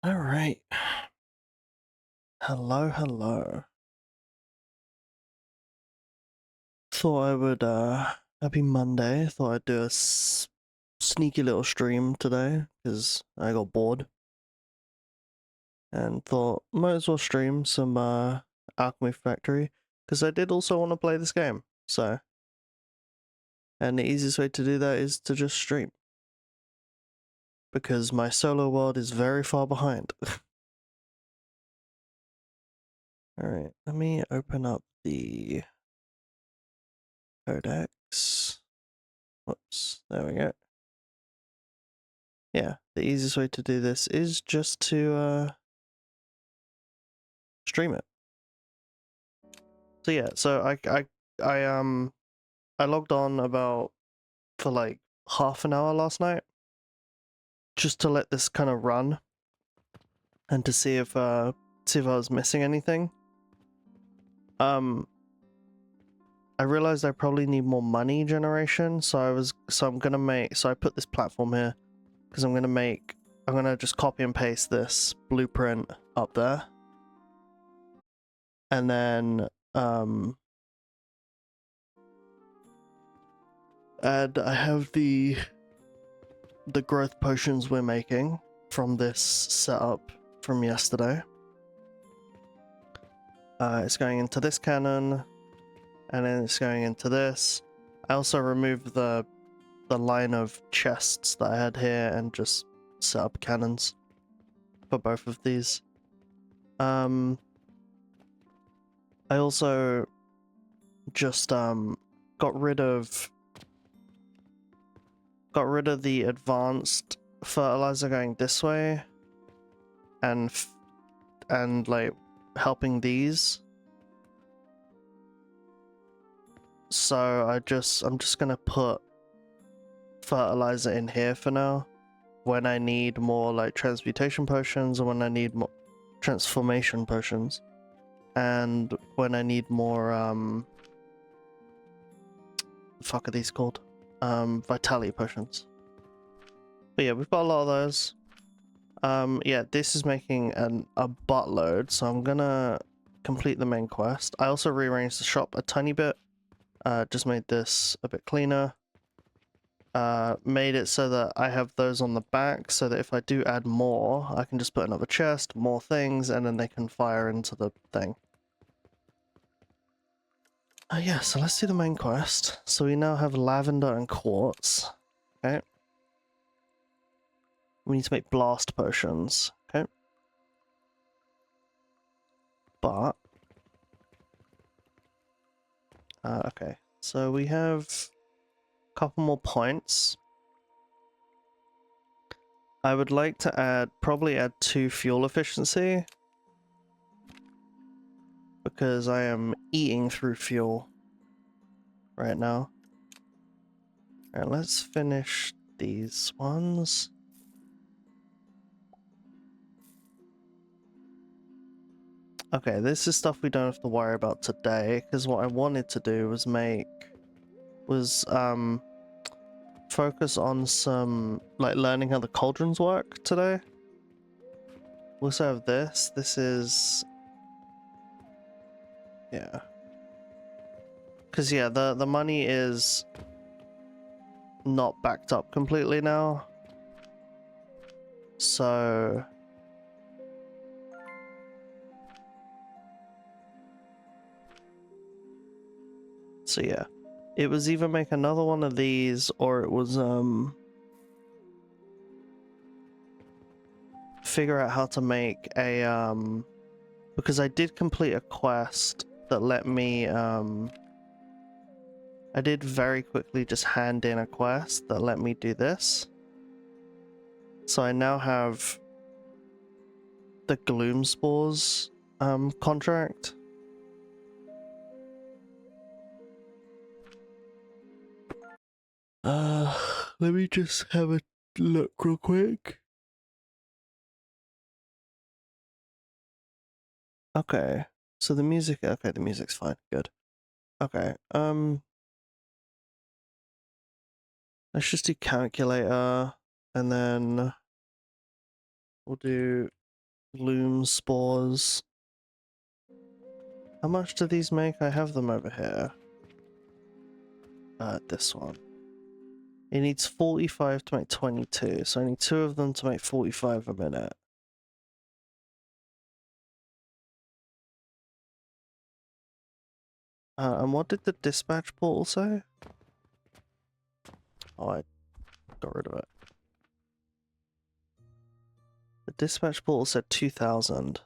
All right. Hello, hello. Thought I would, happy Monday. Thought I'd do a sneaky little stream today because I got bored and thought might as well stream some, Alchemy Factory because I did also want to play this game. So, and the easiest way to do that is to just stream because my solo world is very far behind. All right, let me open up the codex. Whoops, there we go. Yeah, the easiest way to do this is just to stream it. So yeah, so I logged on about for like half an hour last night just to let this kind of run and to see if I was missing anything. I realized I probably need more money generation, so I put this platform here because I'm gonna just copy and paste this blueprint up there. And then and I have the growth potions we're making from this setup from yesterday. It's going into this cannon, and then it's going into this. I also removed the line of chests that I had here and just set up cannons for both of these. I also just got rid of the advanced fertilizer going this way and like helping these. So I'm just gonna put fertilizer in here for now when I need more like transmutation potions, or when I need more transformation potions, and when I need more the fuck are these called? Vitality potions. But yeah, we've got a lot of those. Yeah, this is making a buttload, so I'm gonna complete the main quest. I also rearranged the shop a tiny bit. Just made this a bit cleaner. Made it so that I have those on the back, so that if I do add more, I can just put another chest, more things, and then they can fire into the thing. Yeah, so let's do the main quest. So we now have lavender and quartz. Okay. We need to make blast potions. Okay. But... okay. So we have a couple more points. I would like to probably add 2 fuel efficiency, because I am eating through fuel right now. Alright, let's finish these ones. Okay, this is stuff we don't have to worry about today, because what I wanted to do was focus on some, like, learning how the cauldrons work today. We also have this. This is... yeah. Because, yeah, the money is not backed up completely now. So... yeah. It was either make another one of these, or it was, figure out how to make a, because I did complete a quest that let me, I did very quickly just hand in a quest that let me do this. So I now have the Gloom Spores, contract. Let me just have a look real quick. Okay, so the music, okay, the music's fine, good. Okay, let's just do calculator, and then we'll do gloom spores. How much do these make? I have them over here. This one. It needs 45 to make 22, so I need 2 of them to make 45 a minute. And what did the dispatch portal say? Oh, I got rid of it. The dispatch portal said 2,000.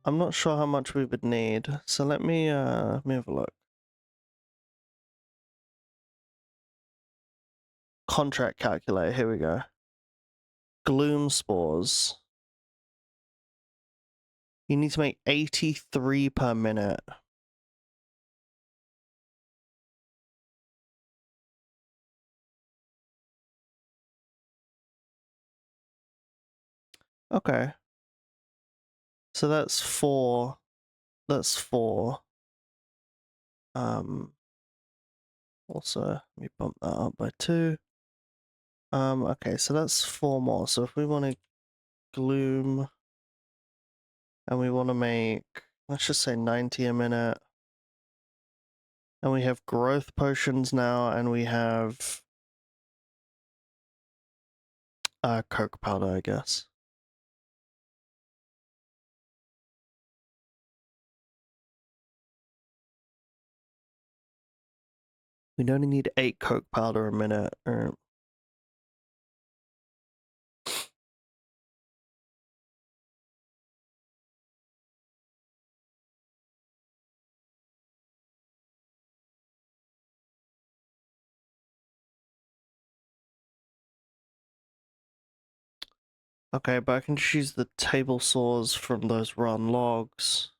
I'm not sure how much we would need, so let me have a look. Contract calculator, here we go. Gloom spores. You need to make 83 per minute. Okay. So that's 4. That's 4. Also, let me bump that up by 2. Okay, so that's 4 more. So if we want to gloom and we want to make, let's just say 90 a minute. And we have growth potions now, and we have coke powder, I guess. We'd only need 8 coke powder a minute. Okay, but I can just use the table saws from those run logs.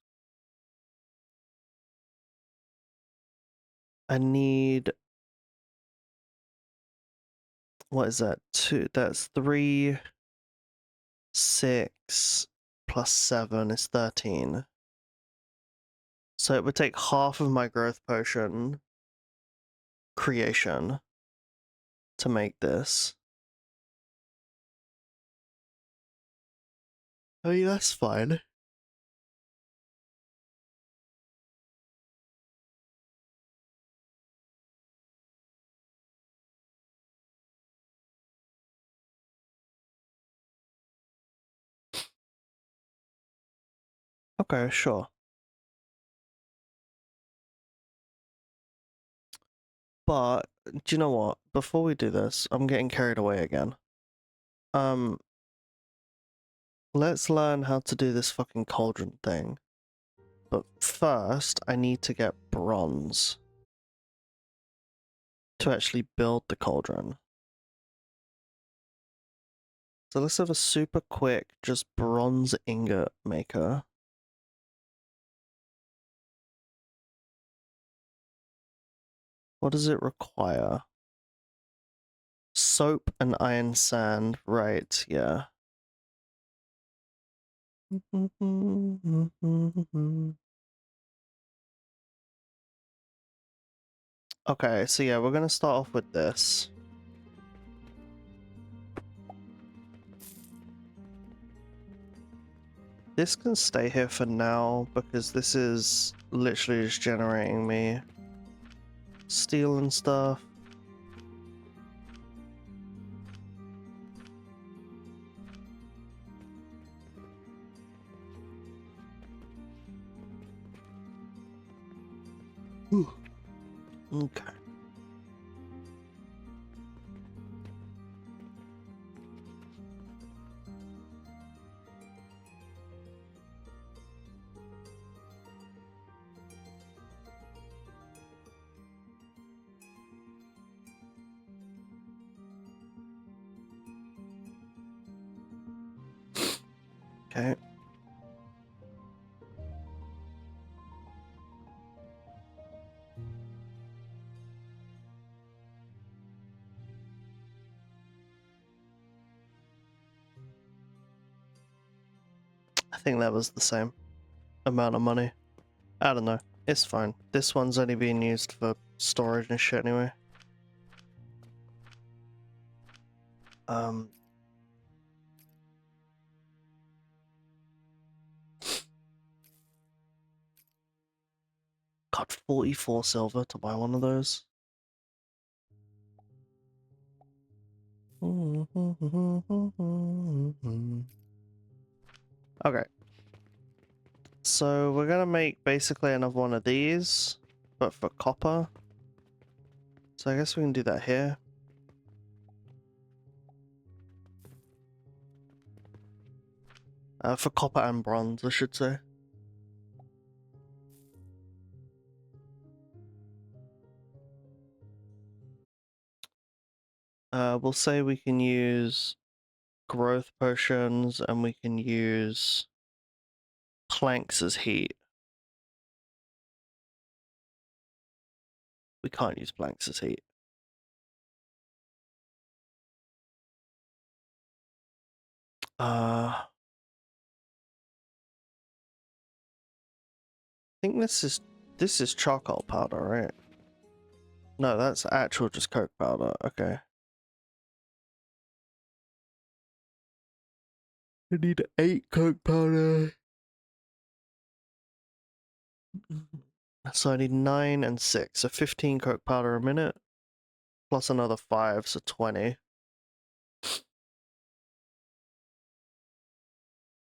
I need... What is that? 2. That's 3, 6, plus 7 is 13. So it would take half of my growth potion creation to make this. I mean, that's fine. Okay, sure. But, do you know what? Before we do this, I'm getting carried away again. Let's learn how to do this fucking cauldron thing. But first, I need to get bronze to actually build the cauldron. So let's have a super quick, just bronze ingot maker. What does it require? Soap and iron sand, right, yeah. Okay, so yeah, we're gonna start off with this. This can stay here for now because this is literally just generating me steel and stuff. Ooh. Okay. Okay. I think that was the same amount of money. I don't know. It's fine. This one's only being used for storage and shit anyway. Um, got 44 silver to buy one of those. Okay. So we're gonna make basically another one of these, but for copper. So I guess we can do that here. For copper and bronze, I should say. We'll say we can use growth potions and we can use planks as heat. We can't use planks as heat. I think this is charcoal powder, right? No, that's actual just coke powder. Okay. I need 8 coke powder. So I need 9 and 6, so 15 coke powder a minute, plus another 5, so 20.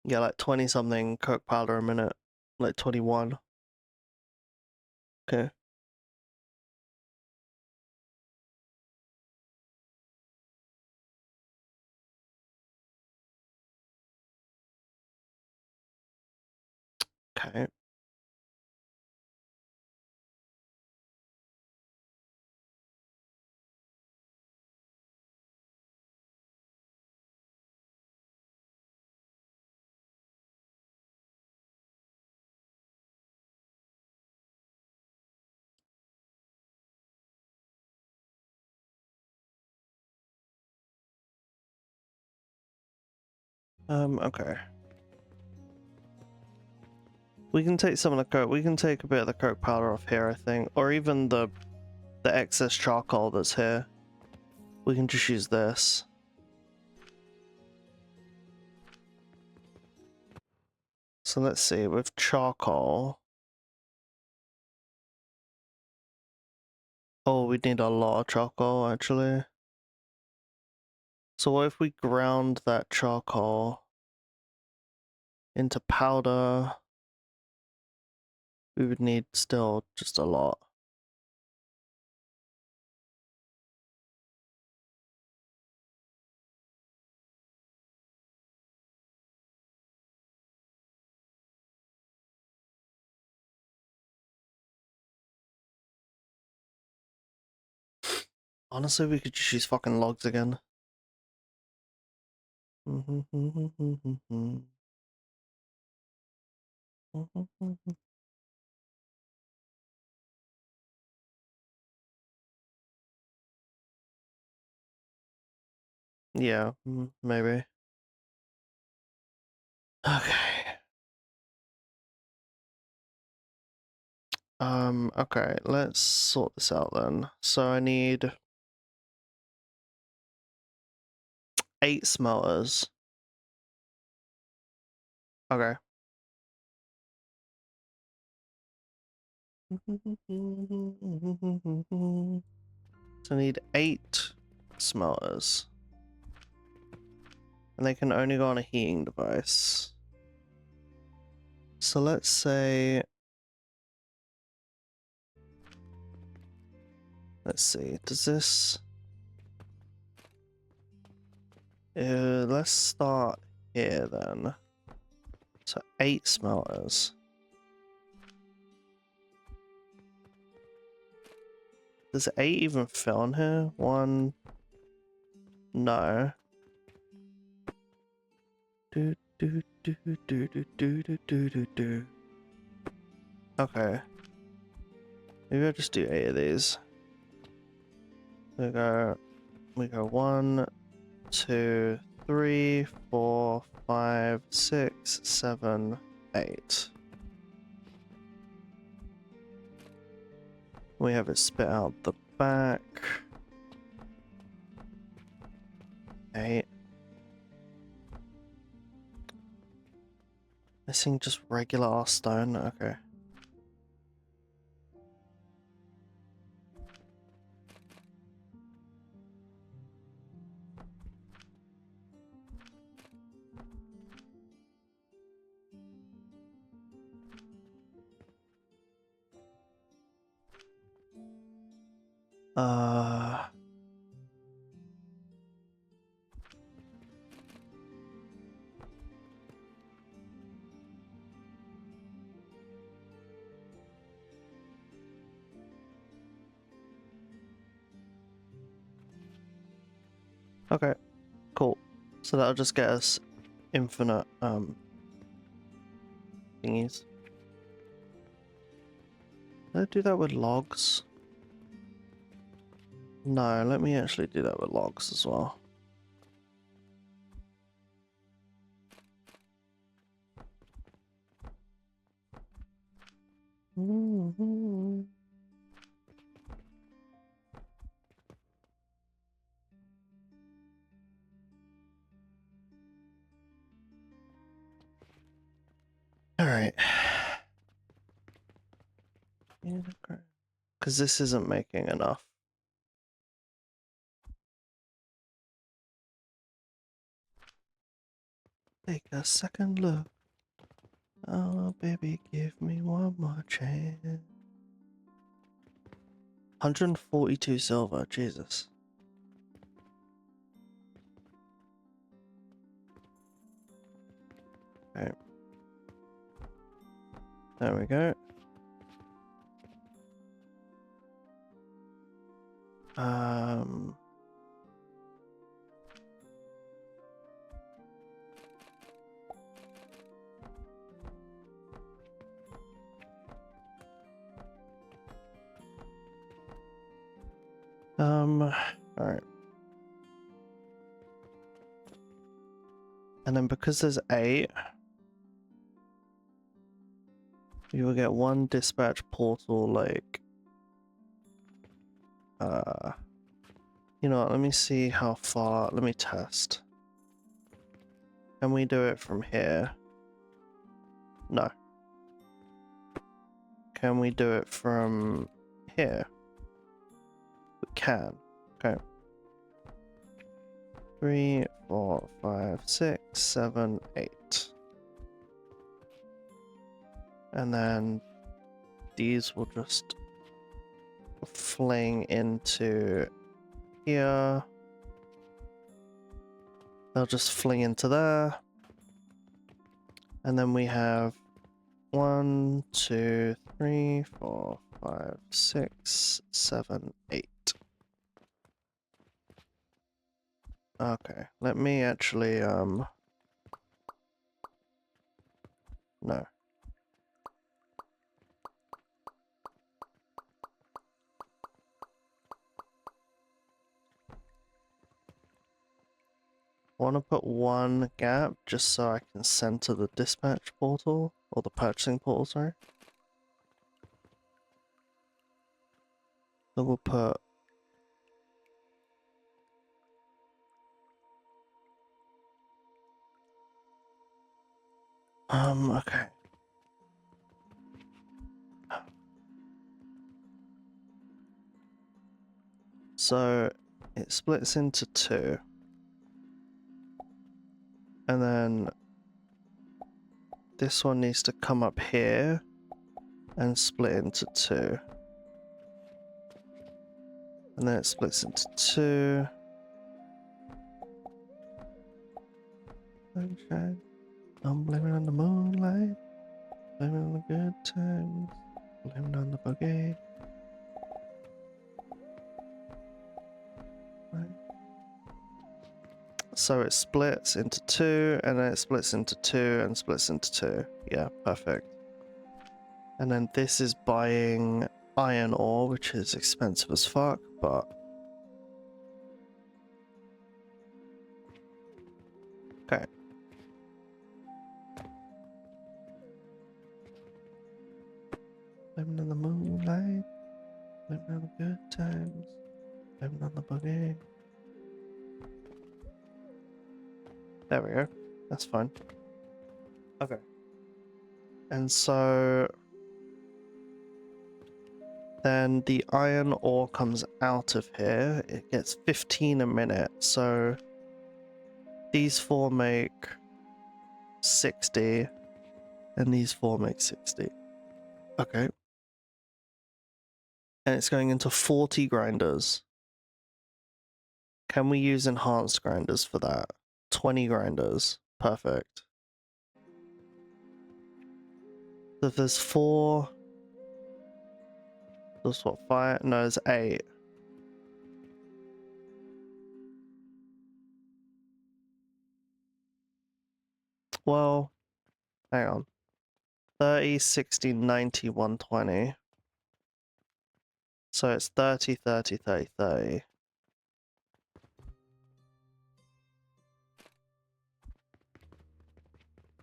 Yeah, like 20 something coke powder a minute, like 21. Okay. Okay. Okay. We can take some of the coke. We can take a bit of the coke powder off here, I think, or even the excess charcoal that's here. We can just use this. So let's see, with charcoal. Oh, we need a lot of charcoal, actually. So what if we ground that charcoal into powder? We would need still just a lot. Honestly, we could just use fucking logs again. Yeah, maybe. Okay. Okay, let's sort this out then. So I need 8 smelters. Okay. So I need 8 smelters. And they can only go on a heating device. So let's say... Let's see, does this... let's start here then. So 8 smelters. Does 8 even fit on here? 1... No. Do do do do do do do do do. Okay. Maybe I'll just do 8 of these. We go 1, 2, 3, 4, 5, 6, 7, 8. We have it spit out the back. 8. Missing just regular ass stone. Okay. Okay, cool. So that'll just get us infinite thingies. Did I do that with logs? No, let me actually do that with logs as well. Mm-hmm. All right. Because this isn't making enough. Take a second look. Oh, baby, give me one more chance. 142 silver, Jesus. Okay. There we go. Alright. And then because there's 8, you will get one dispatch portal, like, you know what, let me see how far, let me test. Can we do it from here? No. Can we do it from here? We can. Okay. 3, 4, 5, 6, 7, 8. And then these will just fling into here. They'll just fling into there. And then we have 1, 2, 3, 4, 5, 6, 7, 8. Okay, let me actually, no. I want to put one gap just so I can center the dispatch portal, or the purchasing portal, sorry. So we'll put okay. So it splits into 2. And then this one needs to come up here and split into 2. And then it splits into 2. Sunshine. I'm blaming on the moonlight. Blaming on the good times. Blaming on the boogie. Right. So it splits into 2, and then it splits into 2, and splits into 2. Yeah, perfect. And then this is buying iron ore, which is expensive as fuck, but... Okay. Living in the moonlight, living on the good times, living on the boogie. There we go. That's fine. Okay. And so then the iron ore comes out of here. It gets 15 a minute. So these four make 60 and these four make 60. Okay. And it's going into 40 grinders. Can we use enhanced grinders for that? 20 grinders. Perfect. So if there's 4... That's what, 5? No, there's 8. Well, hang on. 30, 60, 90, 120. So it's 30, 30, 30, 30.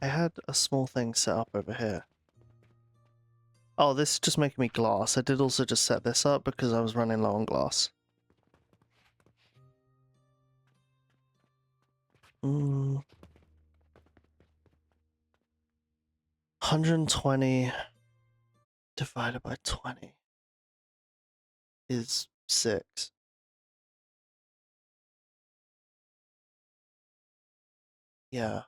I had a small thing set up over here. Oh, this is just making me glass. I did also just set this up because I was running low on glass. 120 divided by 20 is 6. Yeah.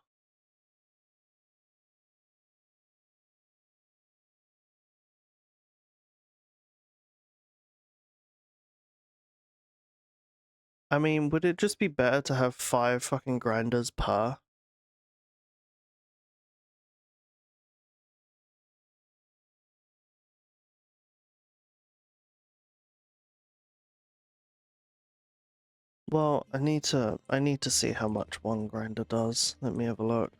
I mean, would it just be better to have 5 fucking grinders per? Well, I need to see how much one grinder does. Let me have a look.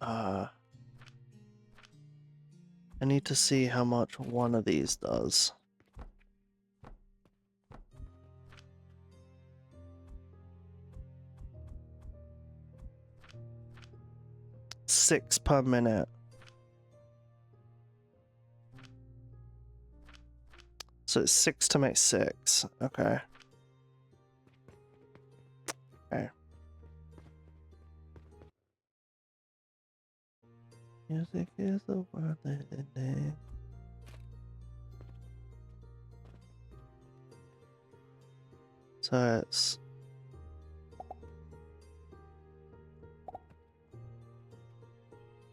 I need to see how much one of these does. Six per minute. So it's 6 to make 6. Okay. Okay. Music is the word that it is. So it's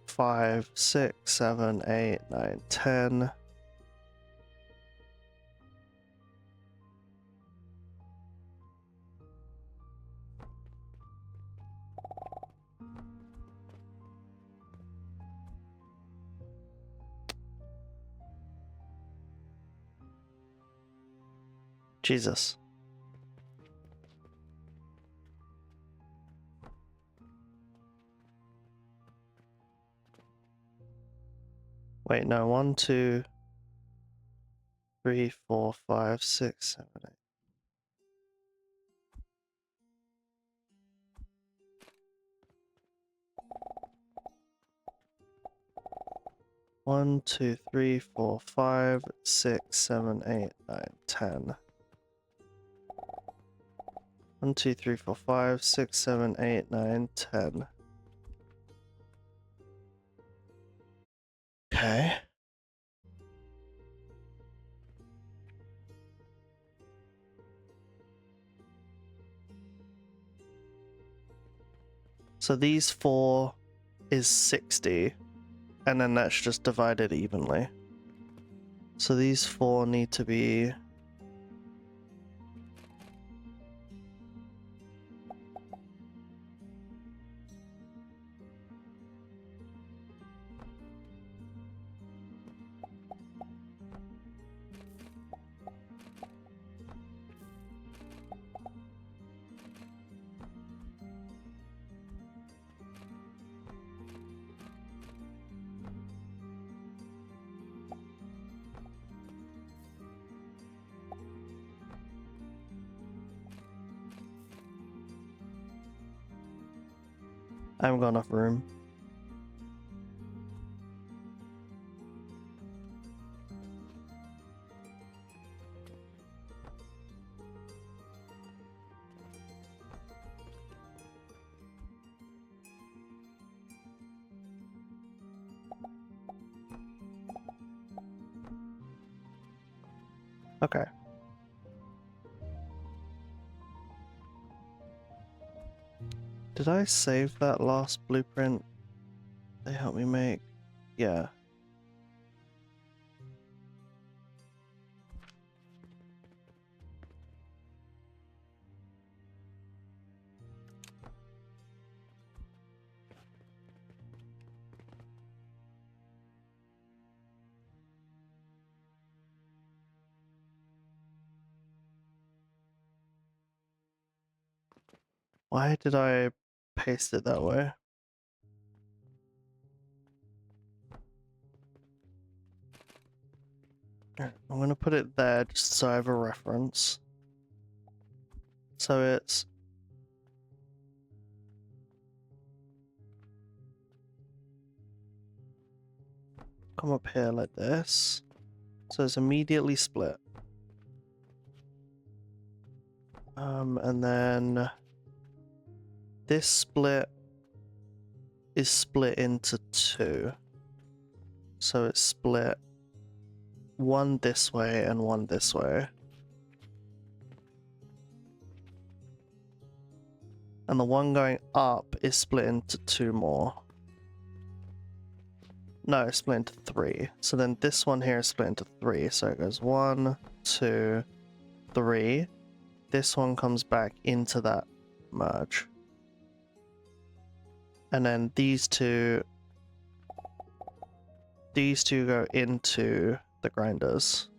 5, 6, 7, 8, 9, 10. Jesus. Wait, no. 1, 2, 3, 4, 5, 6, 7, 8. 1, 2, 3, 4, 5, 6, 7, 8, 9, 10. 1, 2, 3, 4, 5, 6, 7, 8, 9, 10. Okay. So these 4 is 60, and then that's just divided evenly. So these 4 need to be... I haven't got enough room. Okay. Did I save that last blueprint they helped me make? Yeah. Why did I paste it that way? I'm gonna put it there just so I have a reference. So it's come up here like this. So it's immediately split. And then this split is split into two. So it's split one this way and one this way. And the one going up is split into two more. No, it's split into three. So then this one here is split into three. So it goes 1, 2, 3. This one comes back into that merge. And then these two go into the grinders.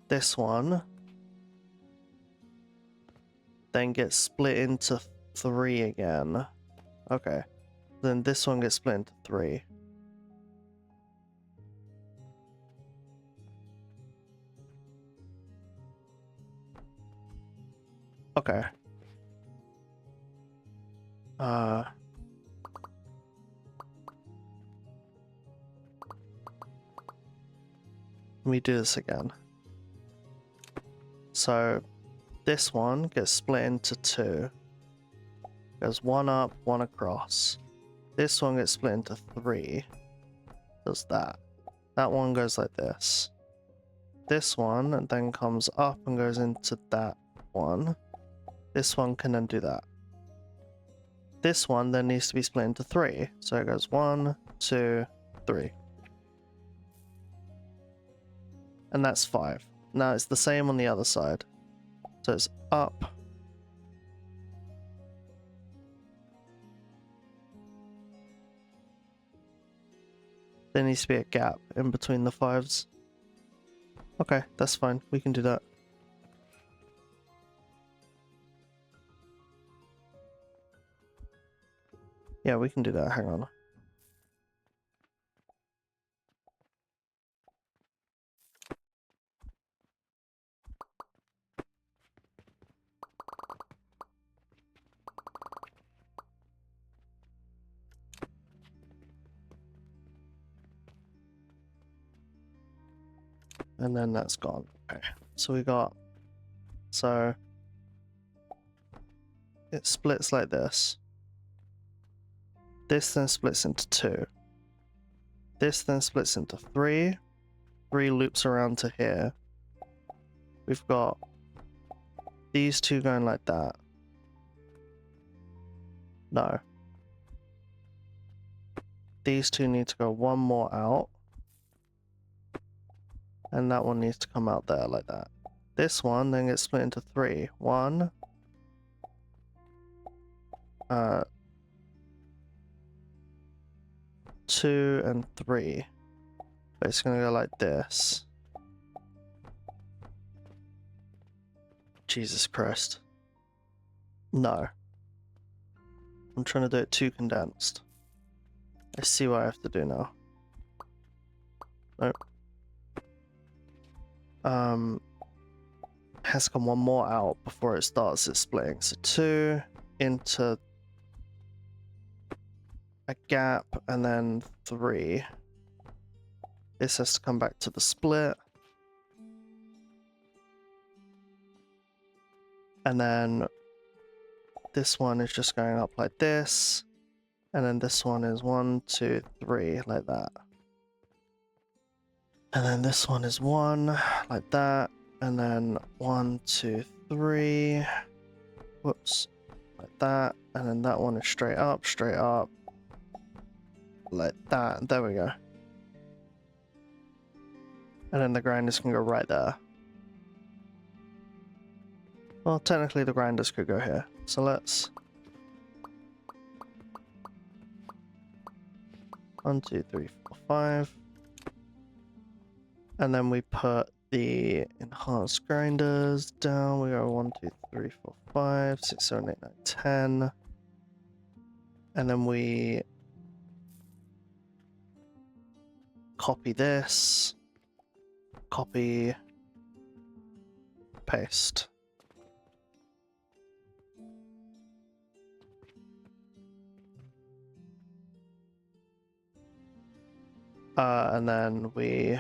This one then gets split into 3 again. Okay. Then this one gets split into 3. Okay. Let me do this again. So this one gets split into 2. Goes 1 up, 1 across. This one gets split into 3. Does that. That one goes like this. This one then comes up and goes into that one. This one can then do that. This one then needs to be split into 3. So it goes 1, 2, 3. And that's 5. Now it's the same on the other side. So it's up. There needs to be a gap in between the 5s. Okay, that's fine. We can do that. Yeah, we can do that. Hang on. And then that's gone. Okay. So we got... So... It splits like this. This then splits into 2. This then splits into 3. 3 loops around to here. We've got these two going like that. No. These two need to go one more out. And that one needs to come out there like that. This one then gets split into 3. 1. 2 and 3. But it's gonna go like this. Jesus Christ. No. I'm trying to do it too condensed. I see what I have to do now. Nope. Has to come one more out before it starts its splitting. So 2 into a gap and then 3. This has to come back to the split. And then this one is just going up like this. And then this one is 1, 2, 3, like that. And then this one is 1, like that. And then 1, 2, 3. Whoops. Like that. And then that one is straight up, like that. There we go. And then the grinders can go right there. Well, technically the grinders could go here. So let's... 1, 2, 3, 4, 5. And then we put the enhanced grinders down. We go 1, 2, 3, 4, 5, 6, 7, 8, 9, 10. And then we copy this, copy, paste. And then we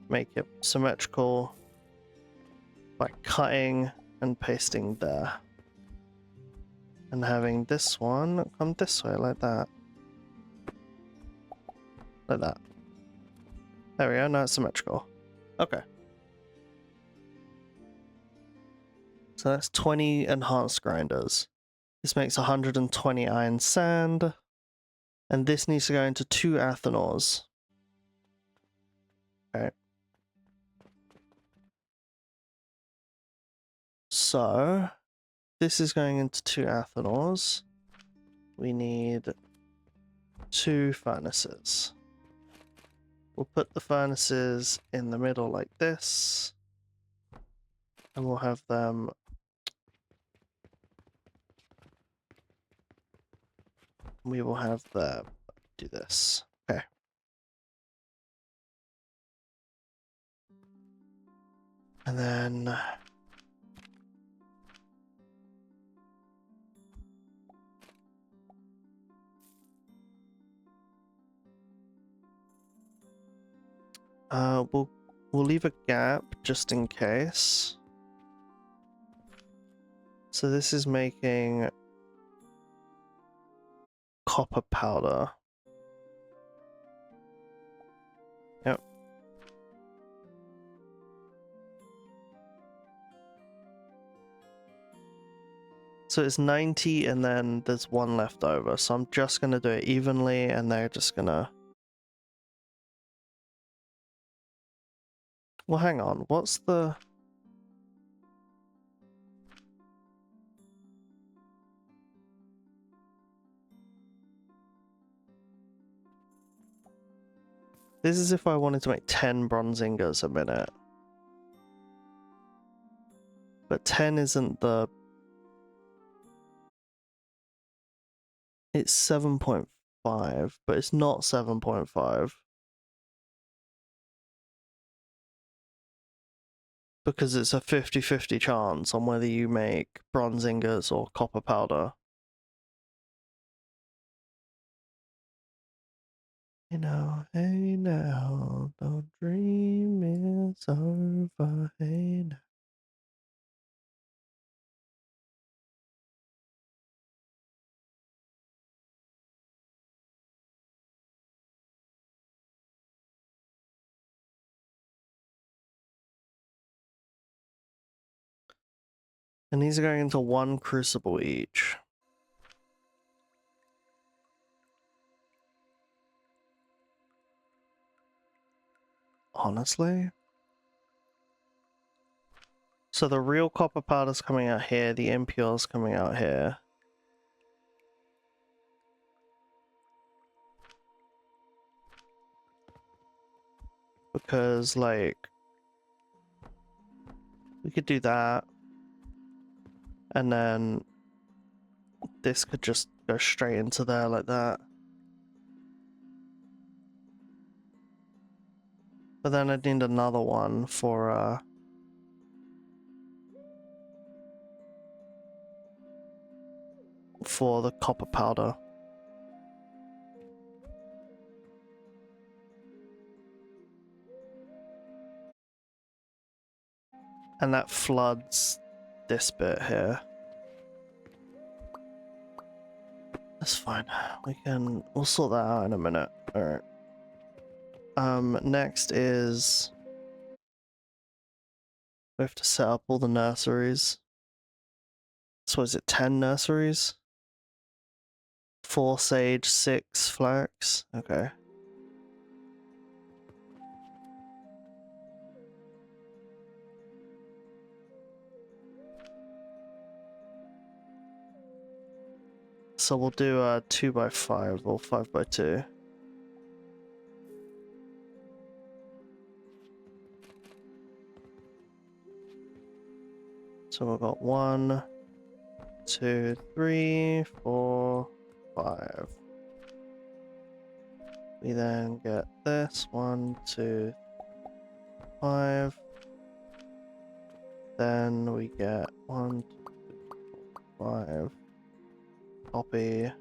make it symmetrical by cutting and pasting there. And having this one come this way, like that. Like that. There we go, now it's symmetrical. Okay. So that's 20 enhanced grinders. This makes 120 iron sand. And this needs to go into 2 athanors. Okay. So, this is going into 2 athanors. We need 2 furnaces. We'll put the furnaces in the middle like this. And we'll have them... We will have them do this. Okay. And then... we'll leave a gap just in case. So this is making copper powder. Yep. So it's 90 and then there's 1 left over. So I'm just gonna do it evenly and they're just gonna... Well, hang on. What's the... This is if I wanted to make 10 bronze ingots a minute. But 10 isn't the... It's 7.5, but it's not 7.5. Because it's a 50-50 chance on whether you make bronze ingots or copper powder. You know, hey now, the dream is over, hey now. And these are going into 1 crucible each. Honestly? So the real copper powder's coming out here, the impure's coming out here. Because, like, we could do that. And then this could just go straight into there like that. But then I'd need another one for the copper powder. And that floods this bit here. That's fine. We'll sort that out in a minute. Alright. Next is we have to set up all the nurseries. So is it 10 nurseries? 4 sage, 6 flax. Okay. So we'll do 2x5 or 5x2. So we've got 1, 2, 3, 4, 5. We then get this 1, 2, 5. Then we get 1, 2, 5. Copy.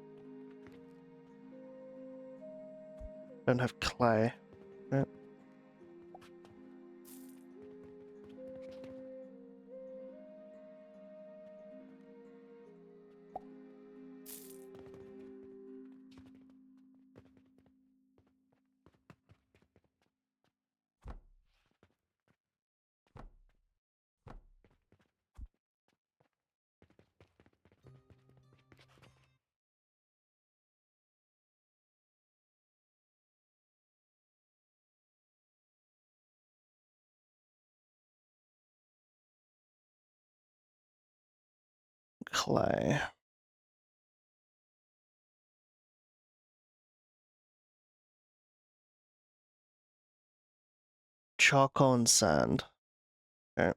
Don't have clay. Right. Clay. Charcoal and sand. Okay.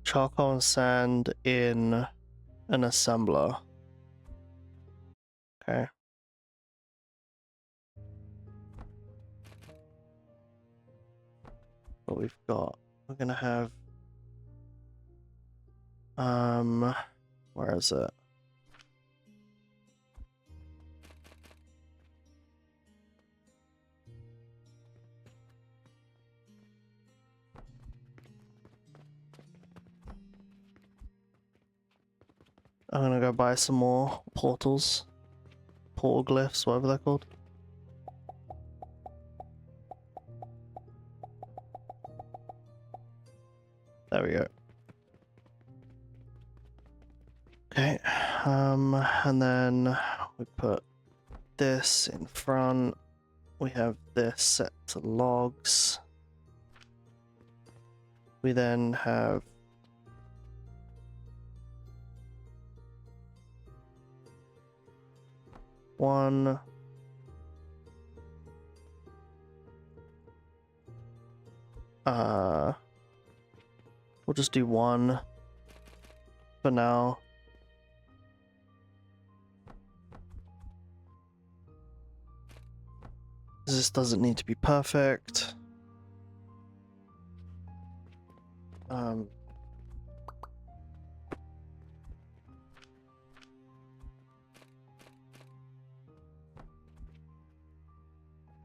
Charcoal and sand in an assembler. Okay. What we've got, we're gonna have where is it? I'm gonna go buy some more portals. Portal glyphs, whatever they're called. There we go. Okay, and then we put this in front. We have this set to logs. We then have one. We'll just do one for now. This doesn't need to be perfect.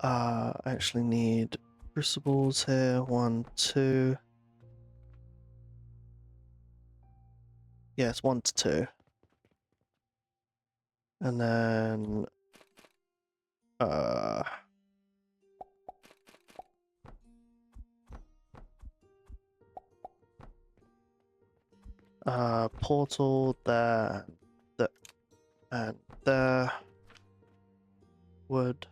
I actually need crucibles here. 1, 2. Yes, 1 to 2. And then portal there, and there. Wood.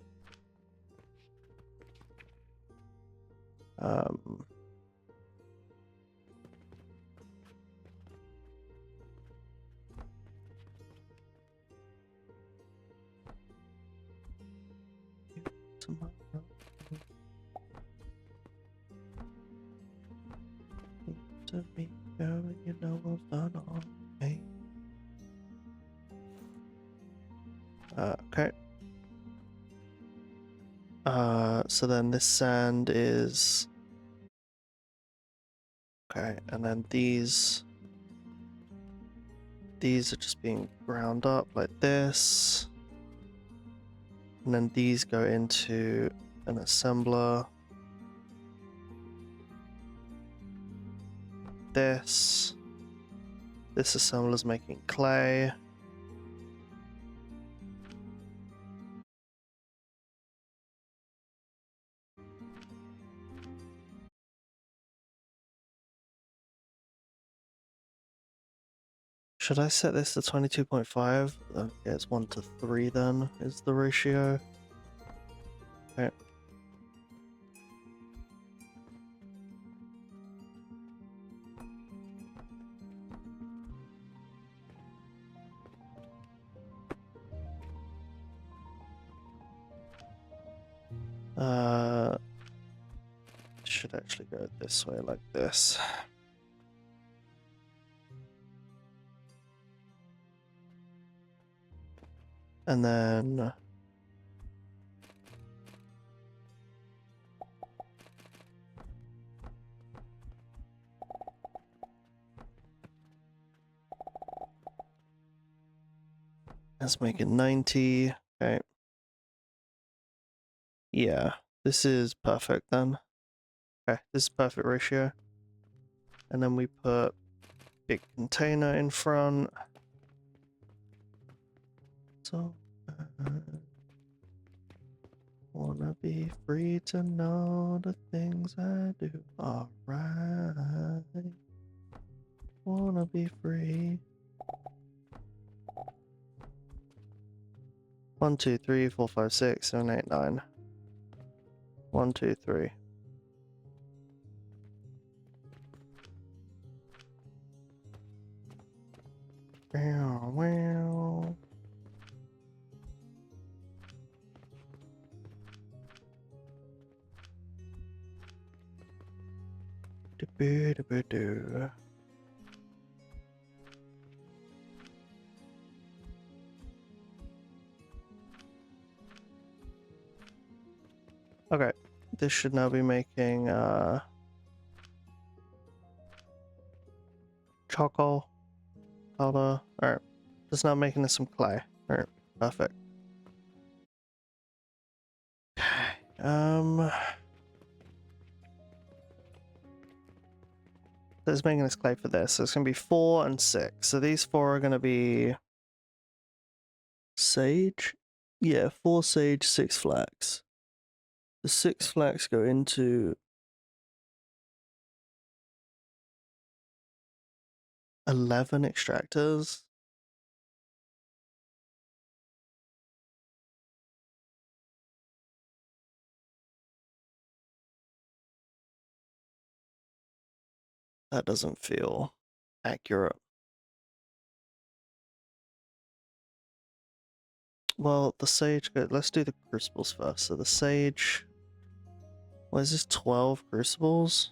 To me, girl, you know I've done all right. Okay. So then this sand is okay, and then these are just being ground up like this, and then these go into an assembler. this. This assembler's making clay. Should I set this to 22.5? Okay, it's 1 to 3 then, is the ratio. Okay. Should actually go this way like this. And then let's make it 90. Okay. Yeah, this is perfect then. Okay, this is perfect ratio. And then we put big container in front. So, wanna be free to know the things I do are right. Wanna be free. 1, 2, 3, 4, 5, 6, 7, 8, 9. 1, 2, 3. Wow, wow. Do-do-do-do. Okay, this should now be making charcoal powder. Alright, it's now making us some clay. Alright, perfect. So it's making us clay for this. So it's gonna be 4 and 6. So these 4 are gonna be sage. Yeah, 4 sage, 6 flax. The 6 flax go into 11 extractors. That doesn't feel accurate. Well, the sage, let's do the crucibles first. So the sage, what is this, 12 crucibles?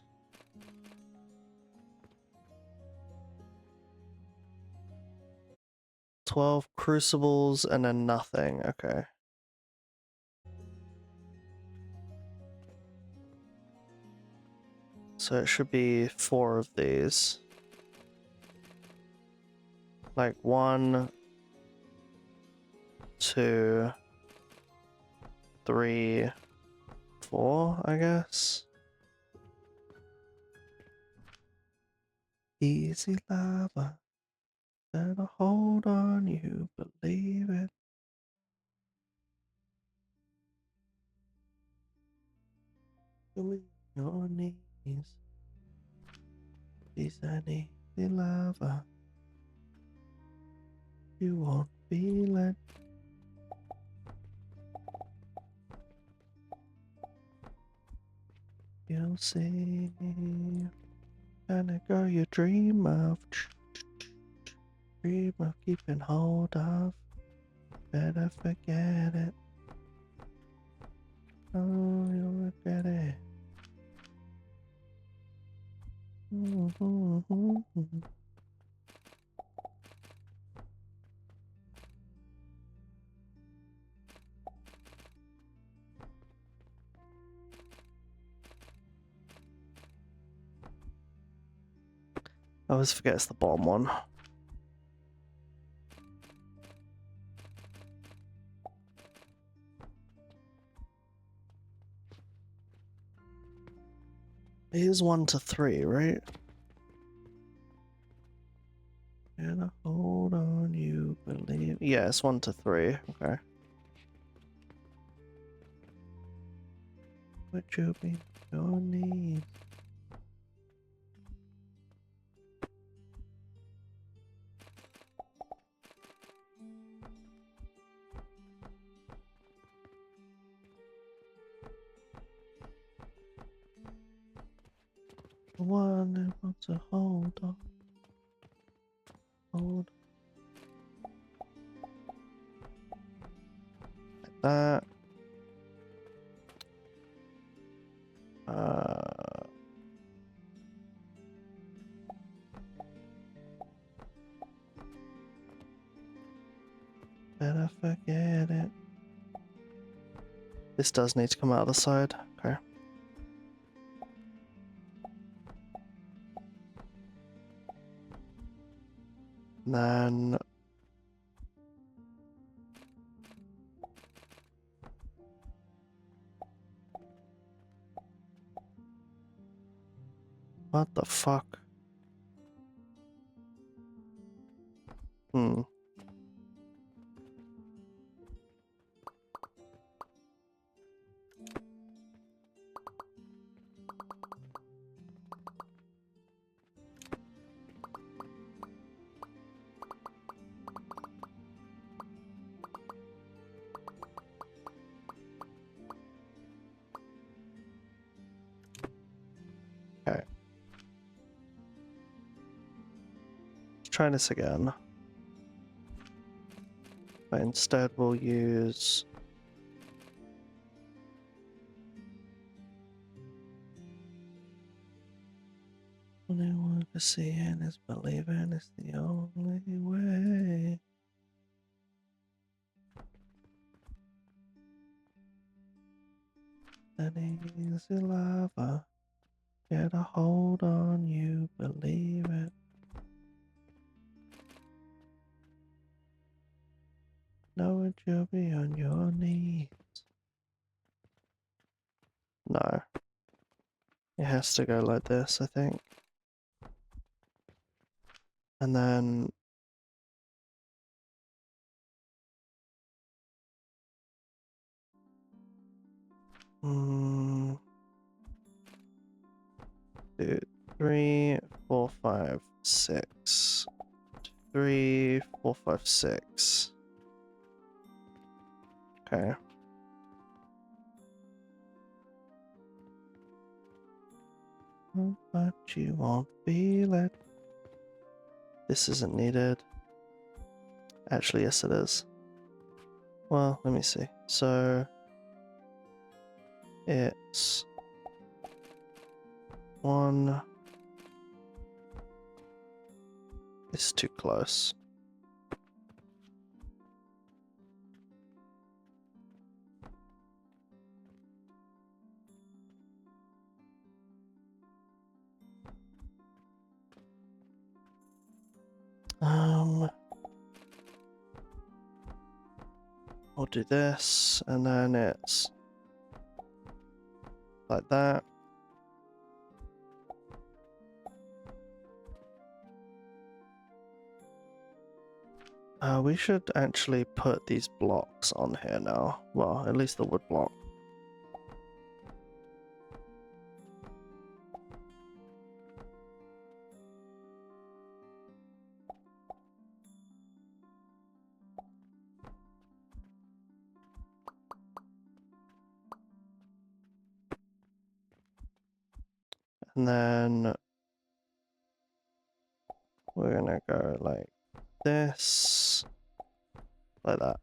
12 crucibles and then nothing, okay. So it should be 4 of these. Like 1, 2, 3, 4, I guess. Easy lava, better hold on, you believe it. Your knees. Is an easy lava. You won't be let. You'll see. And a girl you dream of. Dream of keeping hold of. Better forget it. Oh, you'll regret it. I always forget it's the bottom one. It is 1 to 3, right? Yeah, it's 1 to 3. Okay. Would you be your knees? The one who wants to hold on. Hold. Like that. Better forget it. This does need to come out of the side. Okay. And then what the fuck? Hmm. Okay. Let's try this again. But instead we'll use only one to seeing is believing is the only way. An easy lover, get a hold on you, believe it. Know you'll be on your knees. No. It has to go like this, I think. And then mm, 2, 3, 4, 5, 6. 3, 4, 5, 6. Okay. But you won't feel it. This isn't needed. Actually, yes it is. Well, let me see. So it's 1. It's too close. We'll do this, and then it's like that. We should actually put these blocks on here now. Well, at least the wood block. And then we're gonna go like this, like that.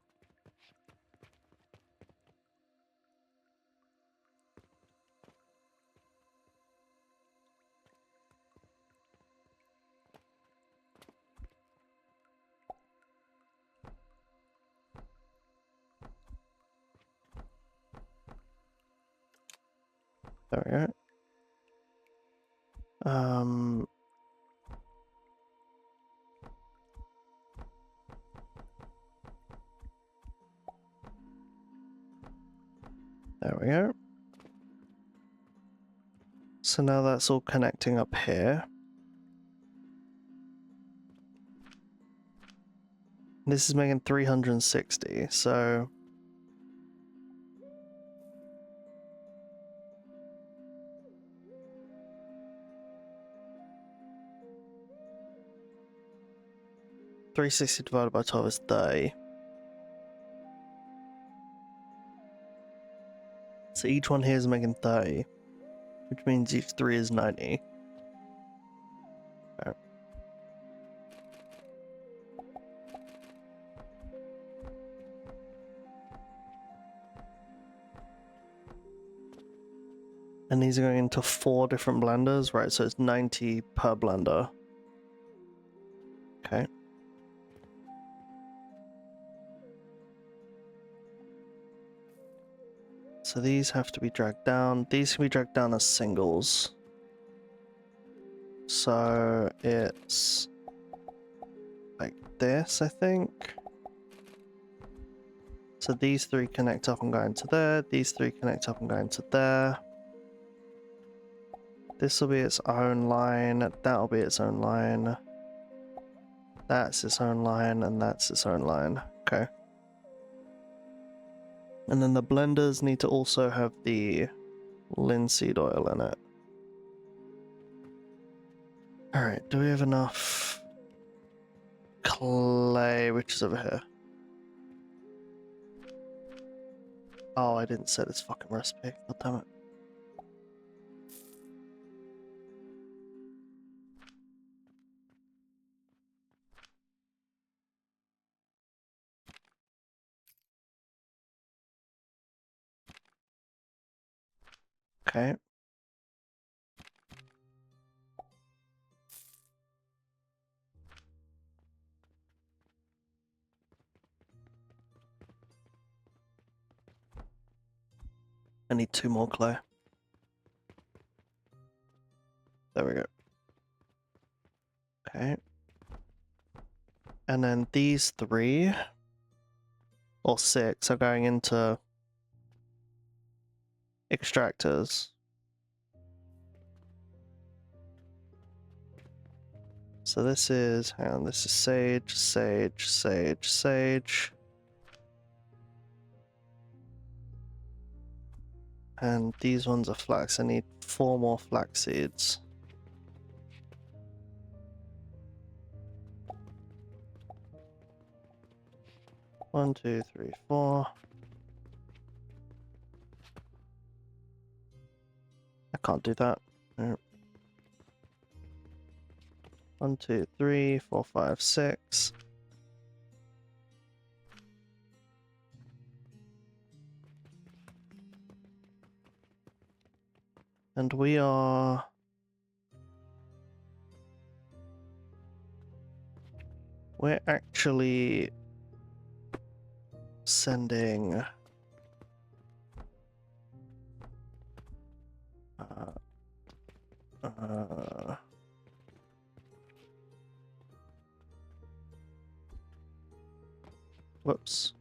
There we go. There we go. So now that's all connecting up here. This is making 360, so... $360 divided by 12 is 30. So each one here is making 30, which means each 3 is 90. Okay. And these are going into 4 different blenders, right? So it's 90 per blender. Okay. So these have to be dragged down. These can be dragged down as singles. So it's like this, I think. So these 3 connect up and go into there. These 3 connect up and go into there. This will be its own line. That'll be its own line. That's its own line, and that's its own line. Okay. And then the blenders need to also have the linseed oil in it. Alright, do we have enough clay, which is over here? Oh, I didn't set this fucking recipe. God damn it. Okay. I need 2 more clay. There we go. Okay. And then these 3 or 6 are going into extractors. So this is, hang on, this is sage, sage, sage, sage. And these ones are flax. I need 4 more flax seeds. One, two, three, 4. I can't do that. No. 1, 2, 3, 4, 5, 6. And we're actually sending whoops.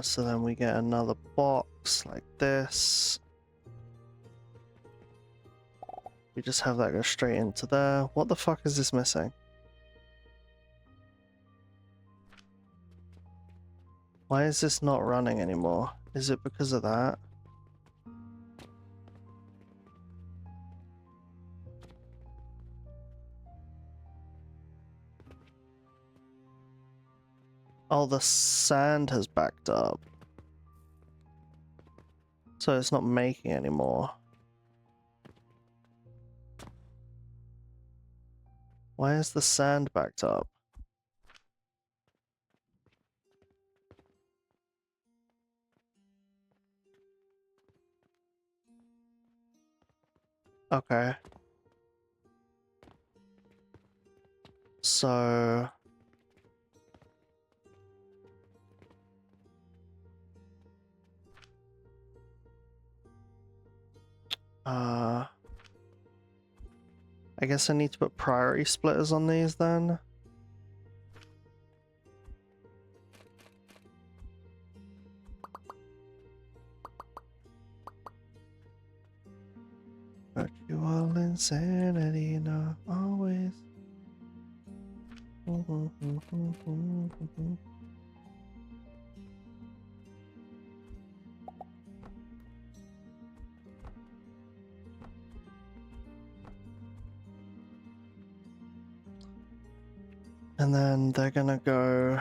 So then we get another box like this. We just have that go straight into there. What the fuck is this missing? Why is this not running anymore? Is it because of that? Oh, the sand has backed up. So it's not making anymore. Why is the sand backed up? Okay. So... I guess I need to put priority splitters on these then. Casual insanity, not always. And then they're gonna go.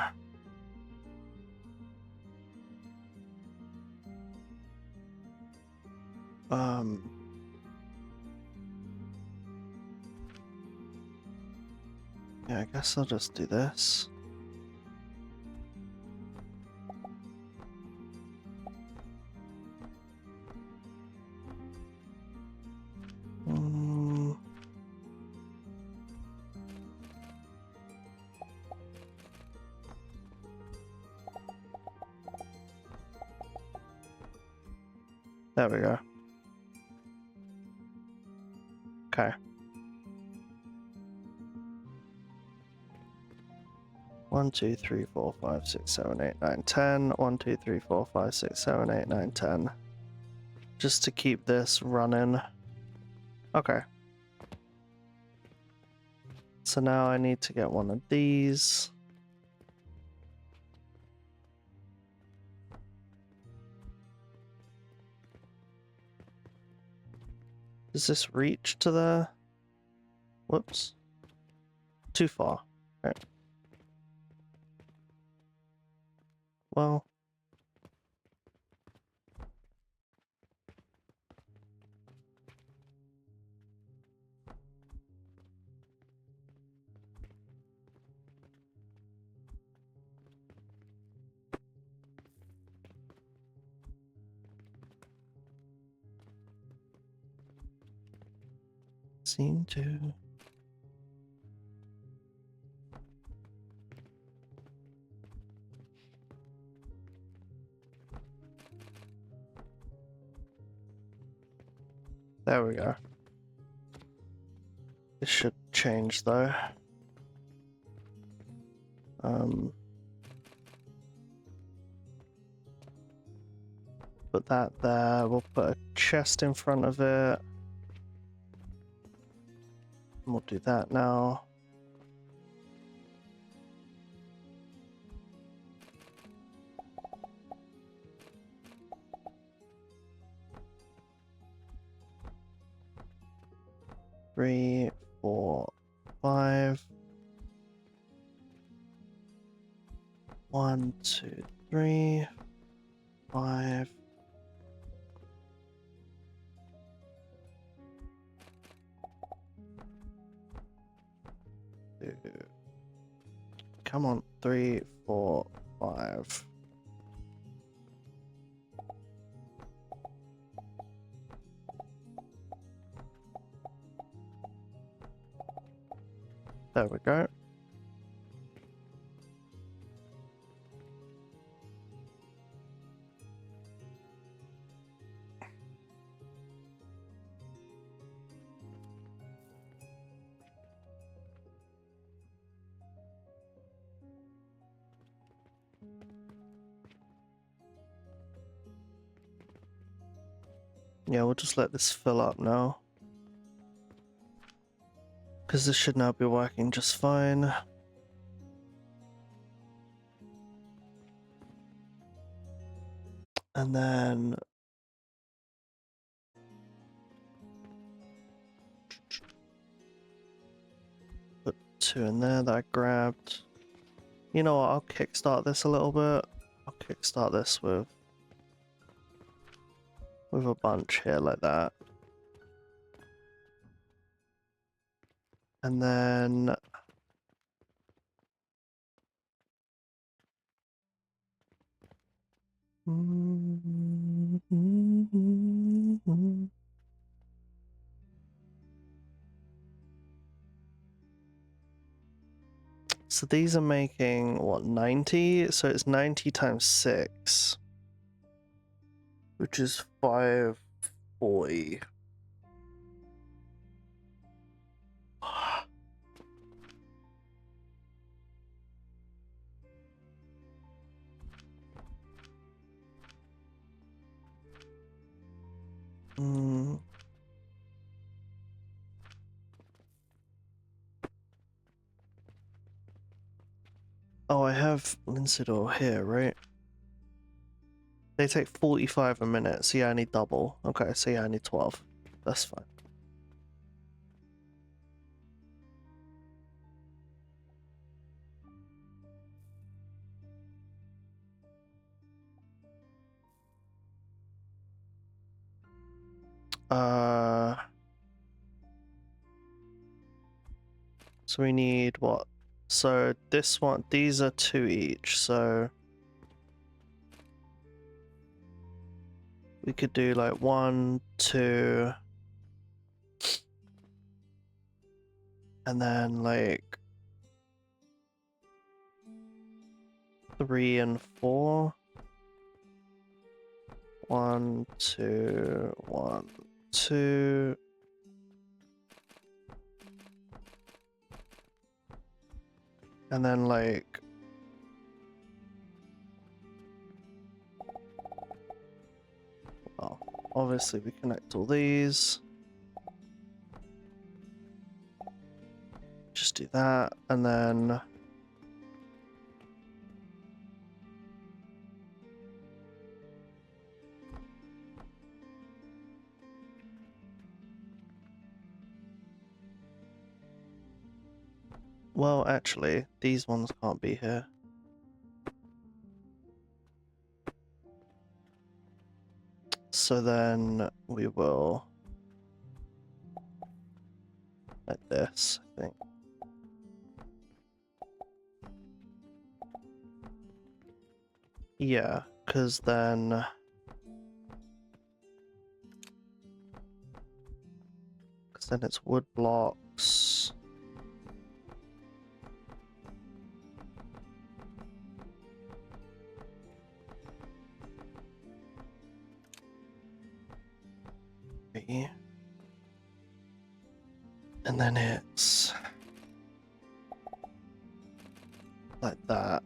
Yeah, I guess I'll just do this. There we go. Okay. 1, 2, 3, 4, 5, 6, 7, 8, 9, 10. 1, 2, 3, 4, 5, 6, 7, 8, 9, 10. Just to keep this running. Okay. So now I need to get one of these. Does this reach to the... Whoops. Too far. Okay. Well... Seem to... There we go. This should change though. Put that there. We'll put a chest in front of it. And we'll do that now. Three, 4, 5. 1, 2, 3, 5. Come on, 3, 4, 5. There we go. Yeah, we'll just let this fill up now. Because this should now be working just fine. And then... put 2 in there that I grabbed. You know what, I'll kickstart this a little bit. I'll kickstart this with a bunch here like that. And then... So these are making, what, 90? So it's 90 times 6. Which is 540. Oh, I have linseed oil here, right? They take 45 a minute, so yeah, I need double. Okay, so yeah, I need 12. That's fine. So we need what? So this one, these are 2 each, so we could do like 1, 2, and then like 3 and 4. 1, 2, 1, 2. And then like well, obviously we connect all these. Just do that, and then well, actually, these ones can't be here. So then we will like this, I think. Yeah, because then it's wood blocks. And then it's like that.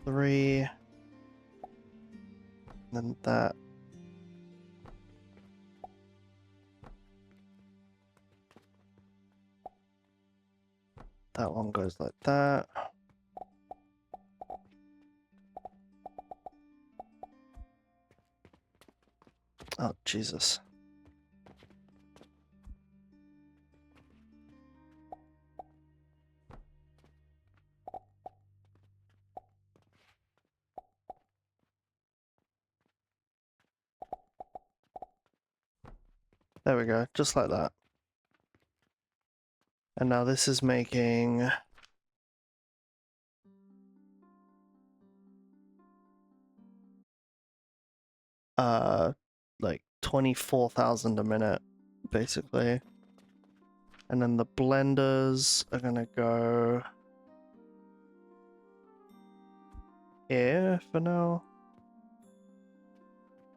3. And then that. That one goes like that. Oh, Jesus. There we go, just like that. And now this is making like 24,000 a minute, basically. And then the blenders are gonna go here for now.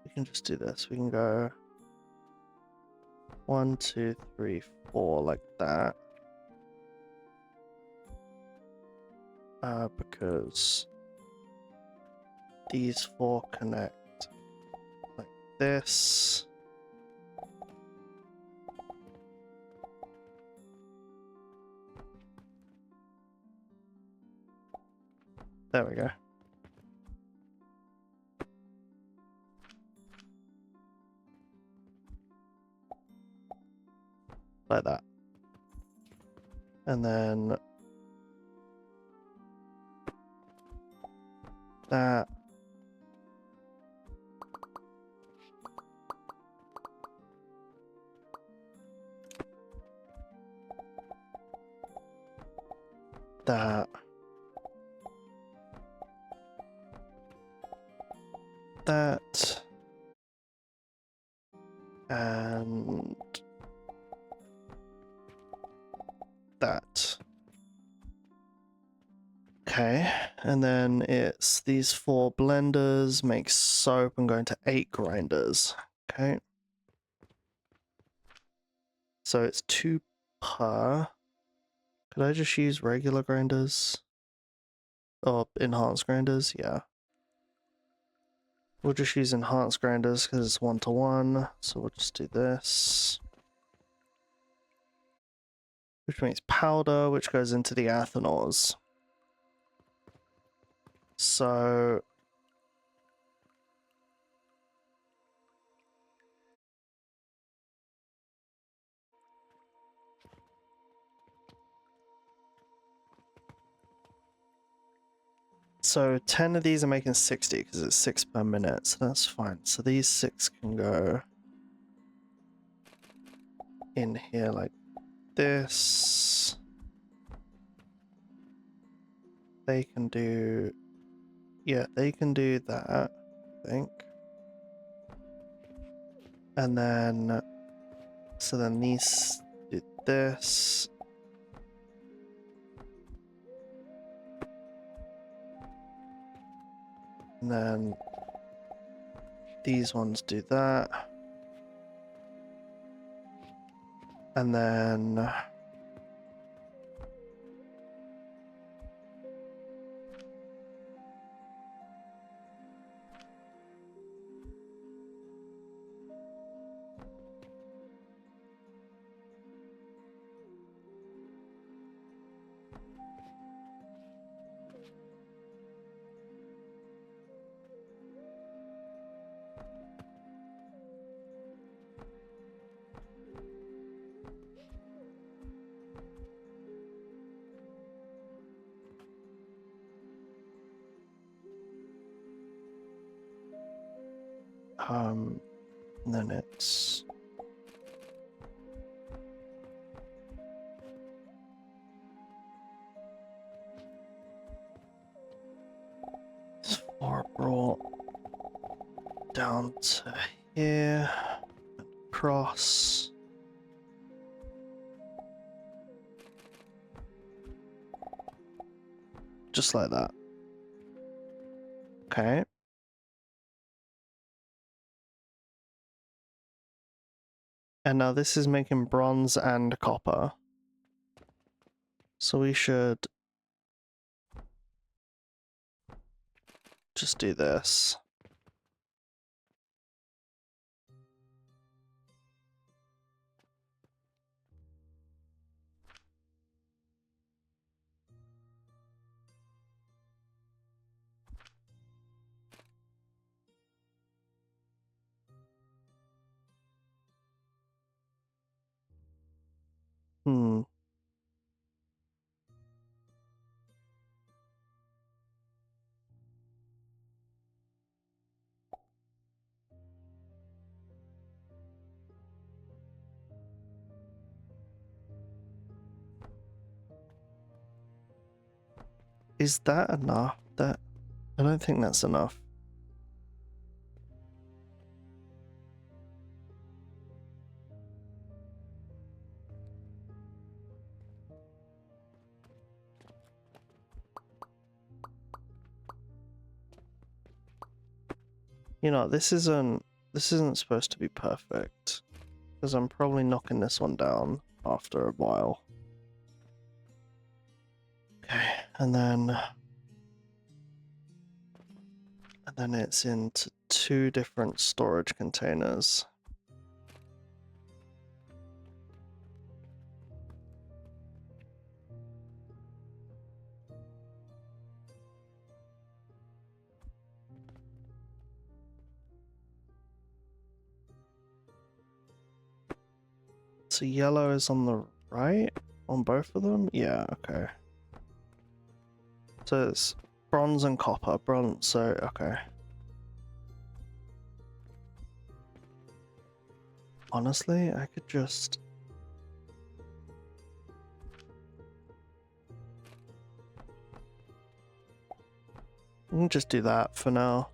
We can just do this. We can go 1, 2, 3, 4 like that. Because these 4 connect like this. There we go. Like that. And then that. That. That. And that. Okay, and then it's these 4 blenders make soap and go into 8 grinders. Okay. So it's 2 per. Could I just use regular grinders? Or enhanced grinders? Yeah. We'll just use enhanced grinders because it's 1-to-1. So we'll just do this. which makes powder, which goes into the earthen ores. So So 10 of these are making 60 because it's 6 per minute, so that's fine. So these 6 can go in here like this. They can do... Yeah, they can do that, I think. And then... So then these do this. And then these ones do that. And then... and then it's... Four brought down to here, and across. Just like that. Okay. And now this is making bronze and copper. So we should just do this. Hmm. Is that enough? I don't think that's enough. You know, this isn't supposed to be perfect. Because I'm probably knocking this one down after a while. Okay, and then it's into 2 different storage containers. So yellow is on the right on both of them? Yeah, okay. So it's bronze and copper. Bronze, so okay. Honestly, I could just... I can just do that for now.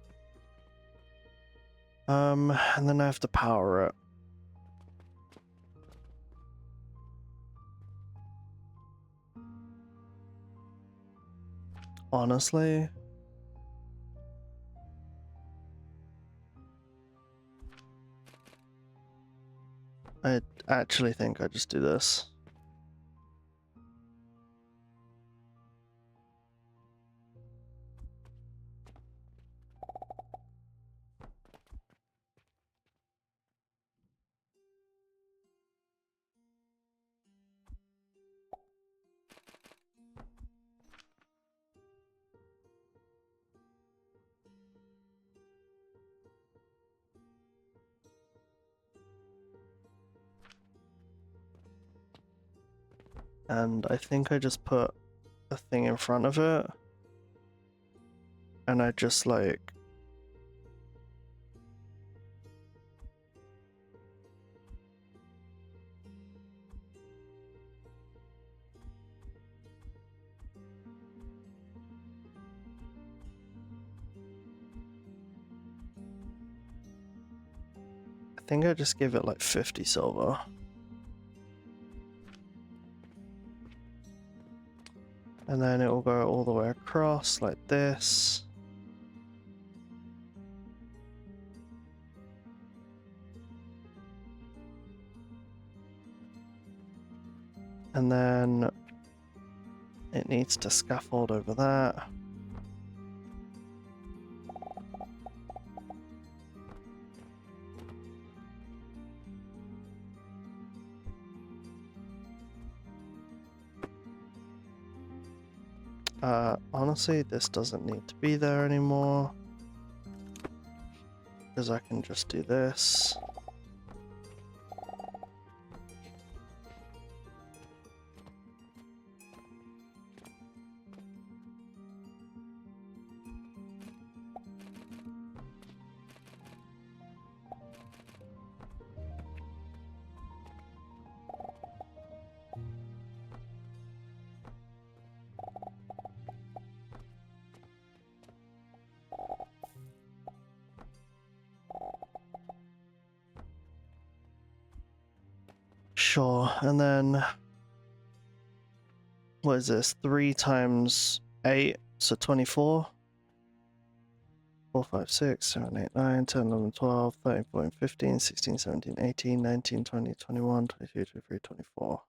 And then I have to power it. Honestly, I actually think I just do this. And I think I just put a thing in front of it. And I just like... I think I just give it like 50 silver. And then it will go all the way across like this. And then it needs to scaffold over that. Honestly, this doesn't need to be there anymore. Because I can just do this. Sure, and then what is this? 3 times 8, so 24. 4, 5, 6, 7, 8, 9, 10, 11, 12, 13, 14, 15, 16, 17, 18, 19, 20, 21, 22, 23, 24.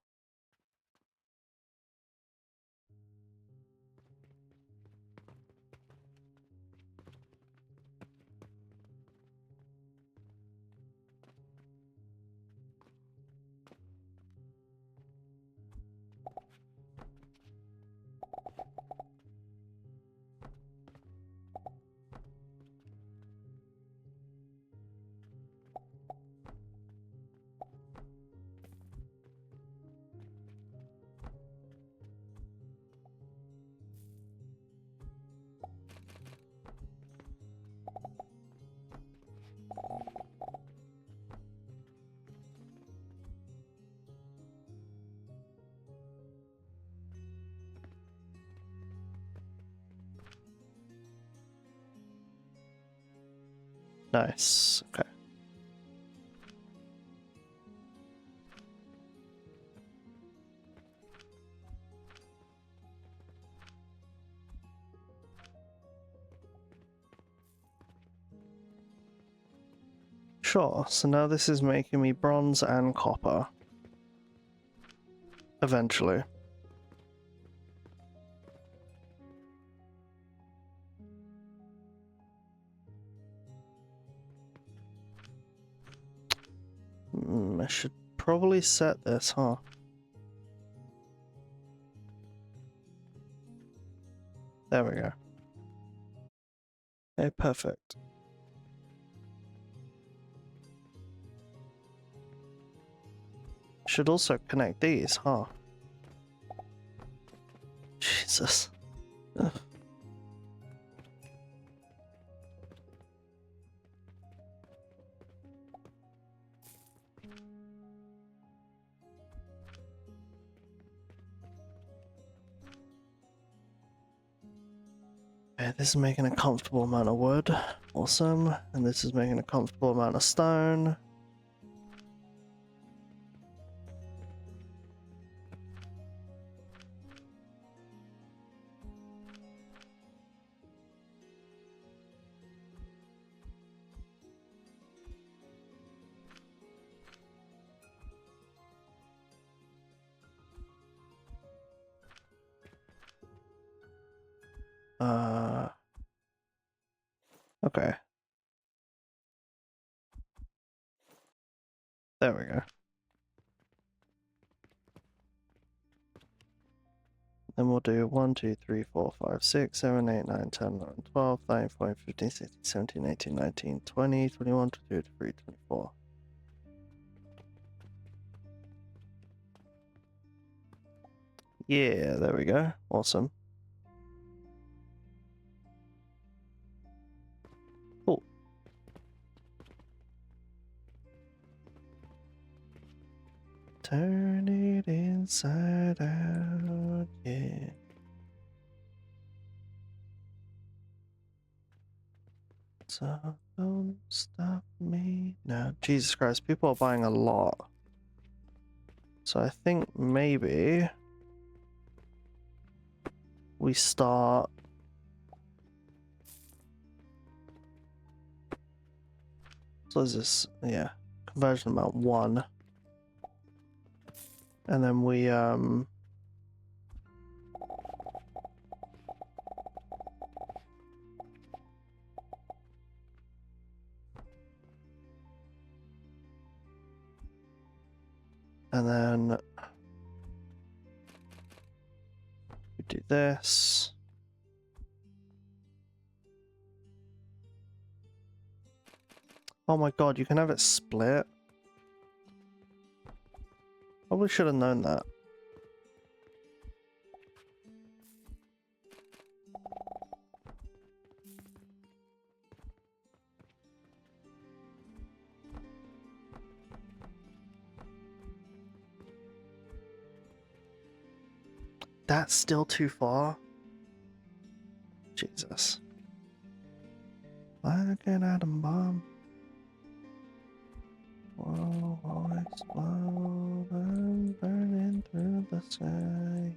Nice, okay. Sure, so now this is making me bronze and copper. Eventually. I should probably set this, huh? There we go. Okay, perfect. Should also connect these, huh? Jesus. Ugh. Okay, this is making a comfortable amount of wood. Awesome. And this is making a comfortable amount of stone. Okay. There we go. Then we'll do 1, 2, 3, 4, 5, 6, 7, 8, 9, 10, 11, 12, 13, 14, 15, 16, 17, 18, 19, 20, 21, 22, 23, 24. Yeah, there we go. Awesome. Cool. Turn it inside out, yeah. So don't stop me now. Jesus Christ, people are buying a lot. So I think maybe we start. So is this, yeah, conversion amount 1. And then we and then we do this. Oh my god, you can have it split. Probably should have known that. That's still too far. Jesus. Like an atom bomb. Whoa, explode and burning through the sky.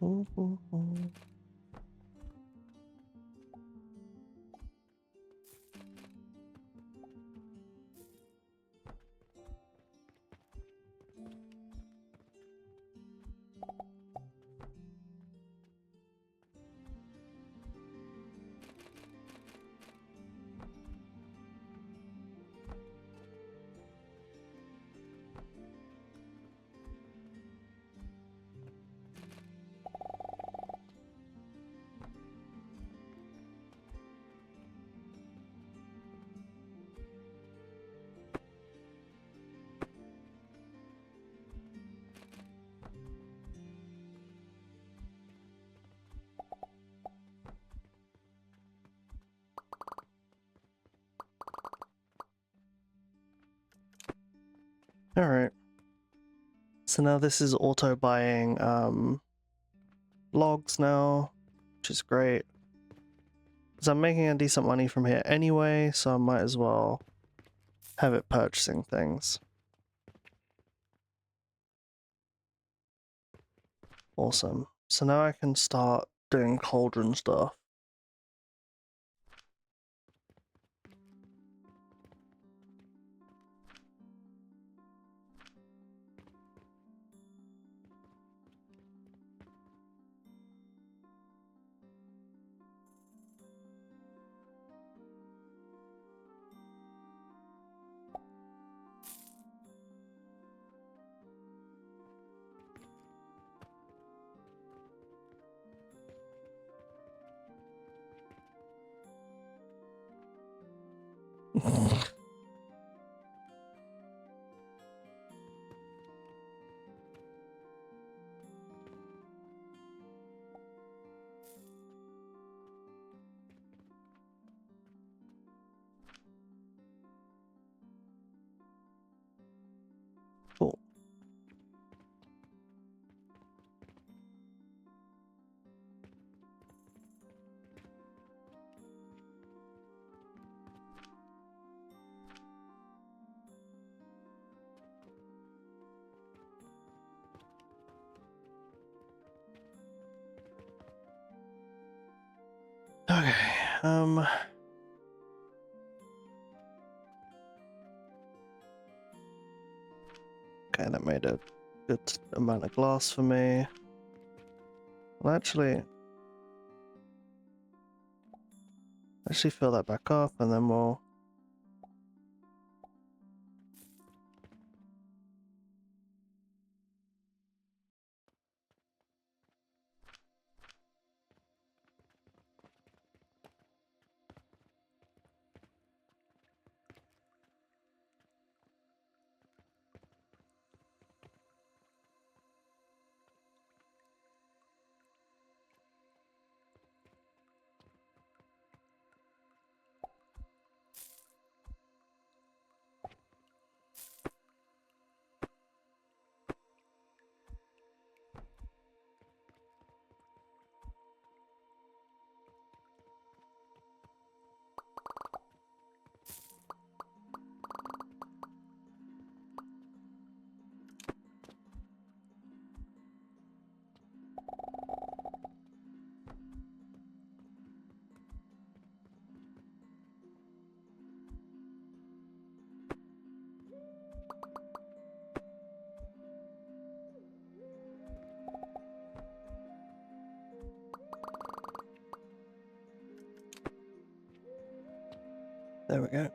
Ooh, ooh, ooh. Alright. So now this is auto buying logs now, which is great. Because I'm making a decent money from here anyway, so I might as well have it purchasing things. Awesome. So now I can start doing cauldron stuff. Cool. Okay, okay, that made a good amount of glass for me. Well, actually fill that back up and then we'll... There we go.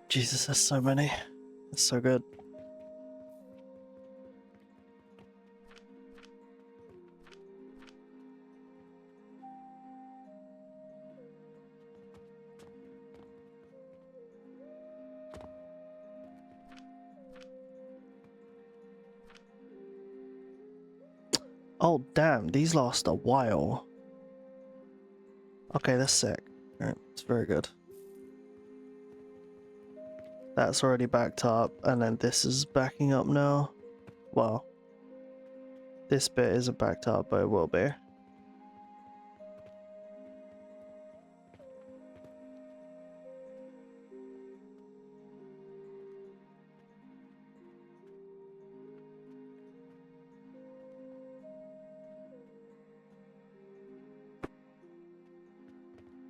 Jesus, there's so many. It's so good. Oh, damn, these last a while. Okay, that's sick. Alright, it's very good. That's already backed up, and then this is backing up now. Well, this bit isn't backed up, but it will be.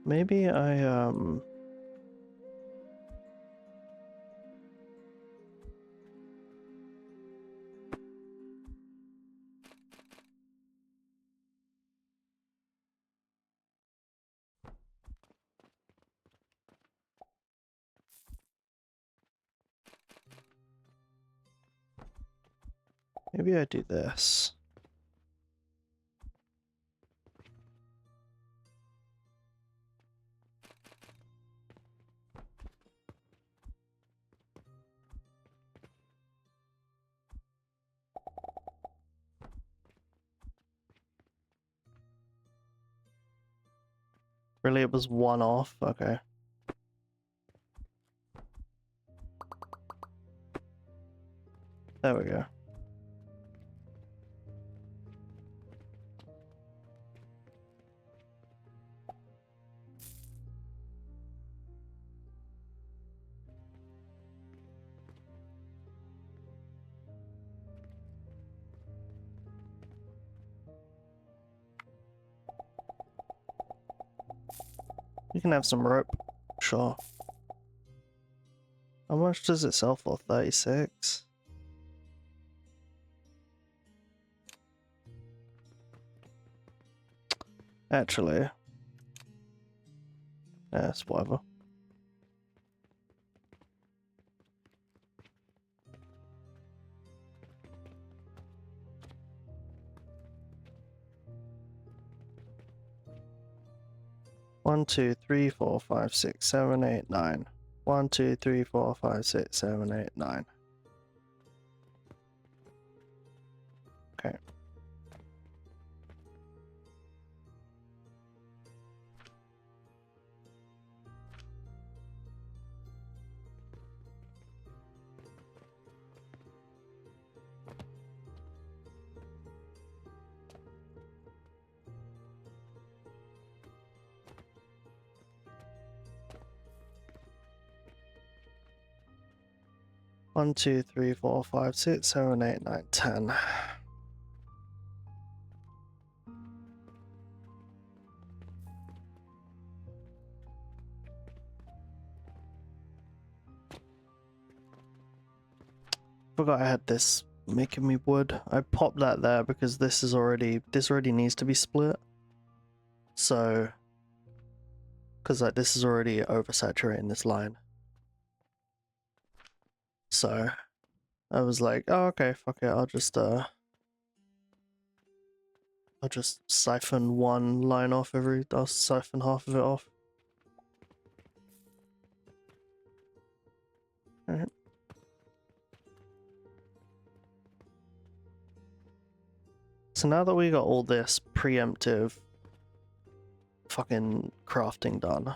Maybe maybe I do this. Really, it was one off? Okay. There we go. You can have some rope. Sure. How much does it sell for? 36? Actually. Yeah, it's whatever. One, two, three, four, five, six, seven, eight, nine. 1, 2, 3, 4, 5, 6, 7, 8, 9. Okay. One, 2, 3, 4, 5, 6, 7, 8, 9, 10. Forgot I had this making me wood. I popped that there because this already needs to be split. So, because like this is already oversaturating this line. So, I was like, oh okay, fuck it, I'll just siphon one line off I'll siphon half of it off. Alright. So now that we got all this preemptive fucking crafting done,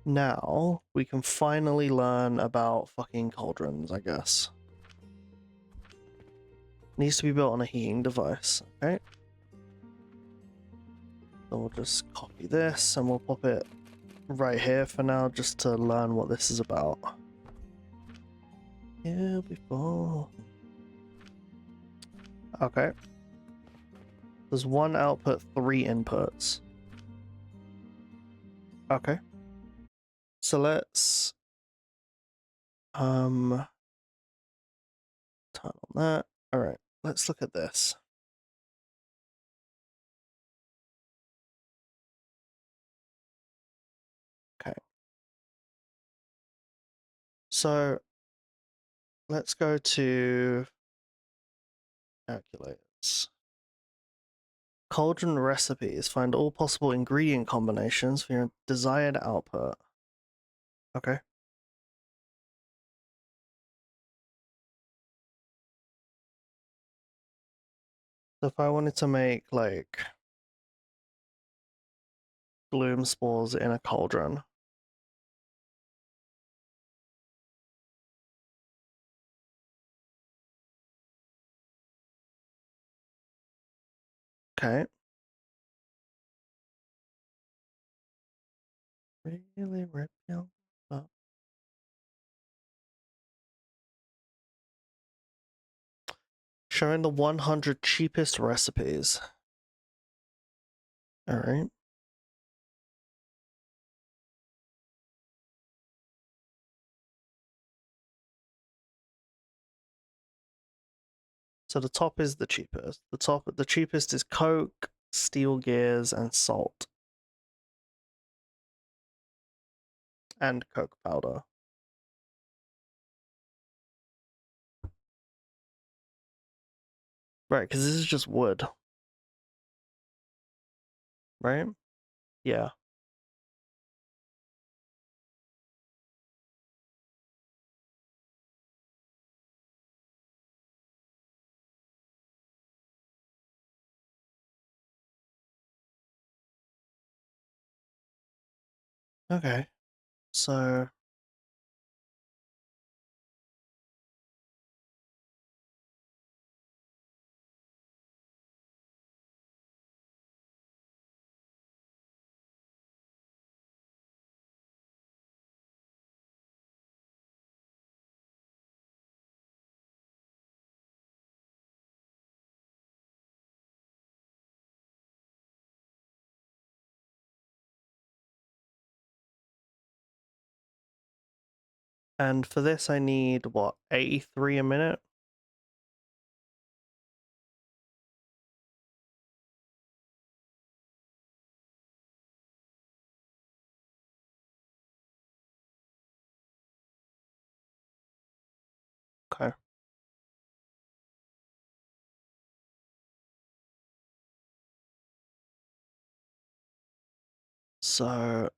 now we can finally learn about fucking cauldrons, I guess. Needs to be built on a heating device, okay? So we'll just copy this and we'll pop it right here for now just to learn what this is about. Yeah, before. Okay. There's one output, 3 inputs. Okay. So let's turn on that. All right. Let's look at this. Okay. So let's go to calculators. Cauldron recipes. Find all possible ingredient combinations for your desired output. Okay. So if I wanted to make like bloom spores in a cauldron. Okay. Really rip you up. Showing the 100 cheapest recipes. All right. So the top is the cheapest. The cheapest is coke, steel gears, and salt. And coke powder. Right, because this is just wood. Right? Yeah. Okay. So and for this I need what, 83 a minute? Okay. So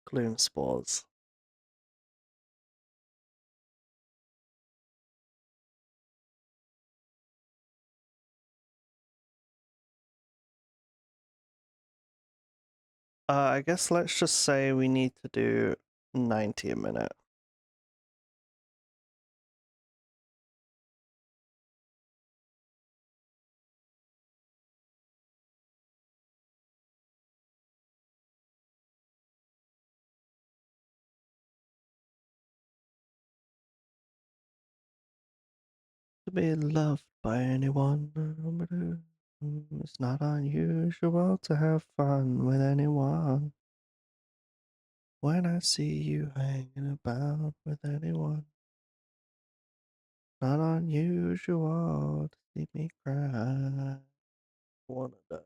gloom spores. I guess let's just say we need to do 90 a minute. To be loved by anyone. It's not unusual to have fun with anyone. When I see you hanging about with anyone, not unusual to see me cry. Wanna die.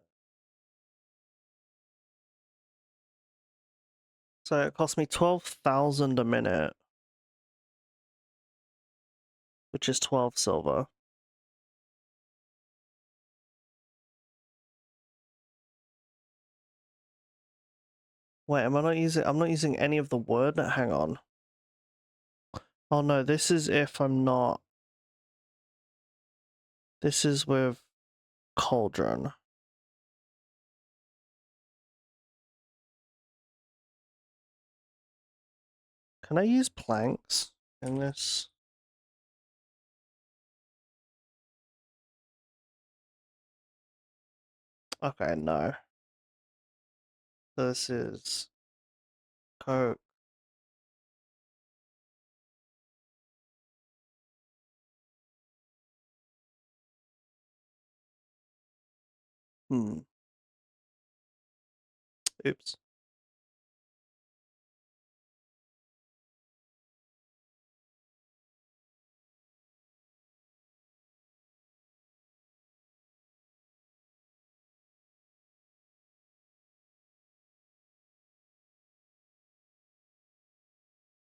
So it cost me 12,000 a minute, which is 12 silver. Wait, am I not using? I'm not using any of the wood. Hang on. Oh no, this is if I'm not. This is with cauldron. Can I use planks in this? Okay, no. This is coke. Hmm. Oops.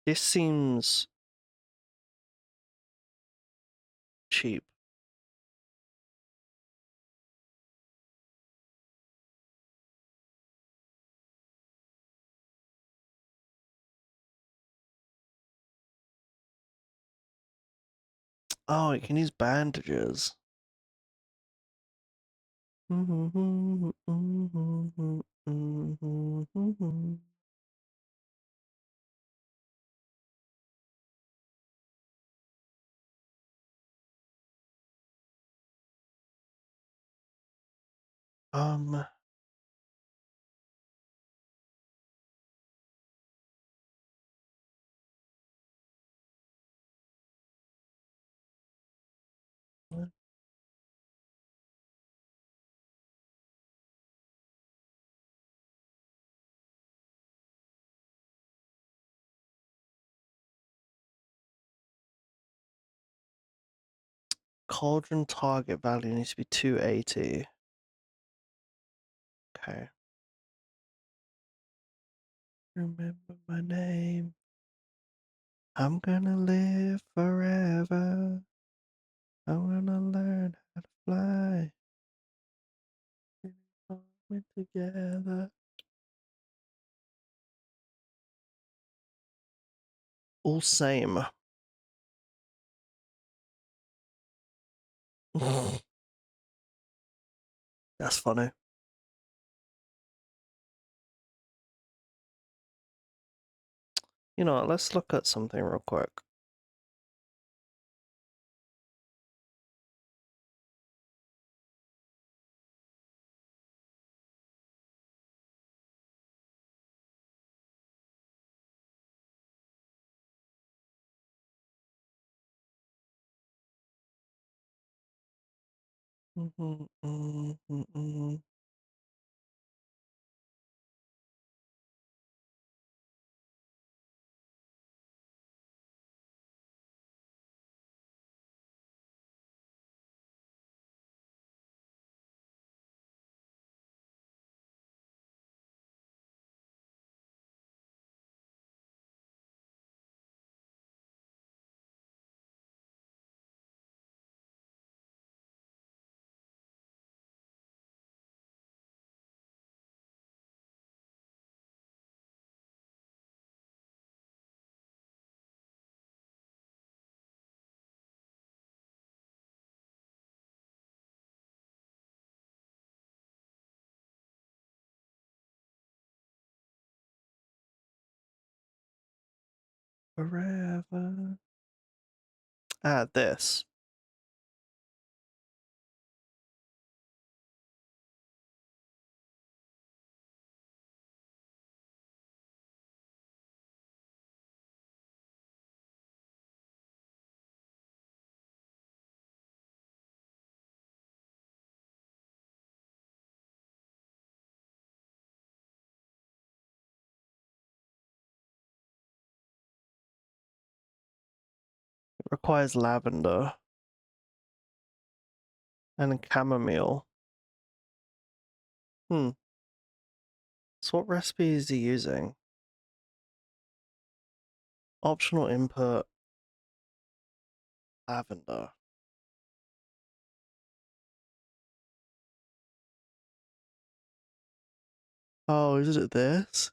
This seems cheap. Oh, it can use bandages. Um, Cauldron target value needs to be 280. Okay. Remember my name. I'm gonna live forever. I'm gonna learn how to fly. We're together. All same. That's funny. You know what, let's look at something real quick. Forever. This. It requires lavender and chamomile. Hmm. So what recipe is he using? Optional input, lavender. Oh, is it this?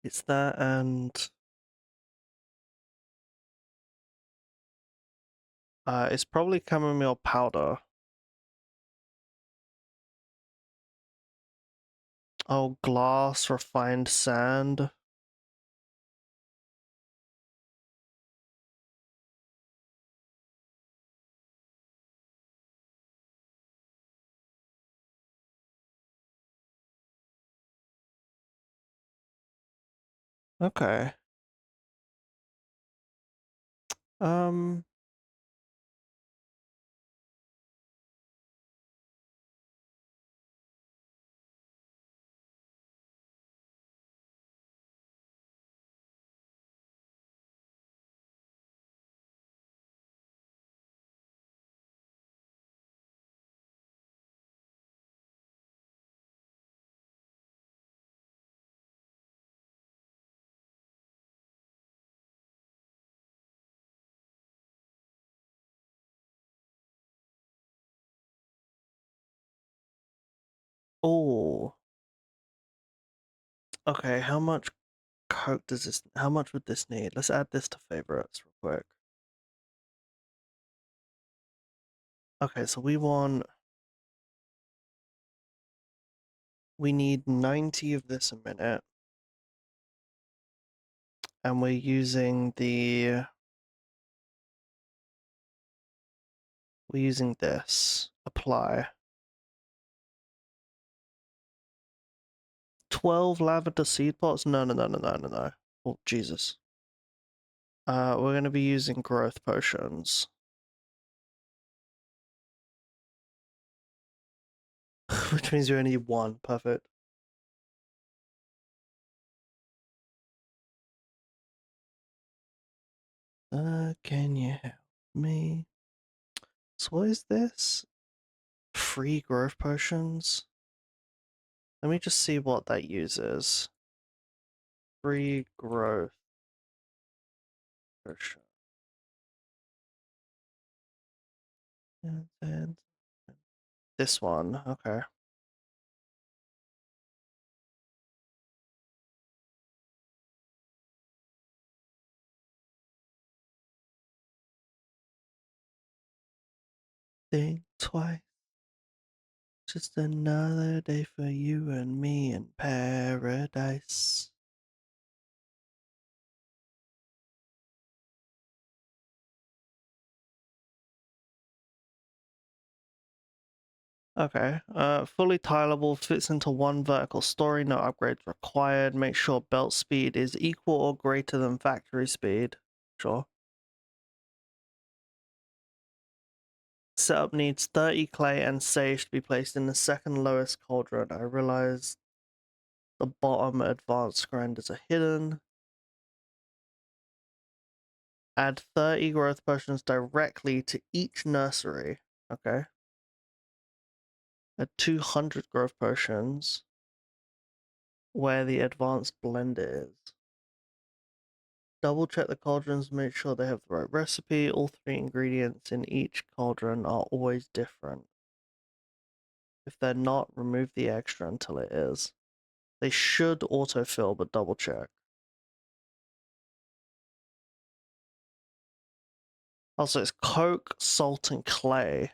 It's that and it's probably chamomile powder. Oh, glass, refined sand. Okay. Um. Oh. Okay. How much coke does this? How much would this need? Let's add this to favorites real quick. Okay. So we need 90 of this a minute, and we're using this. Apply. 12 lavender seed pots? No, no, no, no, no, no, no. Oh, Jesus. We're going to be using growth potions. Which means you only need one. Perfect. Can you help me? So what is this? Free growth potions? Let me just see what that uses. Free growth potion. And this one, okay. Think twice. Just another day for you and me in paradise. Okay, fully tileable, fits into one vertical story, no upgrades required. Make sure belt speed is equal or greater than factory speed. Sure. Setup needs 30 clay and sage to be placed in the second lowest cauldron. I realize the bottom advanced grinders are hidden. Add 30 growth potions directly to each nursery. Okay. Add 200 growth potions where the advanced blend is. Double check the cauldrons, make sure they have the right recipe. All 3 ingredients in each cauldron are always different. If they're not, remove the extra until it is. They should autofill, but double check. Also, it's coke, salt, and clay.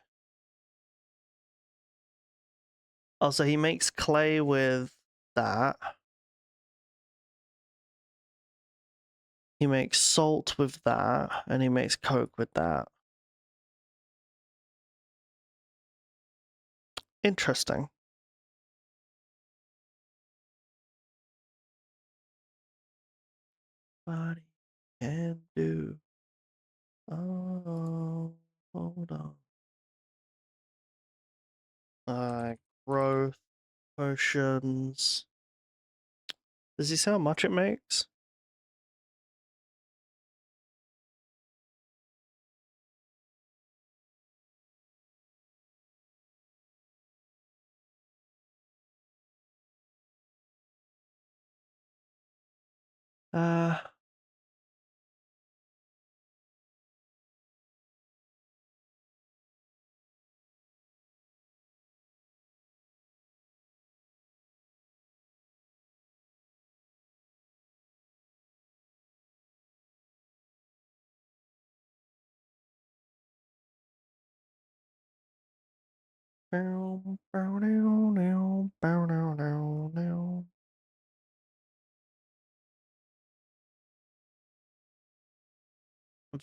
Also, he makes clay with that. He makes salt with that, and he makes coke with that. Interesting. What can do? Oh, hold on. Growth potions. Does he say how much it makes? Uh,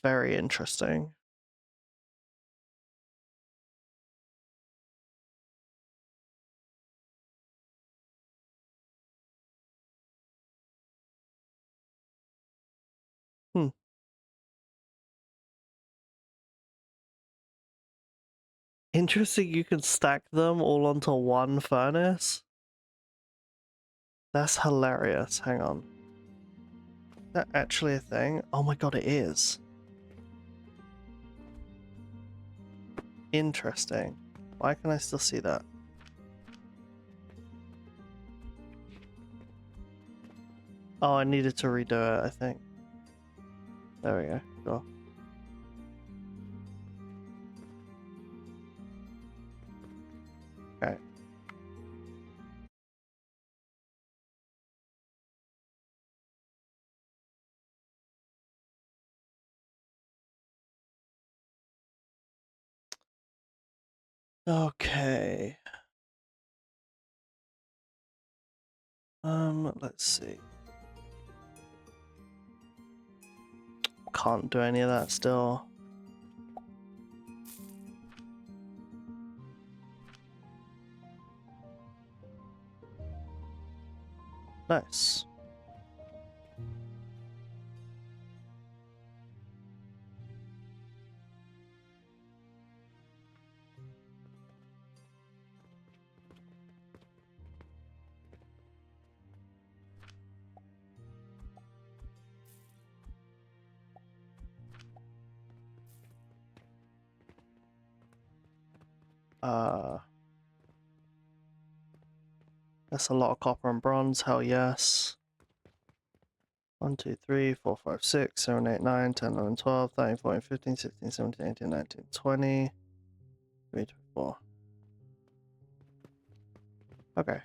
very interesting. Interesting, you can stack them all onto one furnace? That's hilarious. Hang on. Is that actually a thing? Oh my god, it is. Interesting. Why can I still see that? Oh, I needed to redo it, I think. There we go. Sure. Okay. Okay. Let's see. Can't do any of that still. Nice. That's a lot of copper and bronze, hell yes. 1, 2, 3, 4, 5, 6, 7, 8, 9, 10, 11, 12, 13, 14, 15, 16, 17, 18, 19, 20, 3, 4. Okay.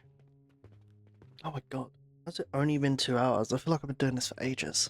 Oh my god. Has it only been 2 hours? I feel like I've been doing this for ages.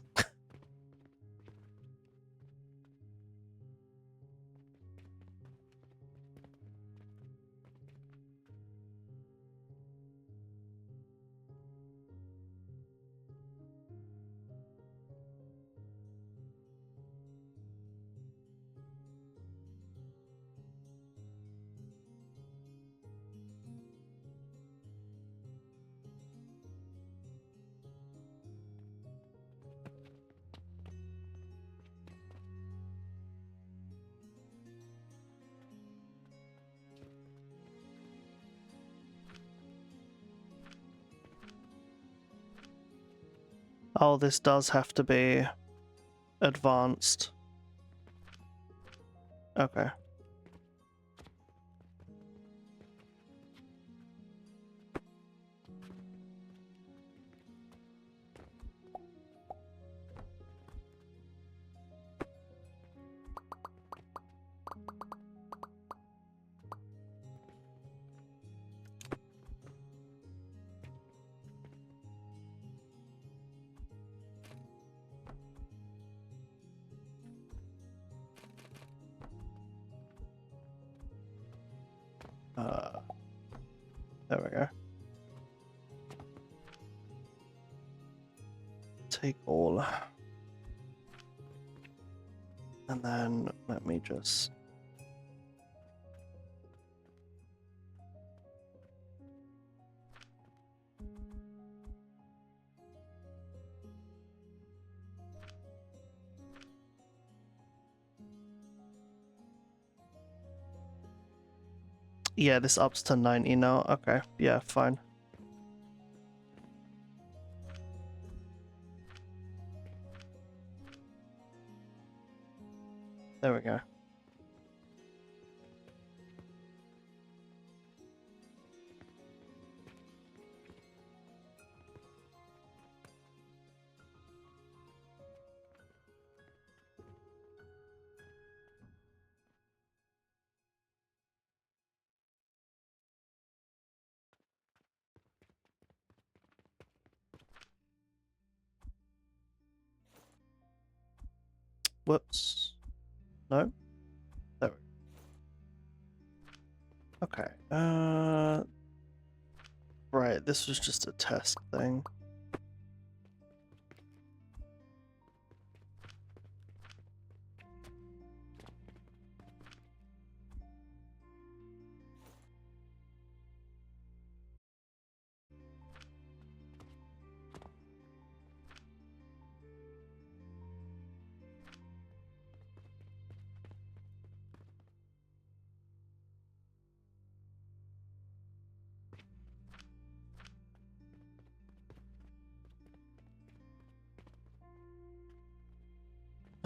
Oh, this does have to be advanced. Okay. There we go. Take all. And then let me just... Yeah, this ups to 90 now. Okay, yeah, fine. There we go. Whoops. No? There we go. Okay. Right, this was just a test thing.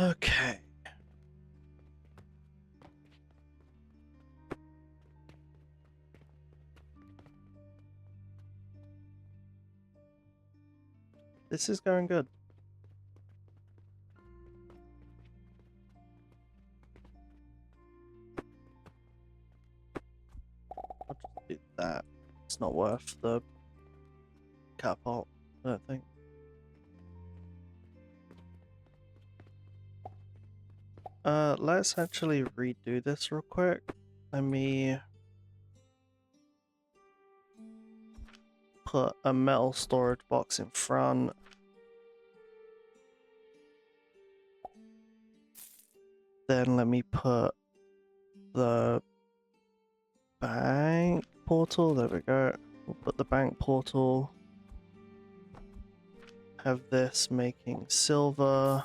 Okay. This is going good. I'll just do that. It's not worth the catapult, I don't think. Let's actually redo this real quick. Let me put a metal storage box in front. Then let me put the bank portal. There we go. We'll put the bank portal. Have this making silver.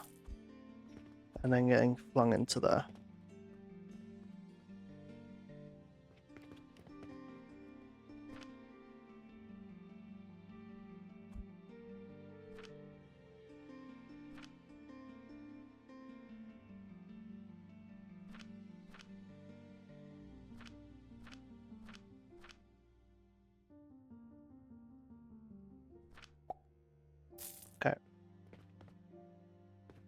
And then getting flung into there. Okay.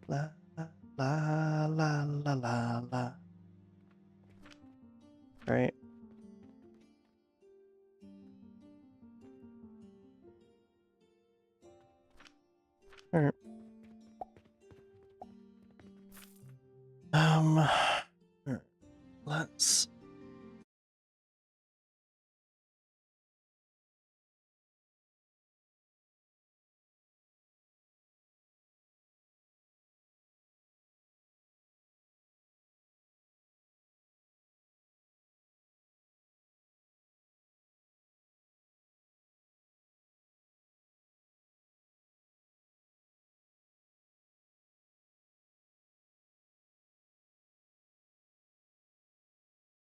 La la la la la la. Right. Alright. Let's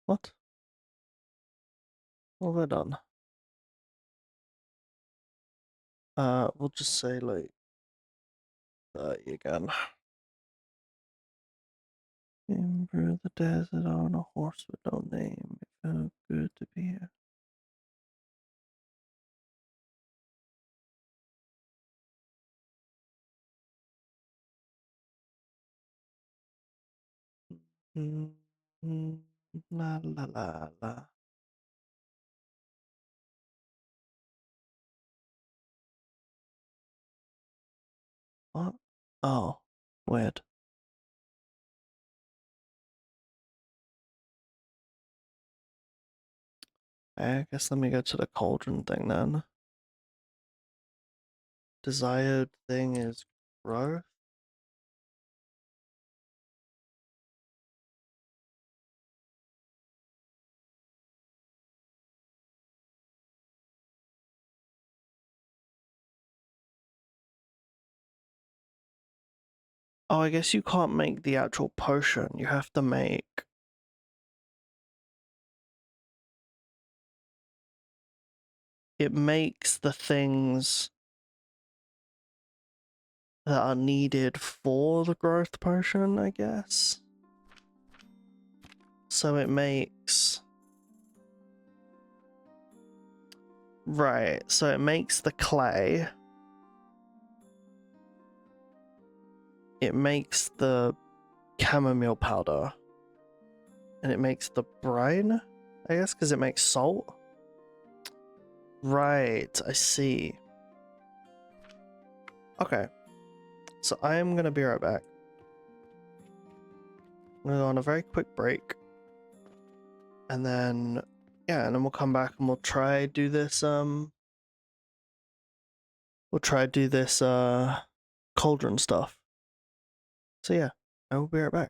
what? Well, we're done. We'll just say like 30 again. Through the desert on a horse with no name. It felt good to be here. La la la la. What? Oh, weird. I guess let me go to the cauldron thing then. Desired thing is growth. Oh, I guess you can't make the actual potion. You have to make. It makes the things that are needed for the growth potion, I guess. So it makes. Right, so it makes the clay. It makes the chamomile powder. And it makes the brine, I guess, because it makes salt. Right, I see. Okay. So I am going to be right back. I'm going to go on a very quick break. And then, yeah, and then we'll come back and we'll try do this, cauldron stuff. So yeah, I will be right back.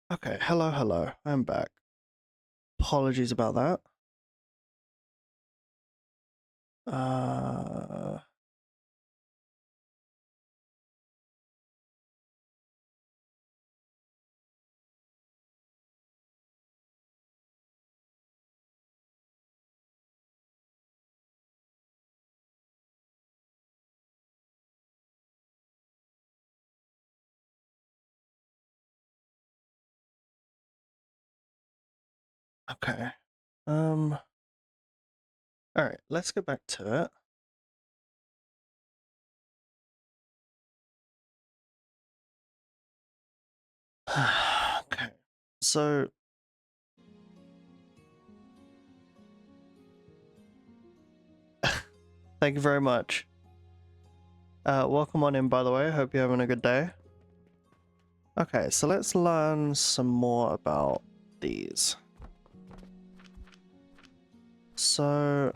Okay, hello, hello. I'm back. Apologies about that. Uh, okay. All right, let's get back to it. Okay. So thank you very much. Welcome on in, by the way. Hope you're having a good day. Okay, so let's learn some more about these. So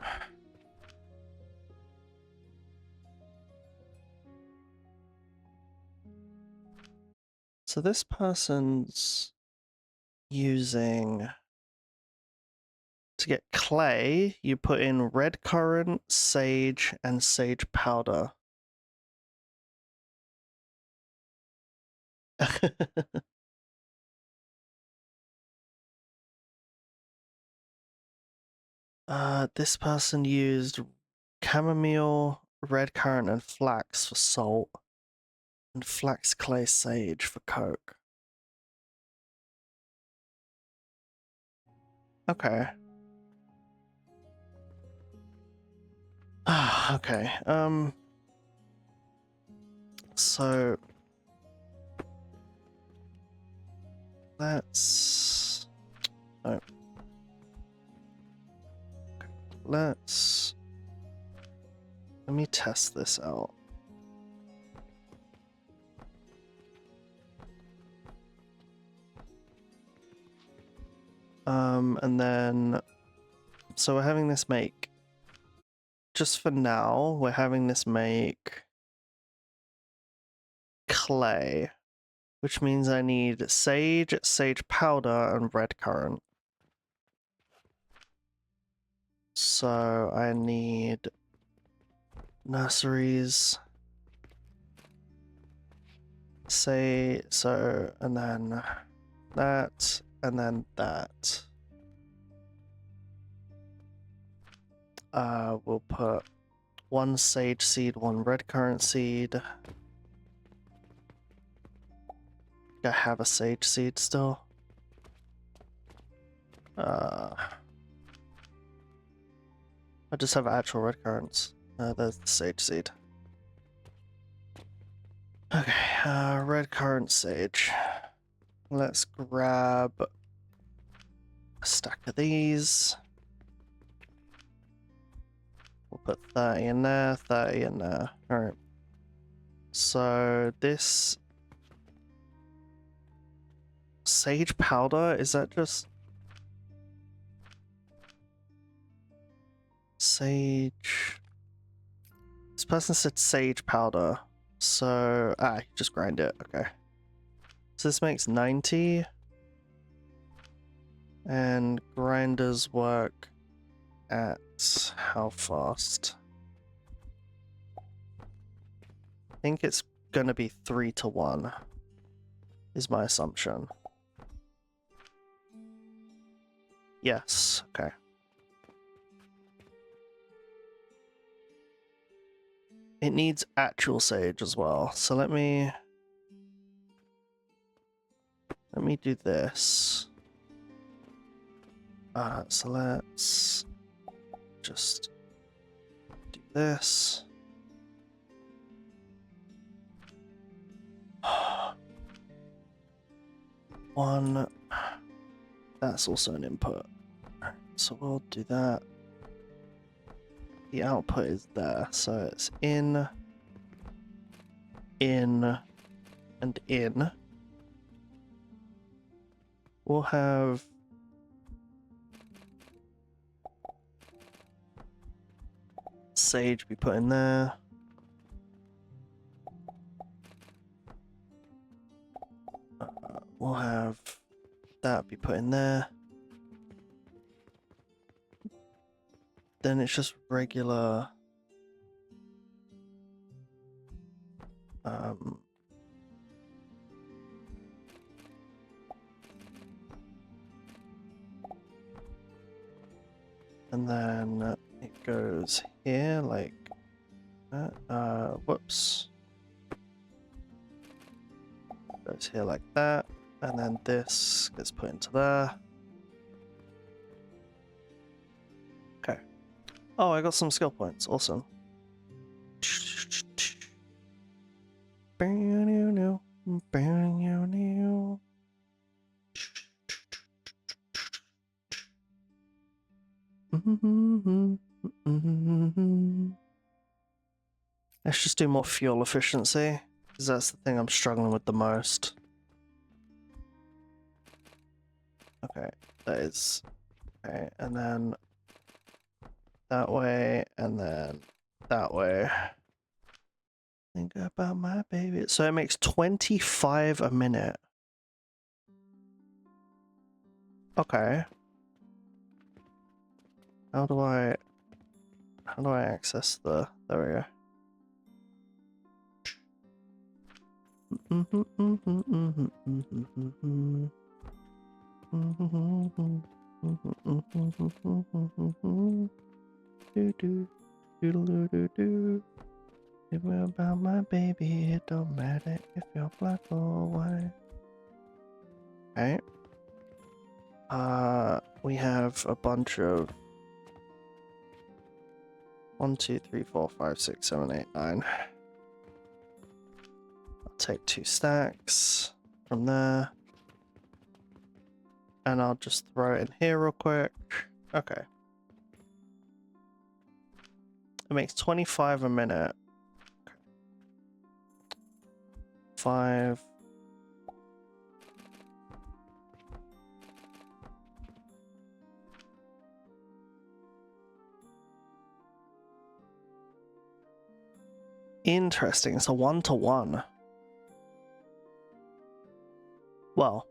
this person's using, to get clay, you put in red currant, sage, and sage powder. This person used chamomile, red currant, and flax for salt, and flax clay sage for coke. Okay. Okay. So let's. Oh. Let's. Let me test this out. And then. So we're having this make. Just for now, we're having this make clay, which means I need sage, sage powder, and red currant. So I need nurseries. Say so, and then that, and then that. We'll put one sage seed, one red currant seed. I have a sage seed still. I just have actual red currants. There's the sage seed. Okay, red currant sage. Let's grab a stack of these. We'll put 30 in there, 30 in there. Alright. So this sage powder, is that just sage? This person said sage powder. So, you just grind it, okay. So this makes 90. And grinders work at how fast? I think it's gonna be 3 to 1, is my assumption. Yes, okay. It needs actual sage as well, so let me do this. So let's just do this. One. That's also an input. So we'll do that. The output is there, so it's in, and in. We'll have sage be put in there. We'll have That be put in there. Then it's just regular and then it goes here like that. Whoops. Goes here like that, and then this gets put into there. Okay. Oh, I got some skill points. Awesome. Let's just do more fuel efficiency, because that's the thing I'm struggling with the most. Okay, that is... Okay, and then that way, and then that way. Think about my baby. So it makes 25 a minute. Okay. How do I access the... There we go. About my baby, it don't matter if you're black or white. Okay. We have a bunch of 1, 2, 3, 4, 5, 6, 7, 8, 9. I'll take 2 stacks from there. And I'll just throw it in here real quick. Okay. It makes 25 a minute. 5. Interesting. It's a 1-to-1. Well,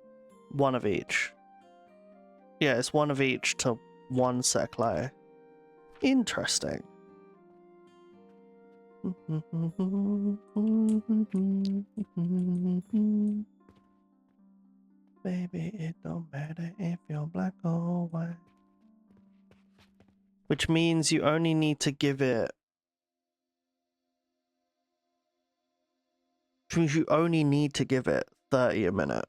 1 of each. Yeah, it's 1 of each to 1 seclay. Interesting. Baby, it don't matter if you're black or white. Which means you only need to give it... Which means you only need to give it 30 a minute.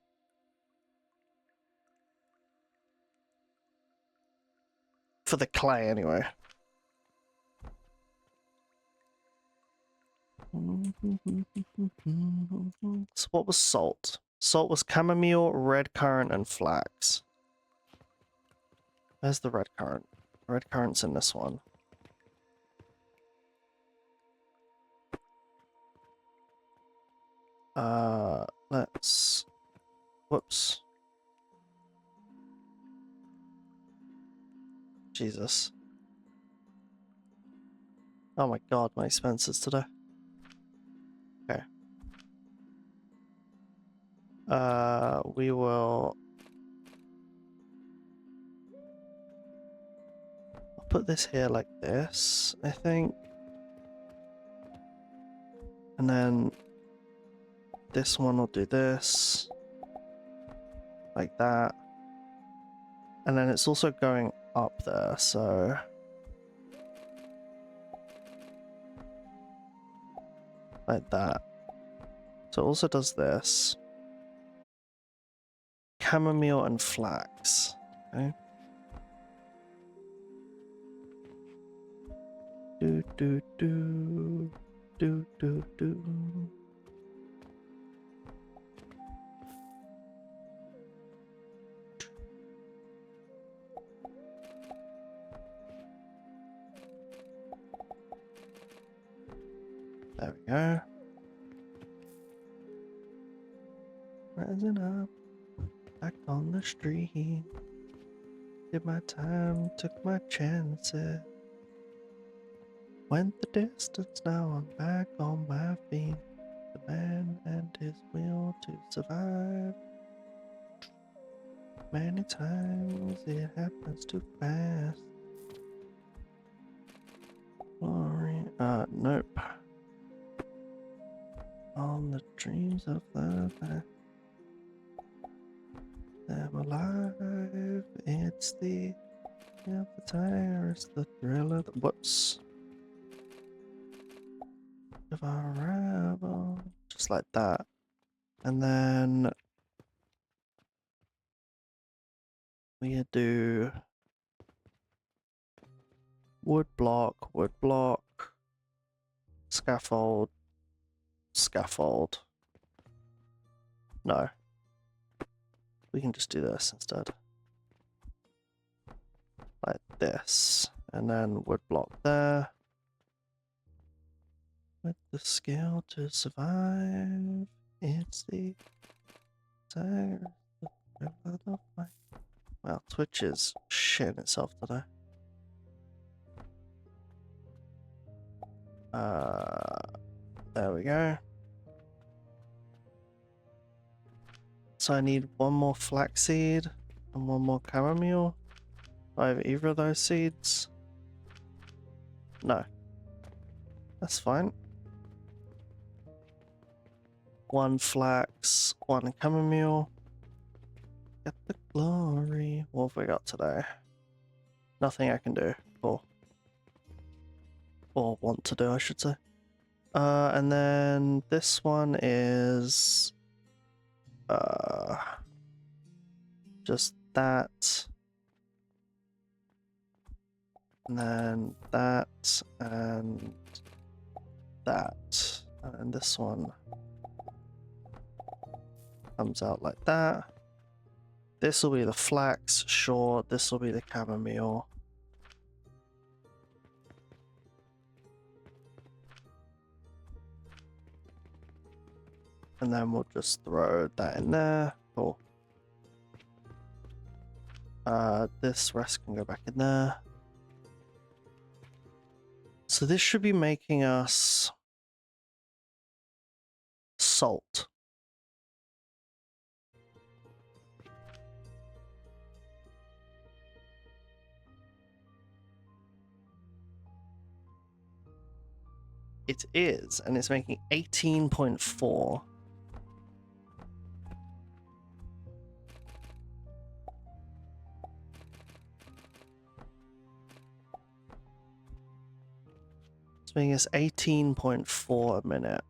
For the clay, anyway. So what was salt? Salt was chamomile, red currant, and flax. Where's the red currant? Red currant's in this one. Let's... Whoops. Jesus. Oh my god, my expenses today. Okay. We will... I'll put this here like this, I think. And then this one will do this. Like that. And then it's also going up there, so... Like that. So it also does this. Chamomile and flax. Okay. Do do do do do do. There we go. Rising up, back on the street. Did my time, took my chances. Went the distance, now I'm back on my feet. The man and his will to survive. Many times it happens too fast. Glory. Nope. On the dreams of love, I'm alive. It's the appetite, the thrill of the whoops. Of our arrival. Just like that. And then we do wood block, scaffold, scaffold. No. We can just do this instead. Like this. And then wood block there. With the skill to survive, it's the desire of my... Well, Twitch is shitting itself today. There we go. So I need one more flaxseed and one more chamomile. Do I have either of those seeds? No. That's fine. One flax, one chamomile. Get the glory. What have we got today? Nothing I can do. Cool. Or want to do, I should say. And then this one is just that. And then that and that. And this one comes out like that. This will be the flax, sure. This will be the chamomile. And then we'll just throw that in there. Cool. This rest can go back in there. So this should be making us salt. It is, and it's making 18.4. It's making us 18.4 a minute.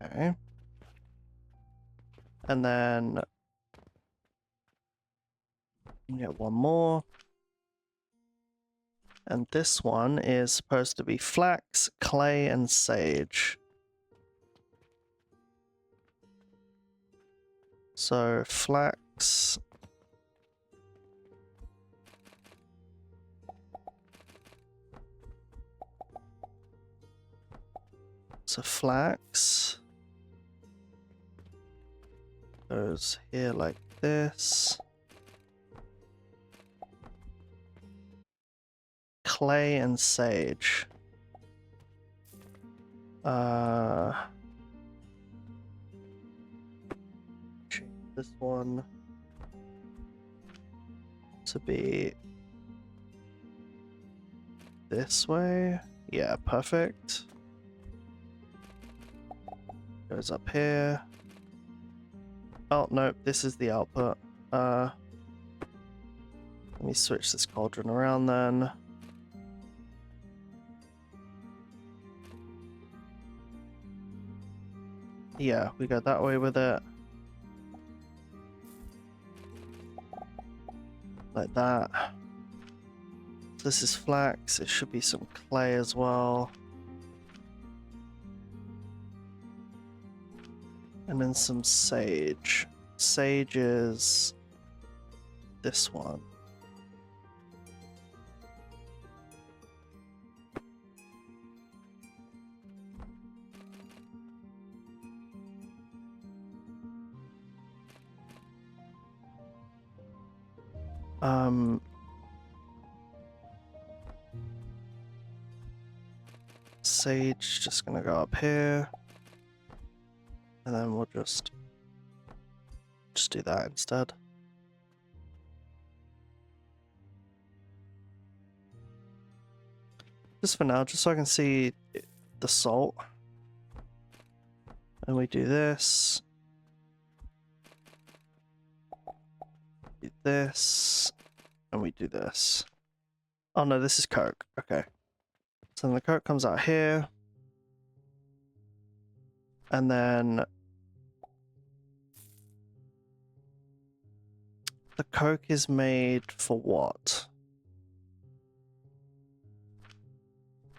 Okay. And then we get one more. And this one is supposed to be flax, clay, and sage. So flax. So flax goes here like this. Clay and sage. Change this one to be this way. Yeah, perfect. Goes up here. Oh, no, this is the output. Let me switch this cauldron around then. Yeah, we go that way with it. Like that. This is flax. It should be some clay as well. And then some sage. Sage is this one. Sage just gonna go up here. And then we'll just do that instead. Just for now, just so I can see the salt. And we do this. Do this. And we do this. Oh no, this is Coke. Okay. So then the Coke comes out here. And then the Coke is made for what?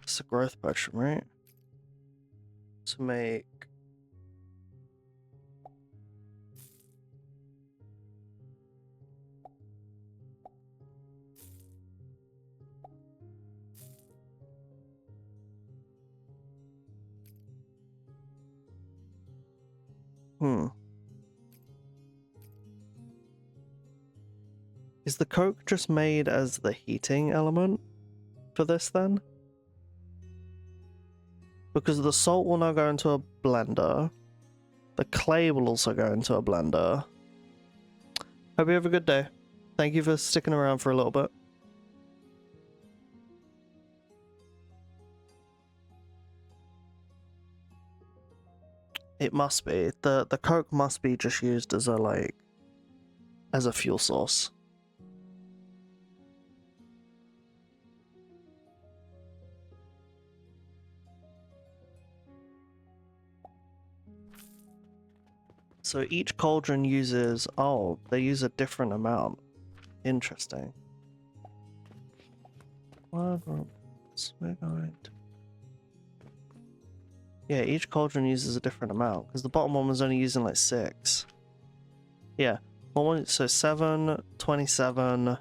It's a growth potion, right? To make... Is the Coke just made as the heating element for this then? Because the salt will now go into a blender. The clay will also go into a blender. Hope you have a good day. Thank you for sticking around for a little bit. It must be. The Coke must be just used as a, like, as a fuel source. So each cauldron uses... Oh, they use a different amount. Interesting. We're going to... Yeah, each cauldron uses a different amount, because the bottom one was only using like 6. Yeah, so 7, 27,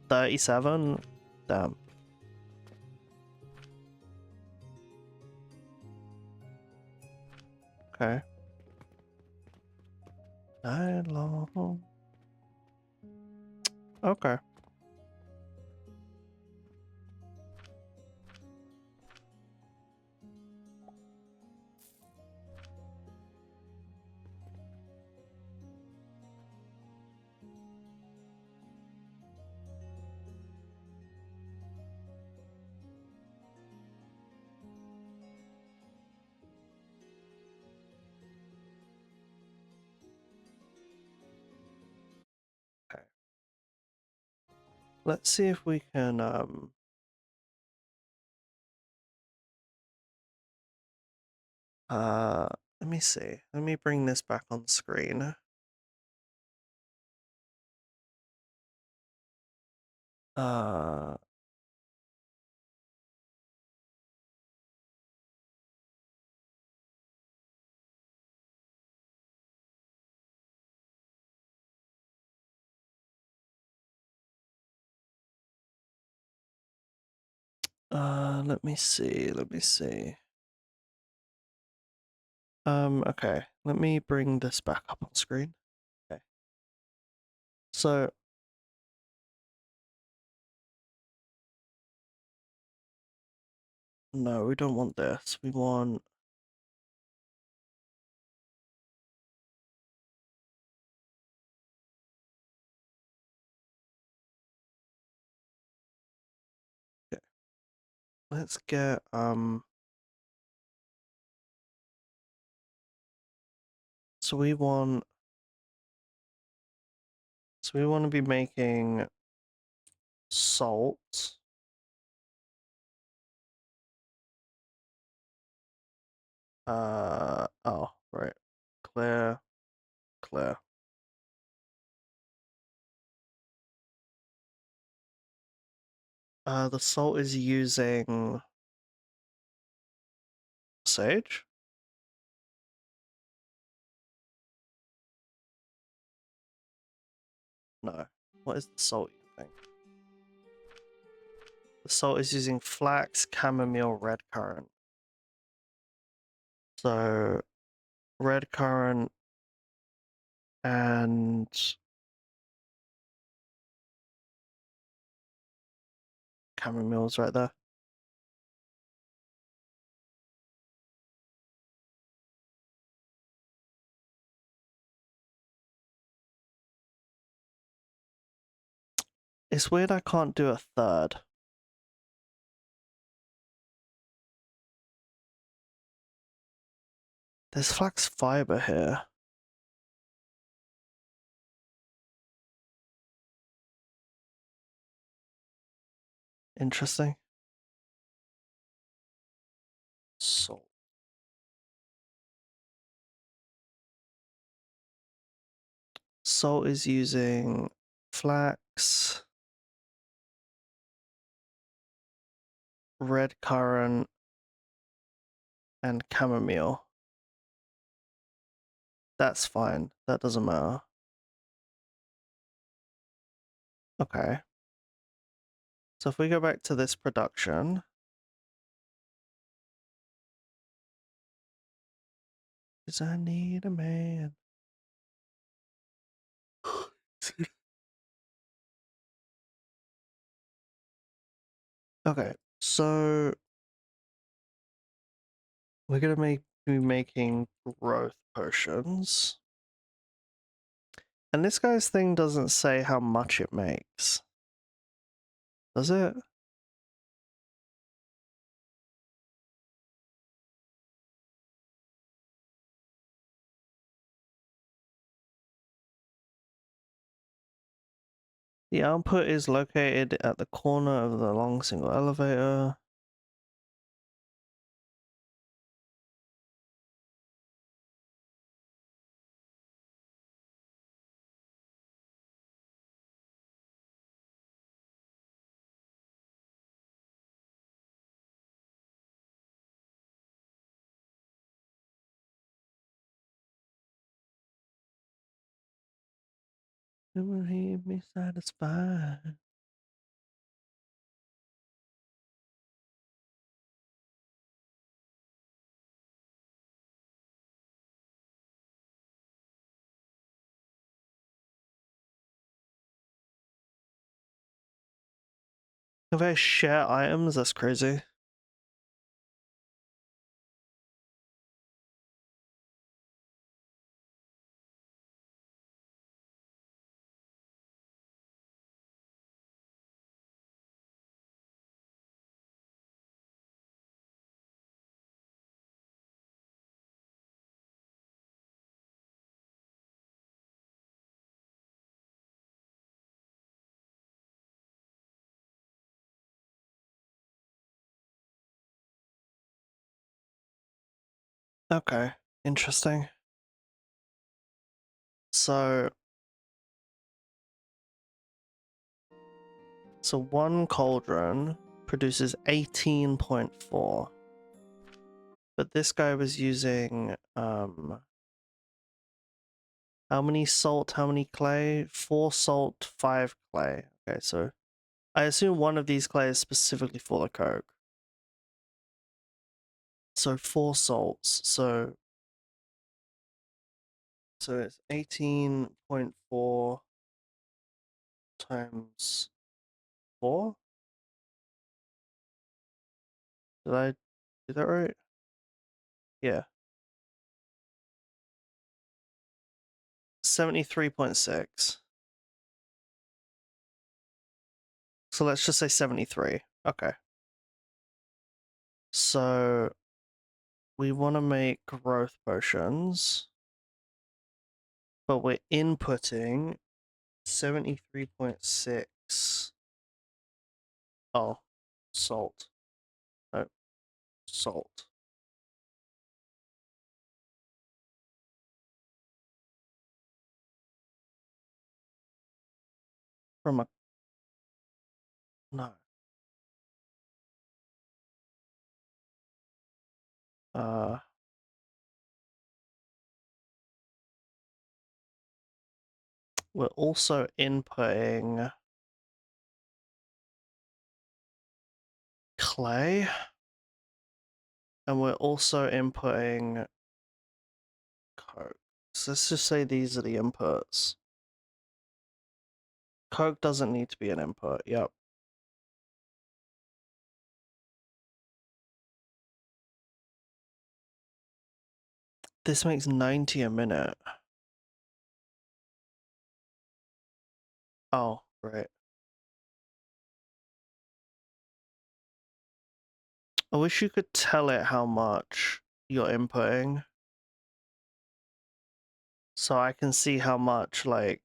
37. Damn. Okay. Long. Okay. Okay. Let's see if we can let me see. Let me bring this back on screen. Let me see. Let me see. Okay. Let me bring this back up on screen. Okay. So no, we don't want this. We want... Okay. Let's get so we want to be making salt. Oh, right. Clear. The salt is using sage? No. What is the salt using? The salt is using flax, chamomile, red currant. So, red currant and chamomile's right there. It's weird I can't do a third. There's flax fiber here. Interesting. Salt. Salt is using flax, red currant, and chamomile. That's fine. That doesn't matter. Okay. So if we go back to this production, cause I need a man. Okay, so we're gonna be making growth potions. And this guy's thing doesn't say how much it makes. Does it? The output is located at the corner of the long single elevator. It will leave me satisfied. If I share items, that's crazy. Okay, interesting. So one cauldron produces 18.4. But this guy was using how many salt, how many clay? 4 salt, 5 clay. Okay, so I assume one of these clay is specifically for the coke. So 4 salts. So it's 18.4 times 4. Did I do that right? Yeah. 73.6. So let's just say 73. Okay. So we want to make growth potions, but we're inputting 73.6. Oh, salt. No, salt. From a. No. Uh. We're also inputting clay. And we're also inputting coke. So let's just say these are the inputs. Coke doesn't need to be an input. Yep. This makes 90 a minute. Oh, right. I wish you could tell it how much you're inputting. So I can see how much, like...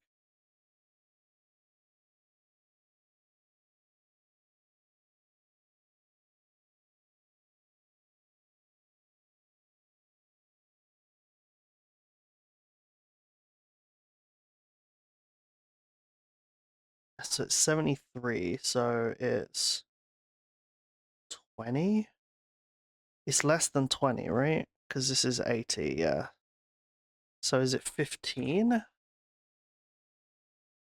So it's 73, so it's 20? It's less than 20, right? Because this is 80, yeah. So is it 15?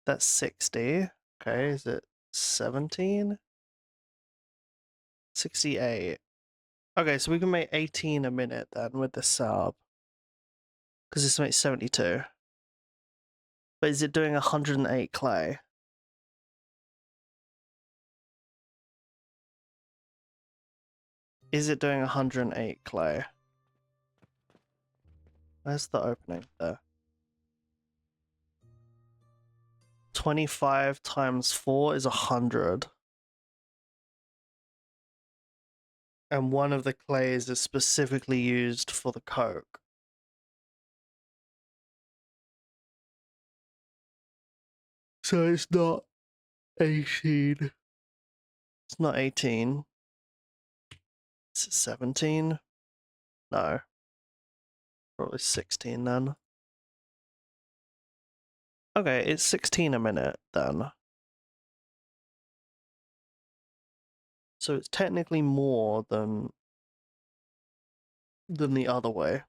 That's 60. Okay, is it 17? 68. Okay, so we can make 18 a minute then with the sub. Because this makes 72. But is it doing 108 clay? Is it doing 108 clay? Where's the opening there? 25 times 4 is 100. And one of the clays is specifically used for the coke. So it's not 18. It's not 18. It's 17. No. Probably 16 then. Okay, it's 16 a minute then. So it's technically more than the other way.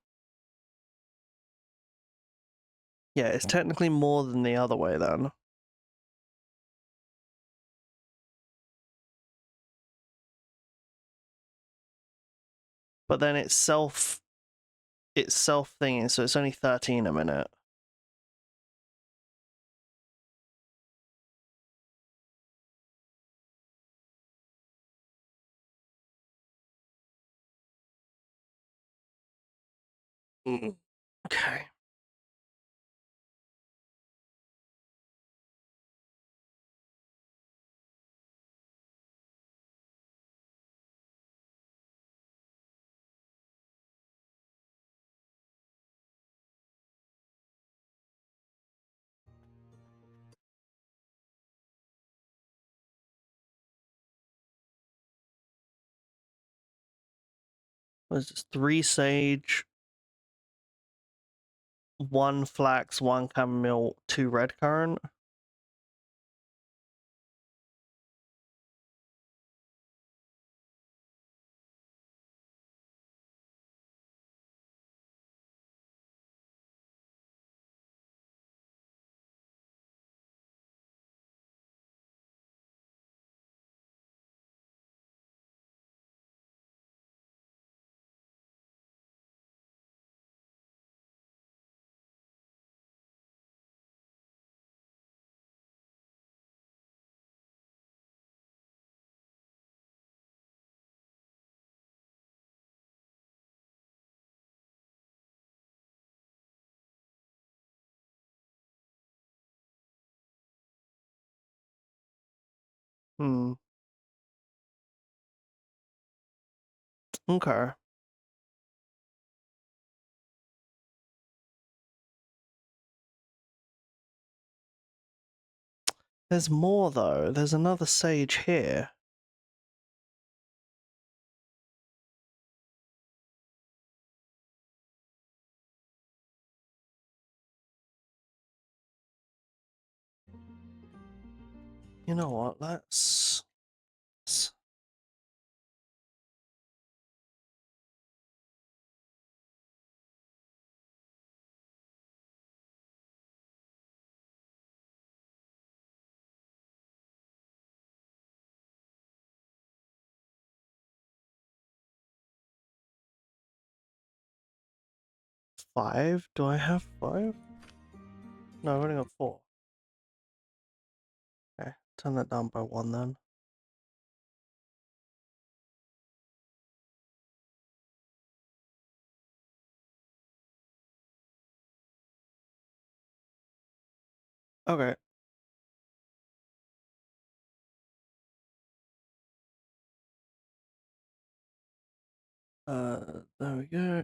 Yeah, it's technically more than the other way then. But then it's self thingy, so it's only 13 a minute. Okay. What is this? 3 sage, 1 flax, 1 chamomile, 2 red currant. Hmm. Okay. There's more though. There's another sage here. You know what? Let's 5? Do I have 5? No, I've only got 4. Okay, turn that down by 1 then. Okay. There we go.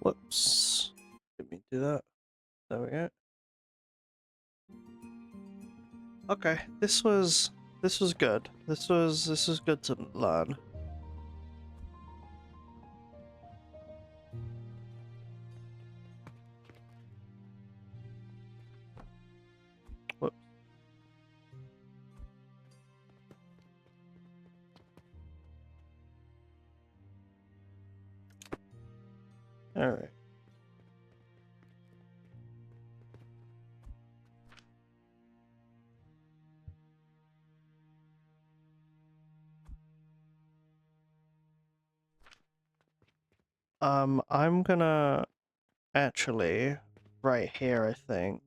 Whoops. Didn't mean to do that. There we go. Okay, this was good. This was good to learn. Whoops. Alright. I'm gonna actually right here, I think.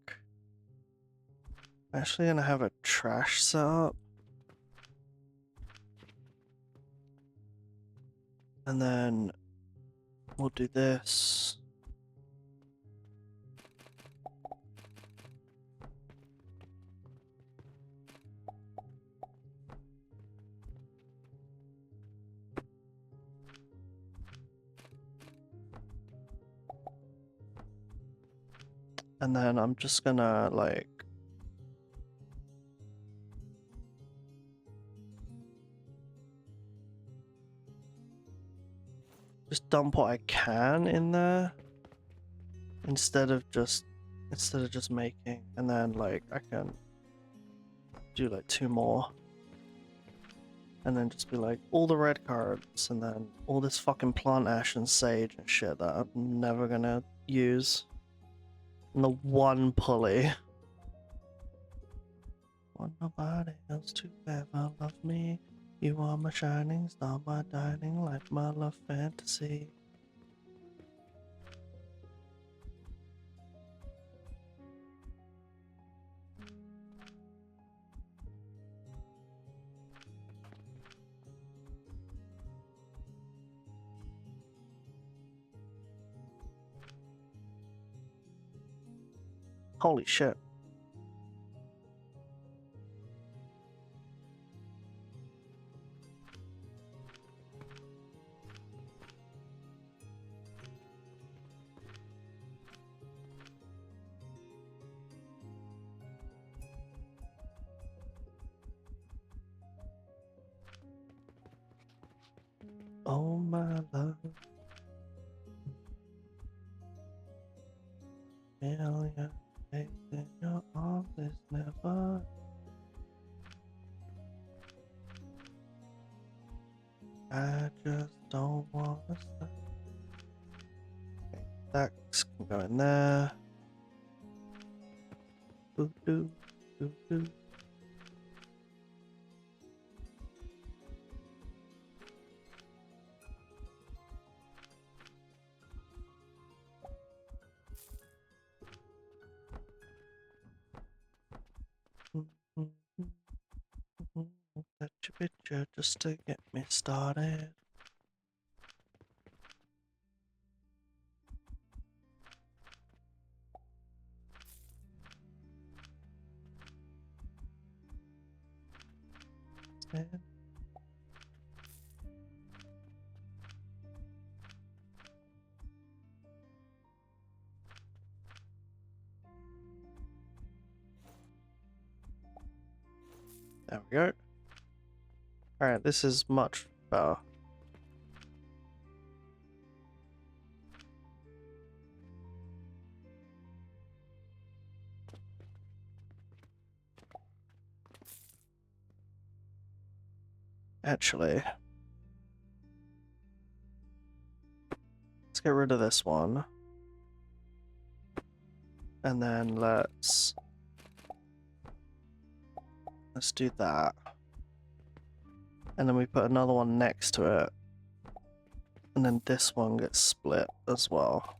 Actually gonna have a trash set up. And then we'll do this. And then I'm just gonna like just dump what I can in there instead of just making, and then like I can do like 2 more and then just be like all the red cards and then all this fucking plant ash and sage and shit that I'm never gonna use. And the one pulley. Want nobody else to ever love me. You are my shining star, my dining light, my love fantasy. Holy shit. Oh my love. Million days in your arms is never. I just don't wanna stop. Okay, that can go in there. Boo doo, boo doo. That your picture just to get me started. There we go. Alright, this is much better. Actually, let's get rid of this one. And then let's do that. And then we put another one next to it. And then this one gets split as well.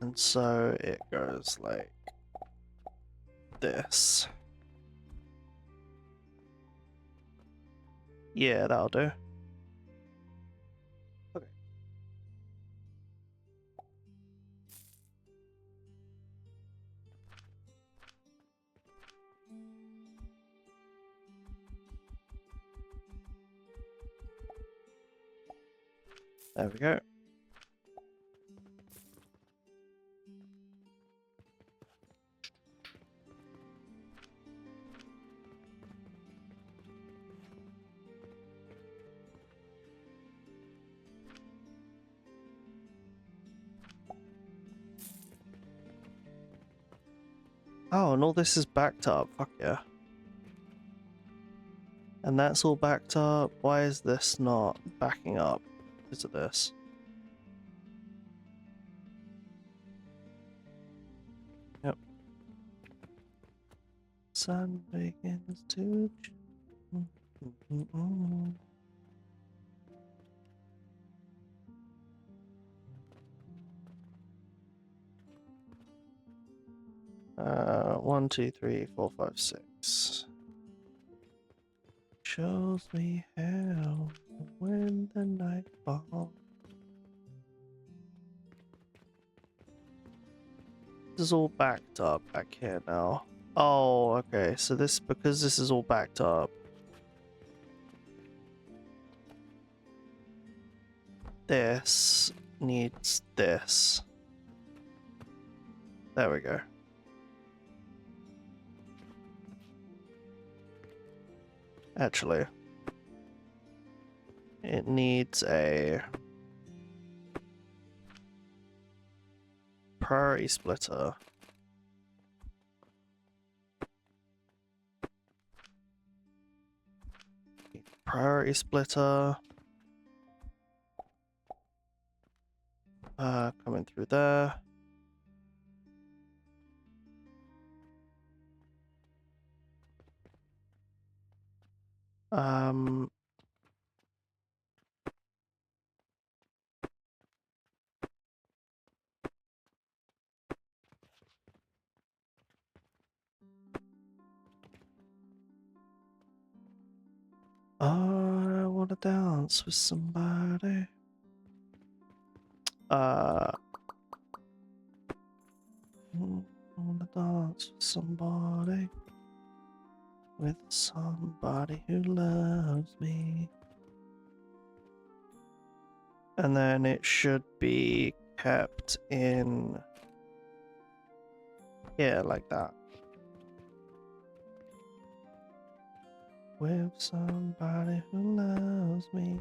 And so it goes like this. Yeah, that'll do. Okay. There we go. Oh, and all this is backed up. Fuck yeah. And that's all backed up. Why is this not backing up because of this? Yep. Sun begins to... One, two, three, four, five, six. Shows me how when the night falls. This is all backed up back here now. Oh, okay. So this, because this is all backed up. This needs this. There we go. Actually, it needs a priority splitter. Priority splitter. Coming through there. Um, I wanna dance with somebody. I wanna dance with somebody. With somebody who loves me. And then it should be kept in here like that. With somebody who loves me.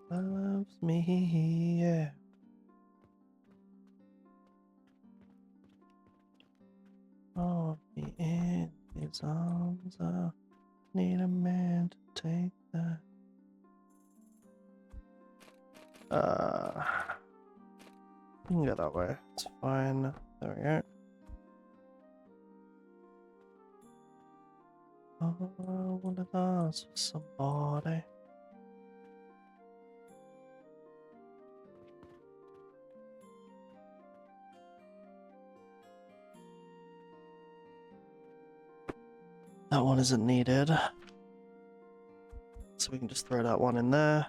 Loves me, yeah. Oh, be in his arms. I need a man to take that. You can go that way. It's fine. There we go. Oh, I wanna dance with somebody. That one isn't needed. So we can just throw that one in there.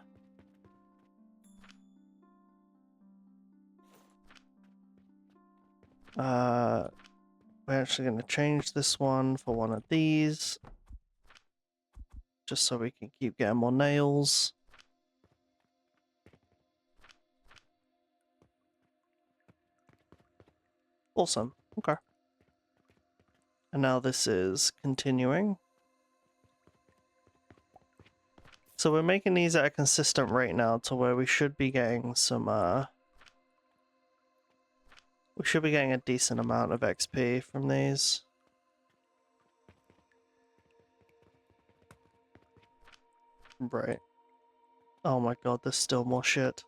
We're actually going to change this one for one of these. Just so we can keep getting more nails. Awesome. Okay. And now this is continuing. So we're making these at a consistent rate now to where we should be getting some, we should be getting a decent amount of XP from these. Right. Oh my god, there's still more shit.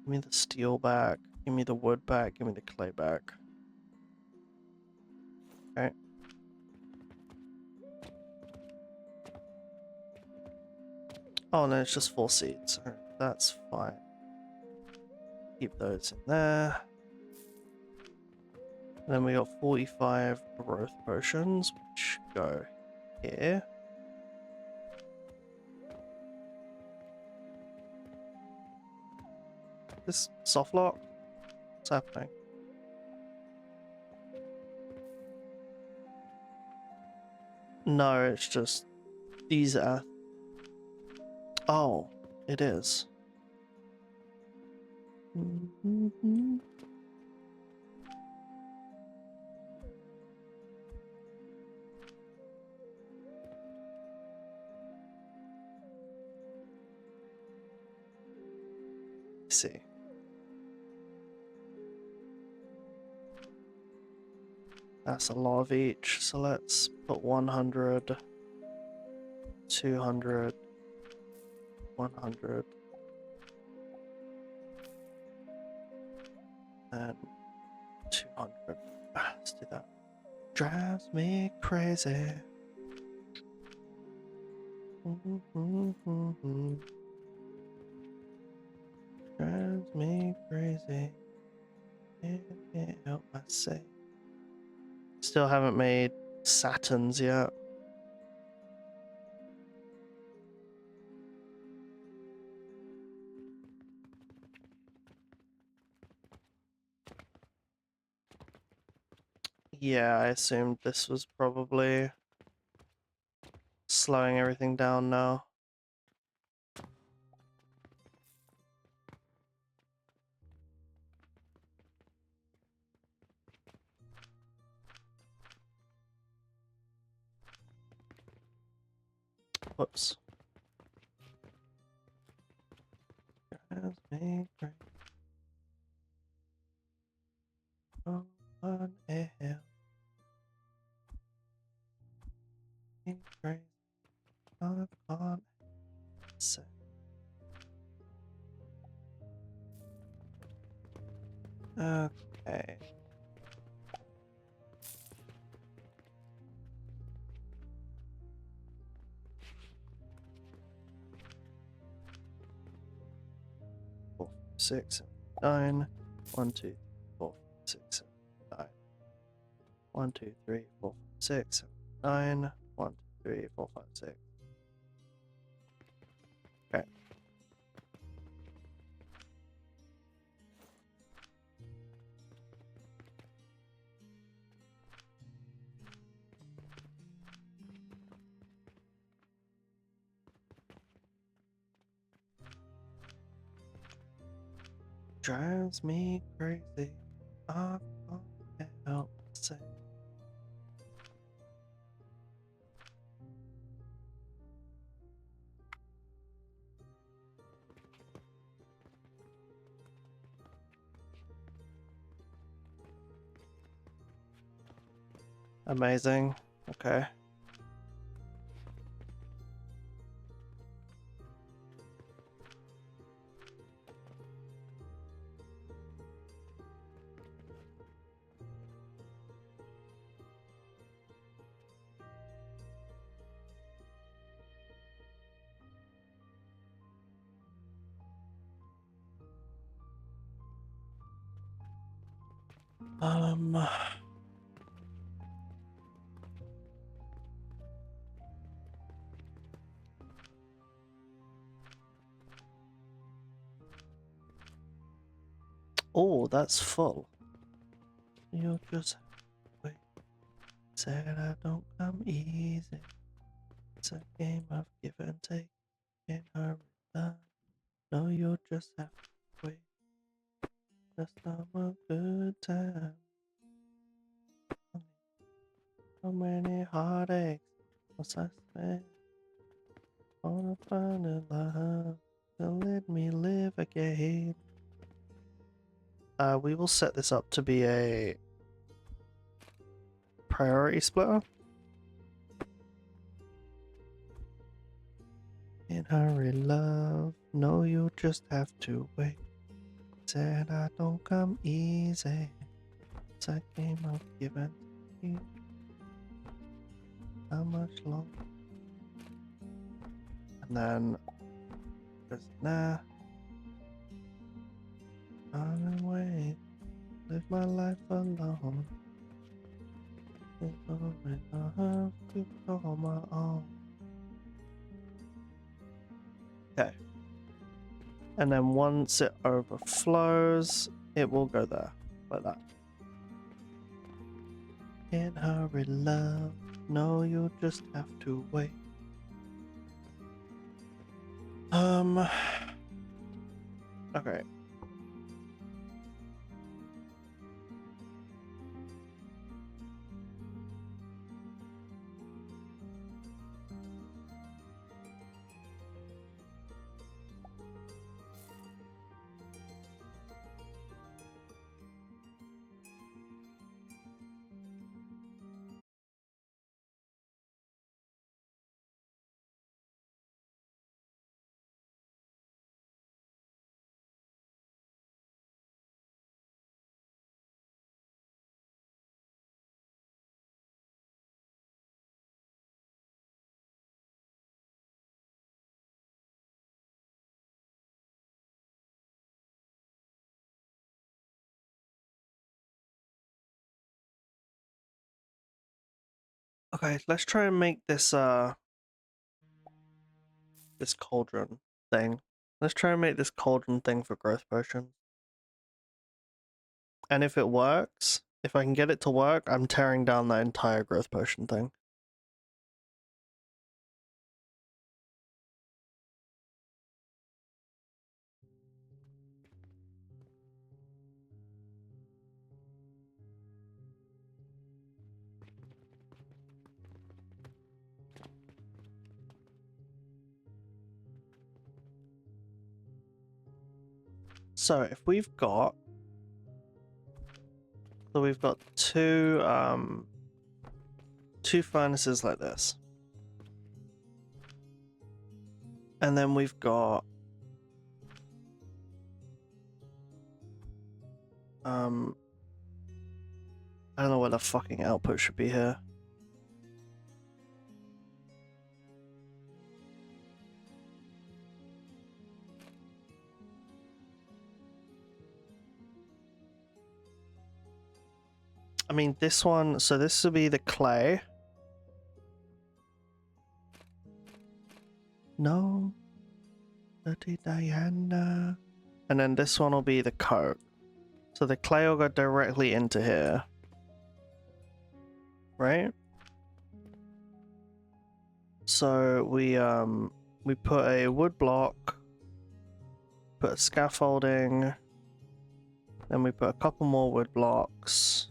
Give me the steel back, give me the wood back, give me the clay back. Okay. Oh no, it's just 4 seeds. Alright, that's fine. Keep those in there. And then we got 45 growth potions, which go here. this soft lock? What's happening? No, it's just these are. Oh, it is. See. That's a lot of each, so let's put 100, 200, 100, and 200. Let's do that. Drives me crazy. Drives me crazy. Can't help myself. Still haven't made Saturns yet. Yeah, I assumed this was probably slowing everything down now. Whoops. Drives me crazy. Oh, what a hell. Me crazy. On set. Okay. Four, 6, 9. 1, 2, 4, 6, 9. 1, 2, 3, 4, 6, 9. 1, 2, 3, 4, 5, 6. Okay. Drives me crazy. I can't help myself. Amazing. Okay. Oh, that's full. You just wait. Said I don't come easy. It's a game of give and take. Can't hurry up. No, you'll just have to wait. Just have a good time. So many heartaches. What's I spend? Wanna find a love to let me live again. We will set this up to be a priority splitter. In hurry, love. No, you just have to wait. Said I don't come easy. It's a game of give and take. How much longer? And then just nah. I'm away. Live my life alone. It's all enough to call my own. Okay. And then once it overflows, it will go there, like that. Can't hurry, love. No, you'll just have to wait. Okay. Okay, let's try and make this this cauldron thing. Let's try and make this cauldron thing for growth potions. And if it works, if I can get it to work, I'm tearing down that entire growth potion thing. So if we've got two furnaces like this. And then we've got I don't know what the fucking output should be here. I mean, this one, so this will be the clay. No. Dirty Diana. And then this one will be the coke. So the clay will go directly into here. Right? So we put a wood block, put a scaffolding, then we put a couple more wood blocks.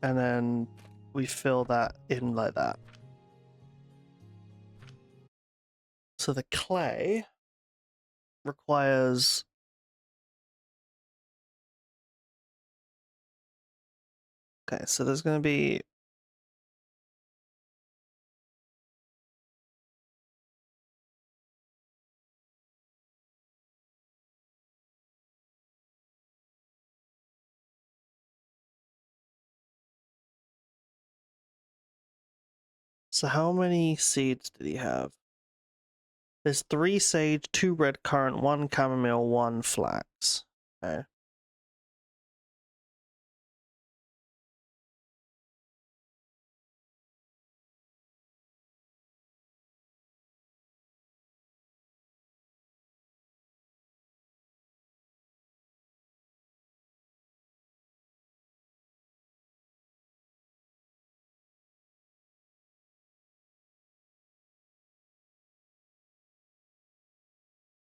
And then we fill that in like that. So the clay requires okay, so there's going to be so how many seeds did he have? There's 3 sage, 2 red currant, 1 chamomile, 1 flax. Okay.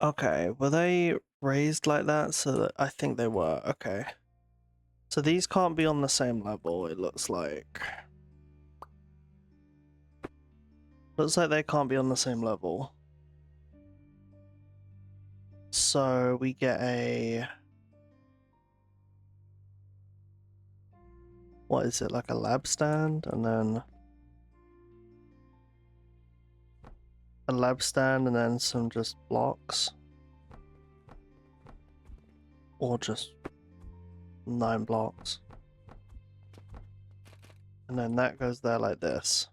Okay, were they raised like that? So that I think they were. Okay. So these can't be on the same level, it looks like. Looks like they can't be on the same level. So we get a... What is it, like a lab stand? And then... a lab stand and then some just blocks. Or just 9 blocks. And then that goes there like this.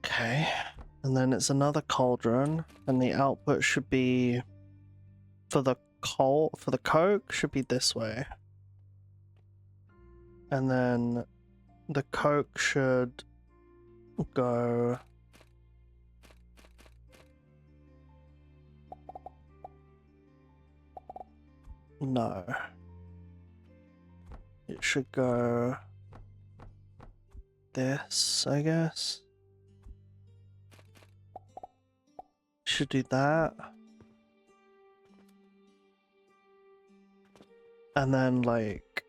Okay. And then it's another cauldron, and the output should be for the coke should be this way. And then the coke should go no. It should go this, I guess. Should do that. And then like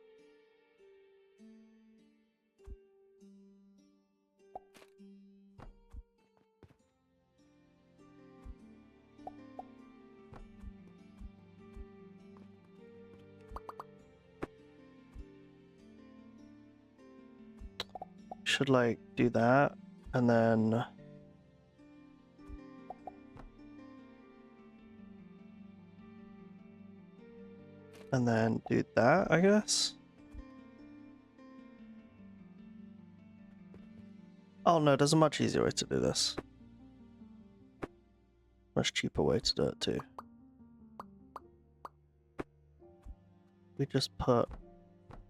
should like do that and then do that, I guess. Oh no, there's a much easier way to do this. Much cheaper way to do it too. We just put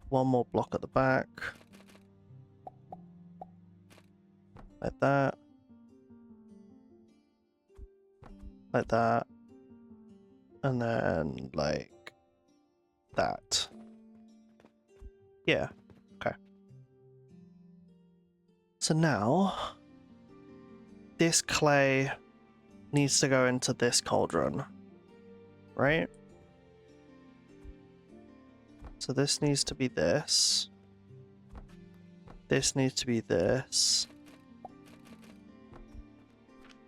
one more block at the back. Like that. Like that. And then like that. Yeah. Okay. So now this clay needs to go into this cauldron, right? So this needs to be this. This needs to be this.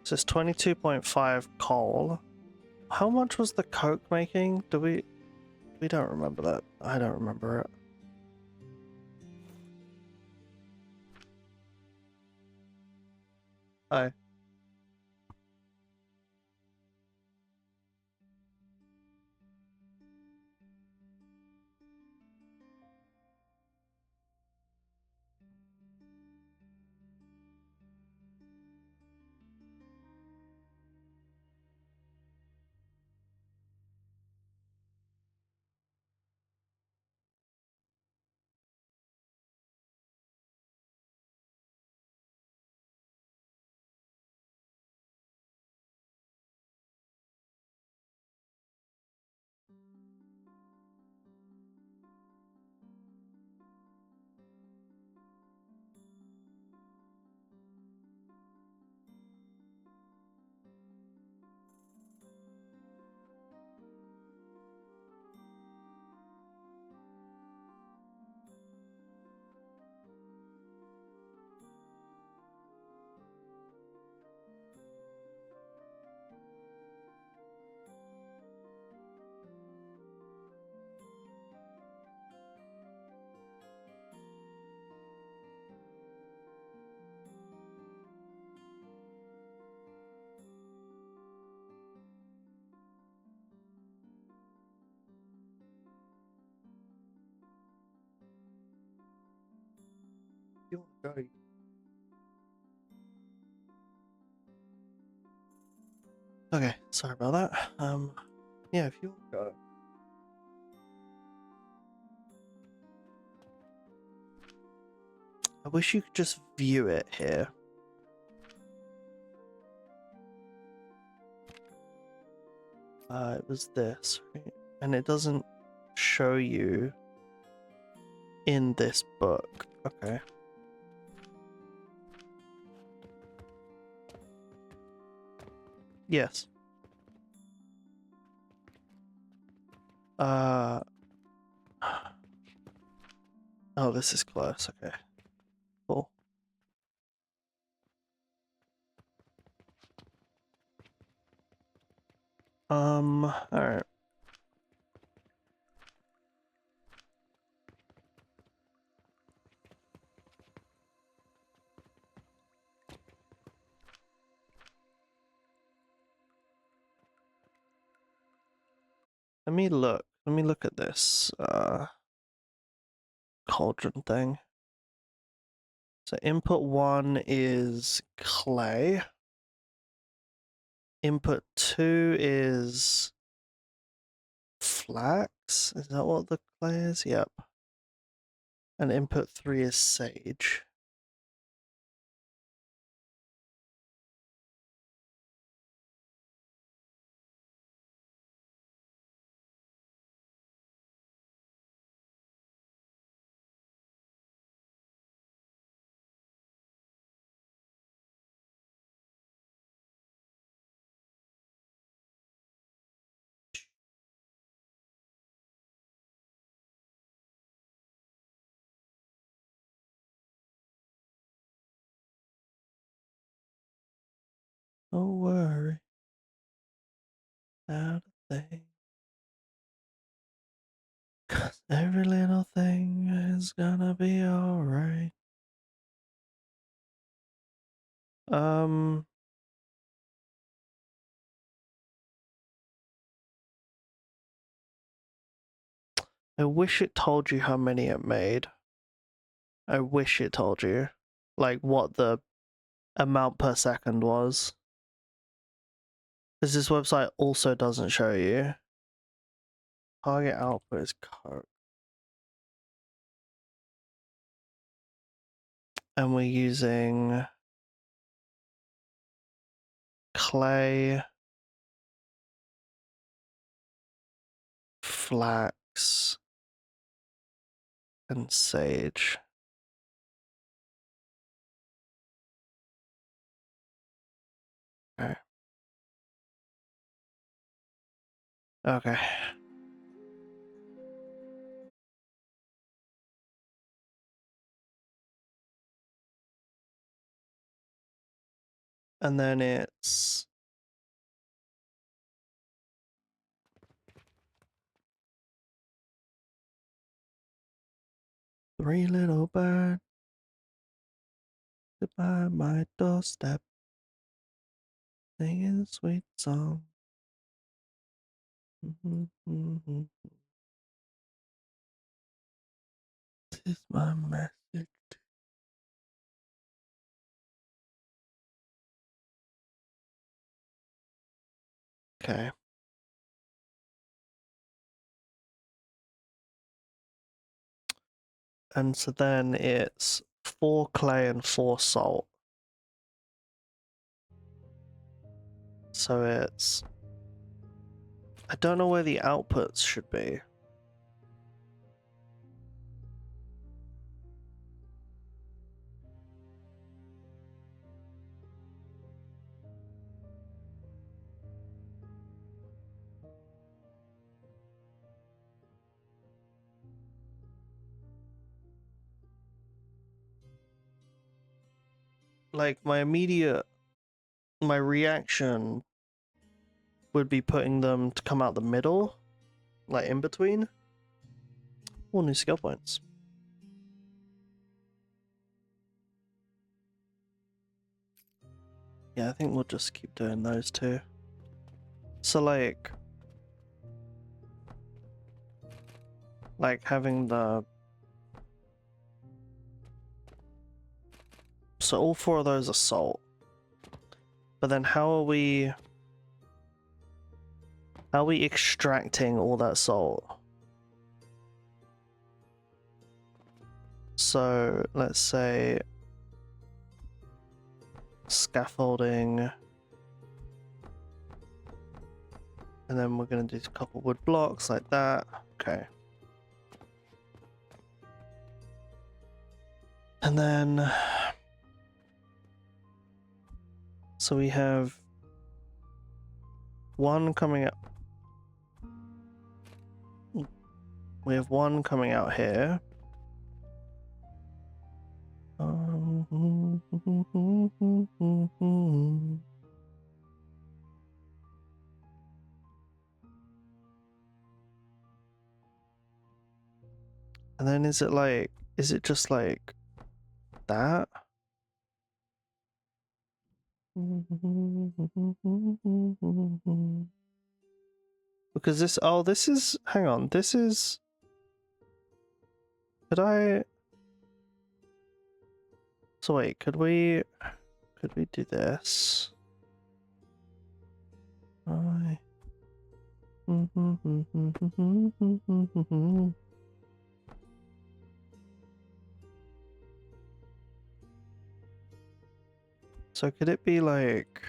So it's 22.5 coal. How much was the coke making? We don't remember that. I don't remember it. Hi. You want to go? Okay, sorry about that. Yeah, if you want to go. I wish you could just view it here. It was this, right? And it doesn't show you in this book. Okay. Yes. Oh, this is close. Okay. Cool. Alright. Let me look at this, cauldron thing. So input 1 is clay. Input 2 is flax? Is that what the clay is? Yep. And input 3 is sage. Don't worry about a thing. 'Cause every little thing is gonna be alright. I wish it told you how many it made. I wish it told you, like, what the amount per second was. Because this website also doesn't show you. Target output is coke. And we're using clay, flax, and sage. Okay. Okay. And then it's three little birds by my doorstep, singing a sweet song. This is my message. Okay. And so then it's 4 clay and 4 salt. So it's... I don't know where the outputs should be. Like, my reaction would be putting them to come out the middle, like in between. All new skill points. Yeah, I think we'll just keep doing those two. So like having the... So all 4 of those are salt. But then how are we extracting all that salt? So let's say scaffolding, and then we're going to do a couple wood blocks like that. Okay. And then so we have one coming up. We have one coming out here. And then is it just like that? Because this is, hang on, this is, so wait, could we do this? So could it be like...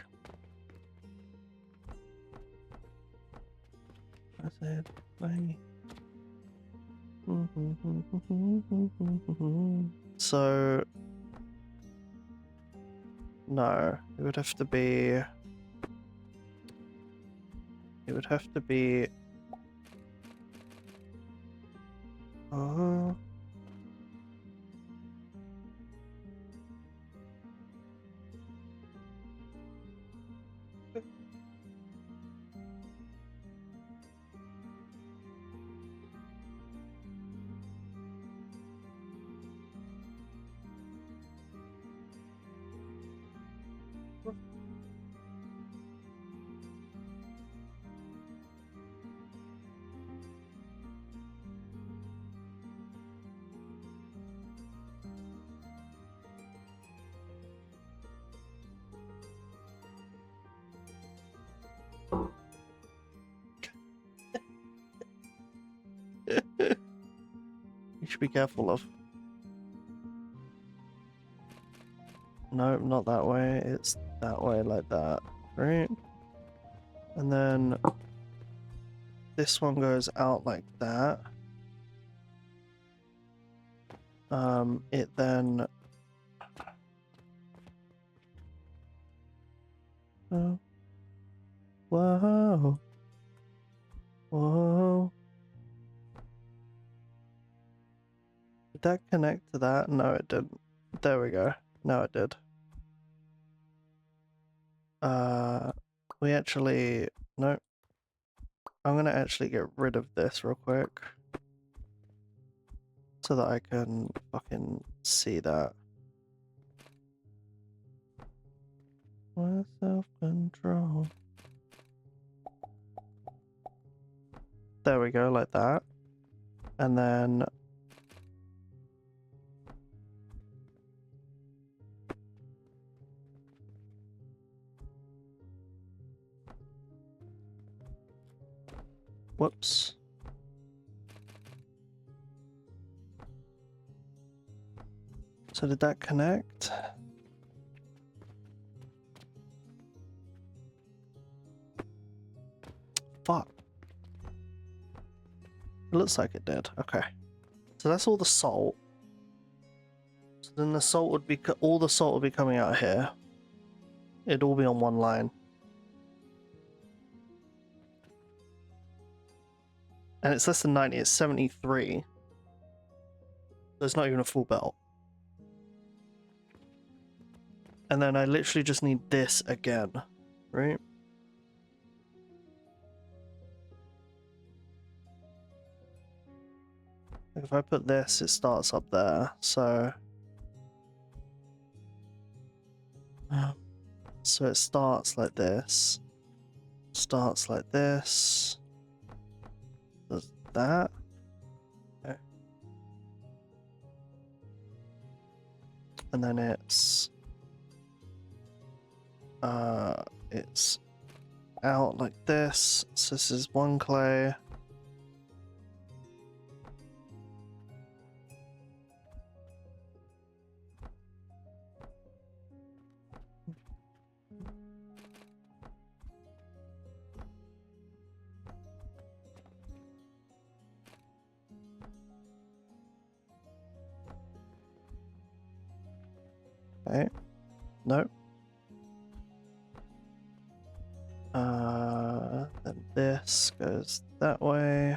I said, play. So... No, it would have to be... It would have to be... You should be careful of. No, not that way. It's that way, like that, right? And then this one goes out like that. It then... Oh. Whoa. Whoa. Did that connect to that? No, it didn't. There we go. Now it did. We actually... No. I'm gonna actually get rid of this real quick. So that I can fucking see that. Self-control. There we go, like that. And then... Whoops. So did that connect? Fuck. It looks like it did. Okay. So that's all the salt. So then the salt would be... all the salt would be coming out here. It'd all be on one line. And it's less than 90, it's 73. So it's not even a full belt. And then I literally just need this again, right? Like if I put this, it starts up there, so... So it starts like this. Starts like this. Does that. Okay. And then it's out like this. So this is one clay. Okay. No. Then this goes that way.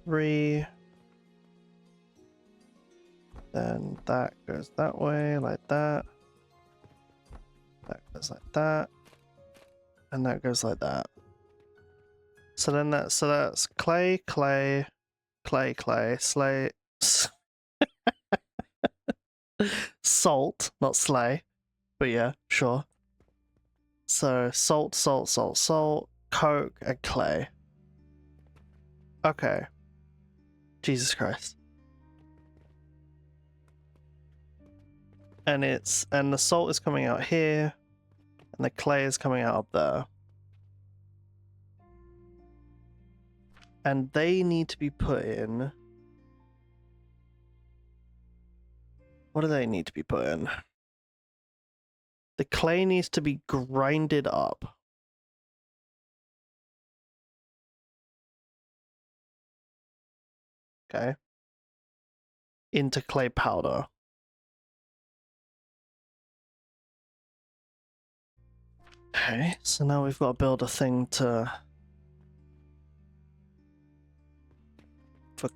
3. Then that goes that way, like that. That goes like that. And that goes like that. So then that's clay, clay, clay, clay, slay, salt, not slay, but yeah, sure. So salt, salt, salt, salt, coke, and clay. Okay. Jesus Christ. And the salt is coming out here. And the clay is coming out up there. And they need to be put in... What do they need to be put in? The clay needs to be grinded up. Okay. Into clay powder. Okay, so now we've got to build a thing for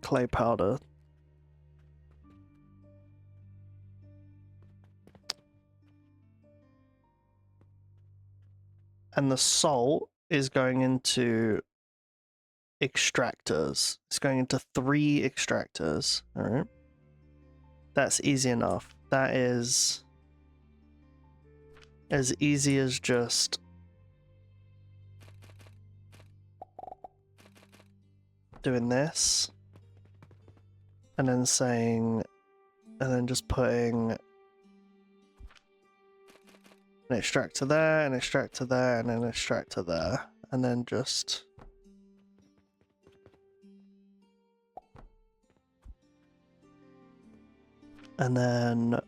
clay powder. And the salt is going into extractors. It's going into 3 extractors. All right. That's easy enough. That is as easy as just doing this and then saying, and then just putting an extractor there, an extractor there, and an extractor there, and then just and then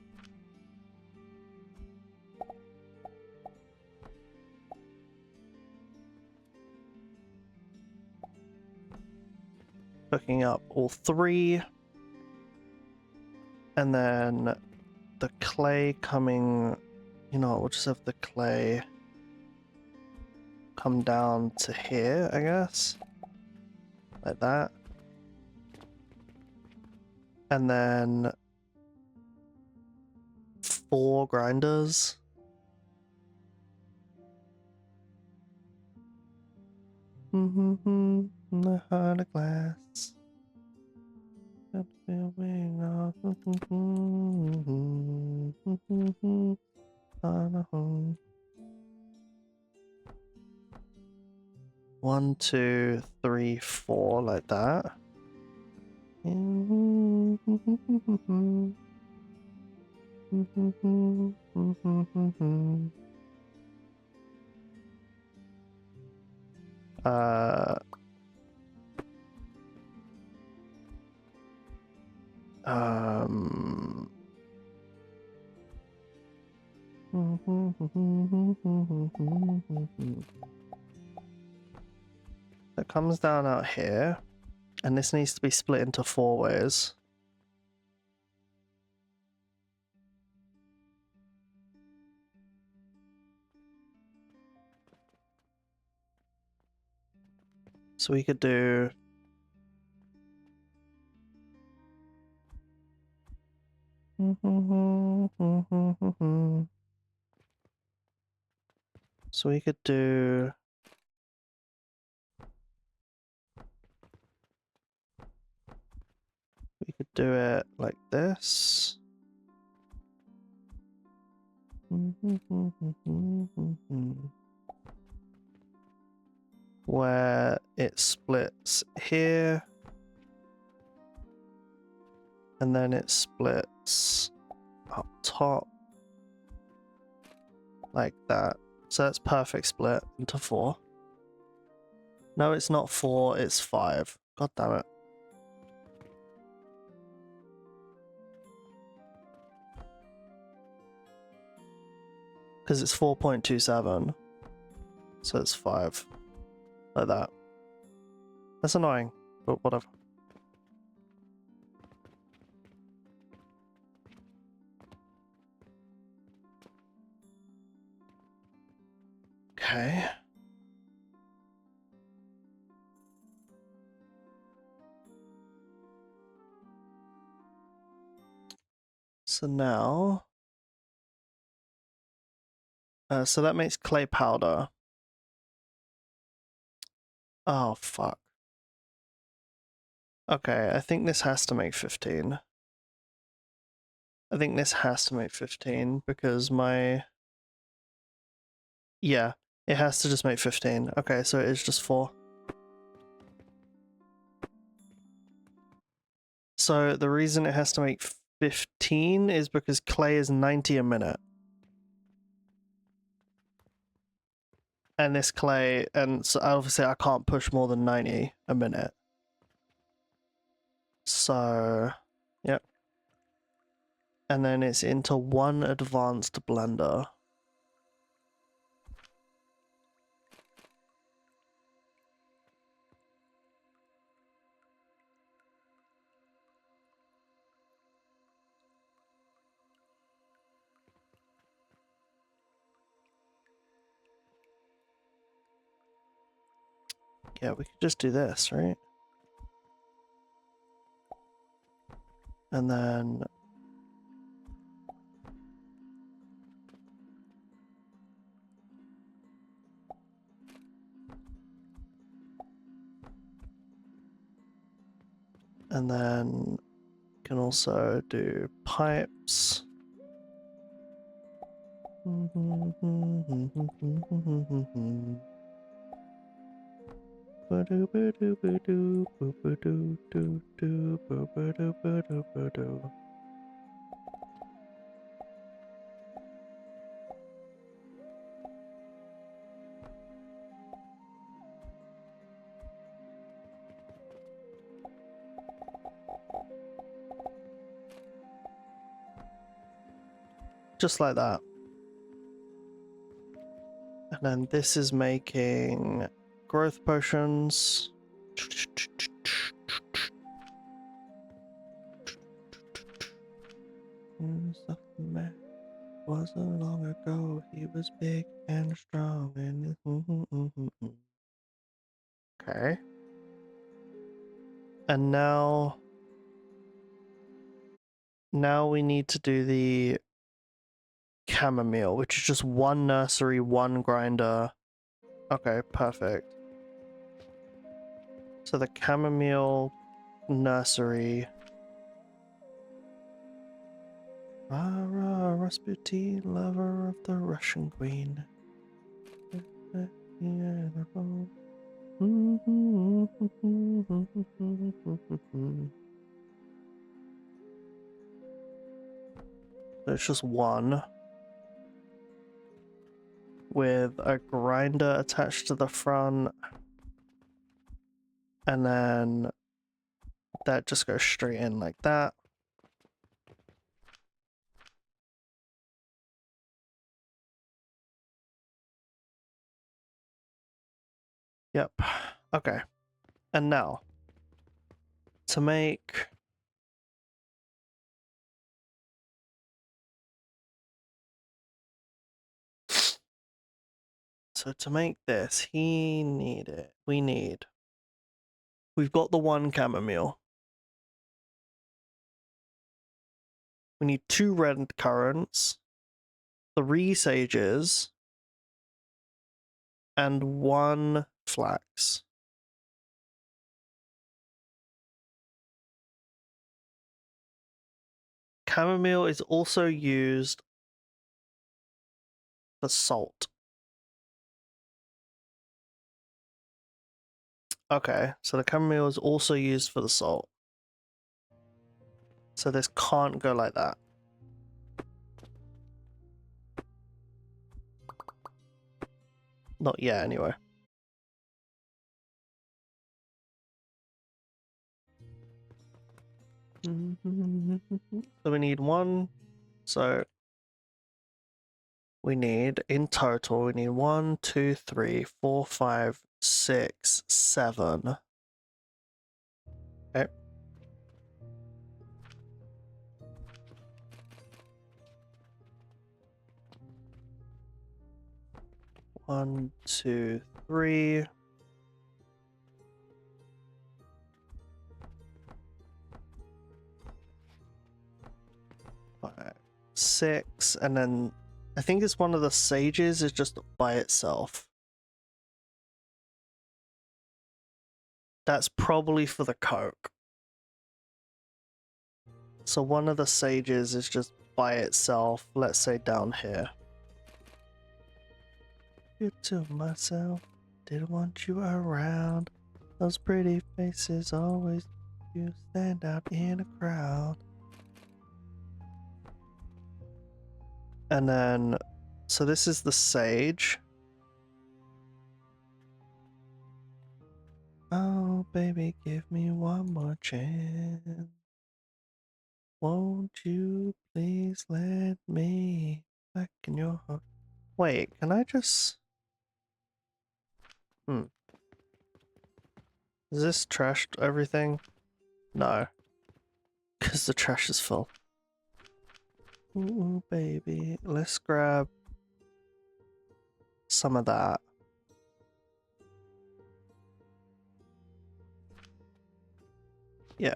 hooking up all 3, and then the clay coming, you know, we'll just have the clay come down to here, I guess, like that, and then 4 grinders. The heart of glass. One, 2, 3, 4, like that. That comes down out here, and this needs to be split into 4 ways. So we could do so we could do it like this. Where it splits here, and then it splits up top like that. So that's perfect split into 4. No, it's not 4, it's 5. God damn it. Because it's 4.27. So it's 5. Like that. That's annoying, but whatever. Okay. So now... so that makes clay powder. Oh, fuck. Okay, I think this has to make 15. I think this has to make 15 because my... Yeah, it has to just make 15. Okay, so it is just 4. So the reason it has to make 15 is because clay is 90 a minute. and this clay, and so obviously I can't push more than 90 a minute. So, yep. And then it's into one advanced blender. Yeah, we could just do this, right? And then can also do pipes. Just like that. And then this is making growth potions. Wasn't long ago, he was big and strong and okay. And now we need to do the chamomile, which is just one nursery, one grinder. Okay, perfect. So the chamomile nursery. Rara, Rasputin, lover of the Russian queen. There's just one with a grinder attached to the front, and then that just goes straight in like that. Yep. Okay. And now to make this, we've got the one chamomile. We need 2 red currants, 3 sages, and 1 flax. Chamomile is also used for salt. Okay, so the chamomile is also used for the salt. So this can't go like that. Not yet, anyway. So we need 1. So we need, in total, we need 1, 2, 3, 4, 5, 6, 7. Okay. One, 2, 3. 5, 6, and then I think it's one of the sages is just by itself. That's probably for the coke. So one of the sages is just by itself, let's say down here. Good to myself, didn't want you around. Those pretty faces always you stand out in a crowd. And then, so this is the sage. baby, give me one more chance. Won't you please let me back in your heart? Wait, can I just... Is this trashed everything? No. Because the trash is full. Ooh, baby. Let's grab some of that. Yeah.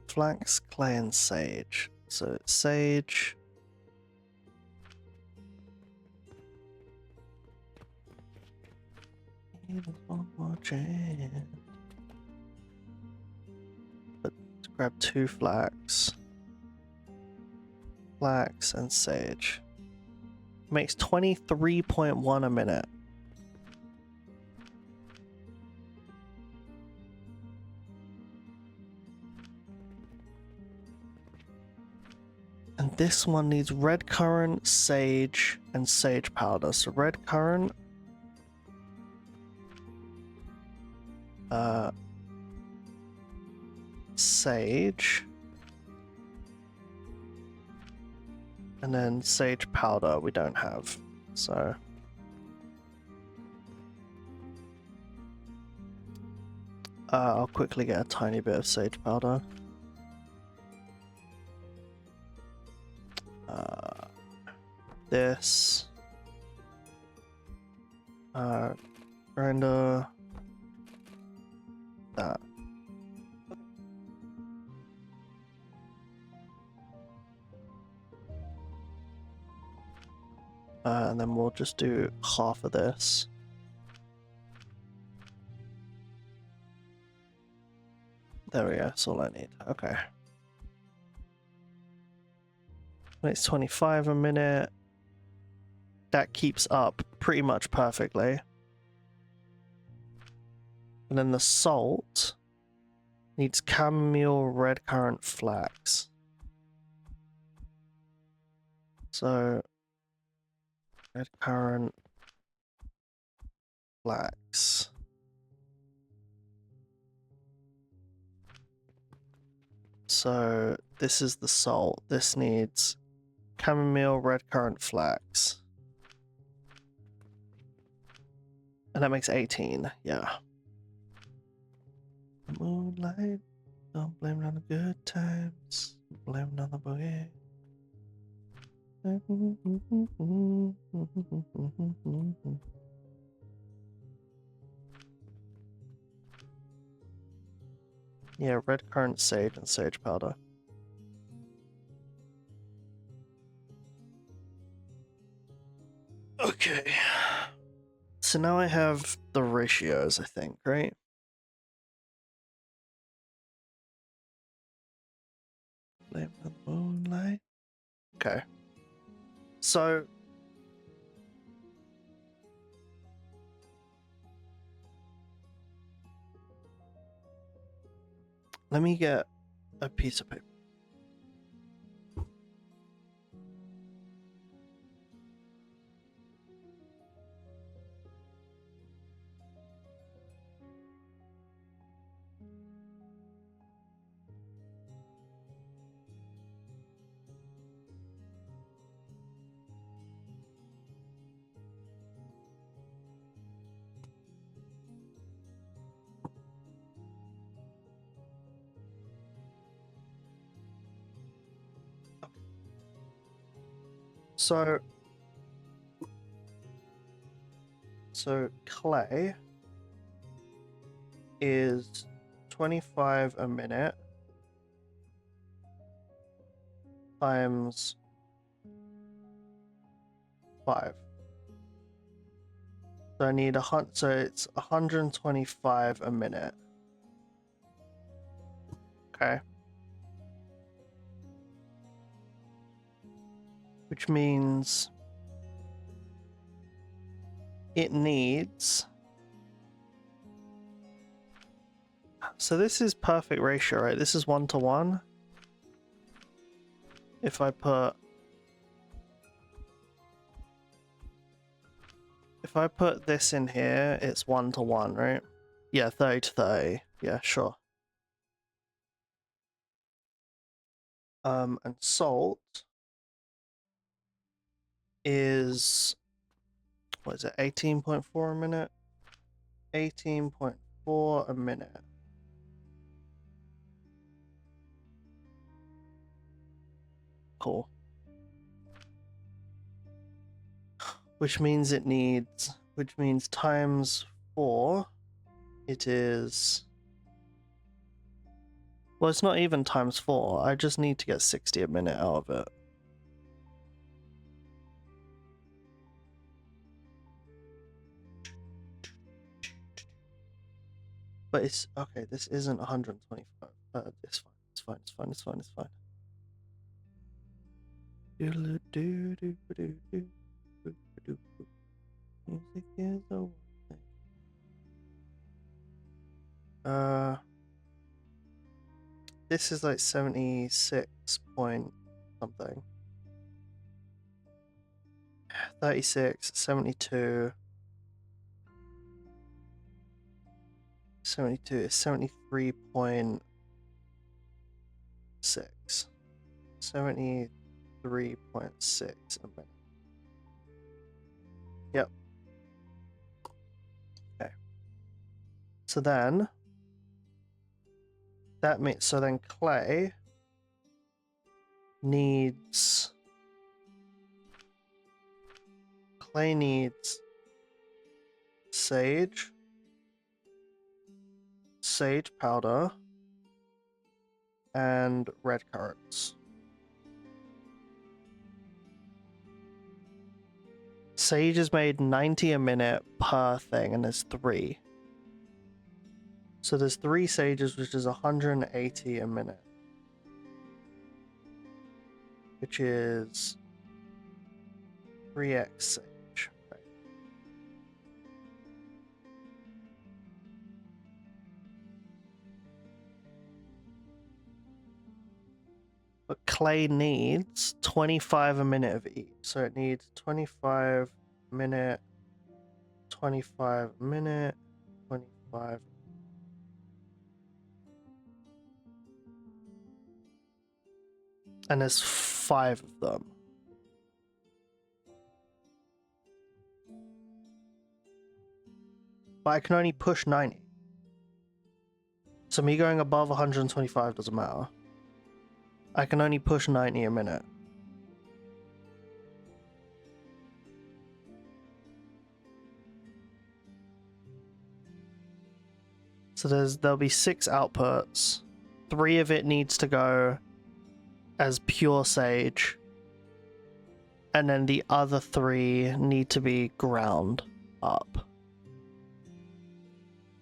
Flax, clay, and sage. So it's sage. One more chance. But grab 2 flax. Flax and sage. Makes 23.1 a minute. And this one needs red currant, sage, and sage powder. So red currant, sage, and then sage powder we don't have. So I'll quickly get a tiny bit of sage powder. This grinder, that. And then we'll just do half of this. There we go, that's all I need. Okay. It's 25 a minute. That keeps up pretty much perfectly. And then the salt needs chamomile, red currant, flax. So red currant, flax. So this is the salt. This needs chamomile, red currant, flax. And that makes 18, yeah. Moonlight, don't blame it on the good times. Blame it on the boogie. Yeah, red currant, sage, and sage powder. Okay. So now I have the ratios, I think, right? Blame the moonlight. Okay. So let me get a piece of paper. So clay is 25 a minute times 5. So I need so it's 125 a minute. Okay. Which means it needs... So this is perfect ratio, right? This is 1 to 1. If I put if I put this in here, it's 1-to-1, right? Yeah, 30 to 30. Yeah, sure. And salt is, what is it, 18.4 a minute? 18.4 a minute. Cool. Which means times 4, it is... Well, it's not even times 4. I just need to get 60 a minute out of it. But it's... Okay, this isn't 125. It's fine. It's fine. It's fine. It's fine. It's fine. Music is a one thing. This is like 76 point something. 36, 72. 72 is 73.6. 73.6 a minute. Yep. Okay. So then that means, so then clay needs sage powder and red carrots. Sage is made 90 a minute per thing, and there's 3. So there's 3 sages, which is 180 a minute. Which is 3x sage. Right. But clay needs 25 a minute of each. So it needs 25 minute, 25 minute, 25. And there's 5 of them. But I can only push 90. So me going above 125 doesn't matter. I can only push 90 a minute. So there'll be 6 outputs. 3 of it needs to go as pure sage. And then the other 3 need to be ground up.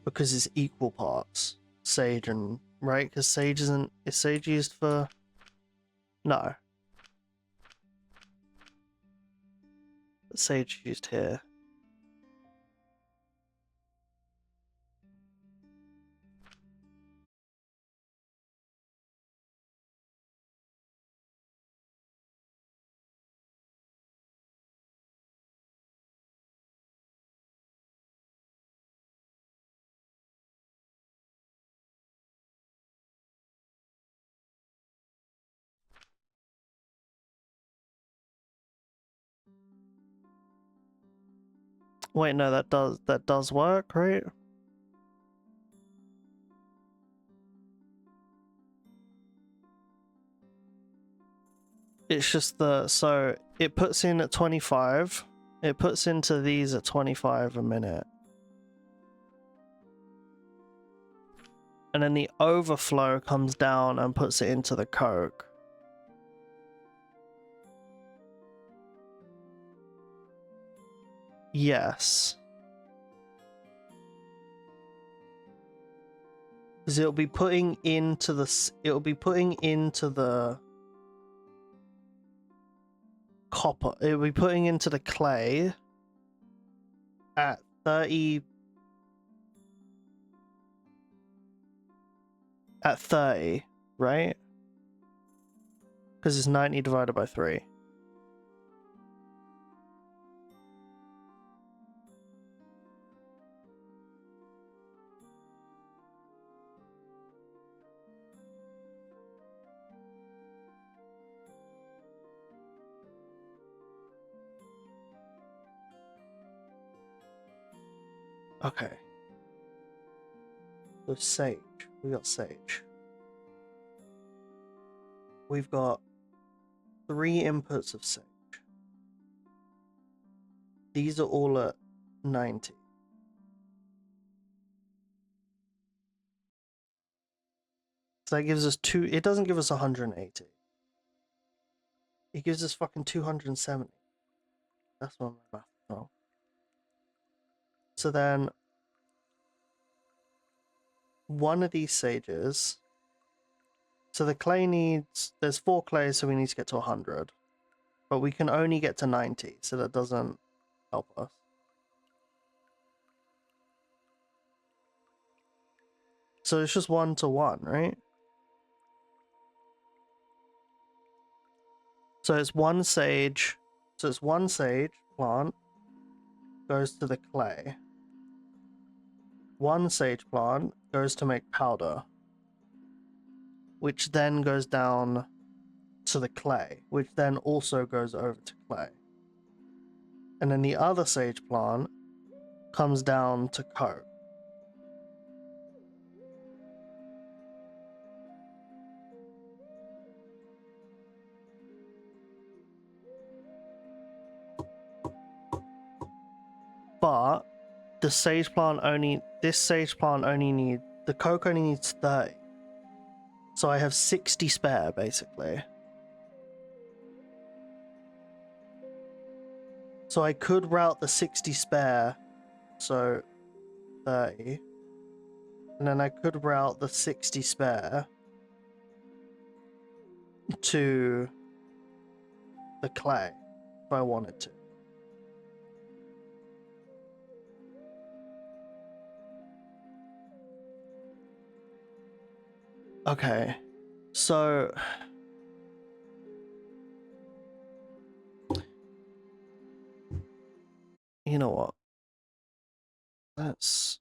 Because it's equal parts. Sage and... Right? Because sage isn't... Is sage used for... No. But sage is used here. Wait, no, that does work, right? It's just so it puts in at 25. It puts into these at 25 a minute. And then the overflow comes down and puts it into the coke. Yes. Because it'll be putting into the copper. It'll be putting into the clay at 30. At 30, right? Because it's 90 divided by 3. Okay. So sage. We got sage. We've got 3 inputs of sage. These are all at 90. So that gives us 2. It doesn't give us 180. It gives us fucking 270. That's what my math is wrong. So then, one of these sages. So the clay needs. There's 4 clays, so we need to get to 100. But we can only get to 90, so that doesn't help us. So it's just 1 to 1, right? So it's 1 sage. So it's 1 sage plant goes to the clay. 1 sage plant goes to make powder, which then goes down to the clay, which then also goes over to clay. And then the other sage plant comes down to coke. But the sage plant only, this sage plant only needs, the coke only needs 30. So I have 60 spare, basically. So I could route the 60 spare, so 30. And then I could route the 60 spare to the clay if I wanted to. Okay, so you know what? Let's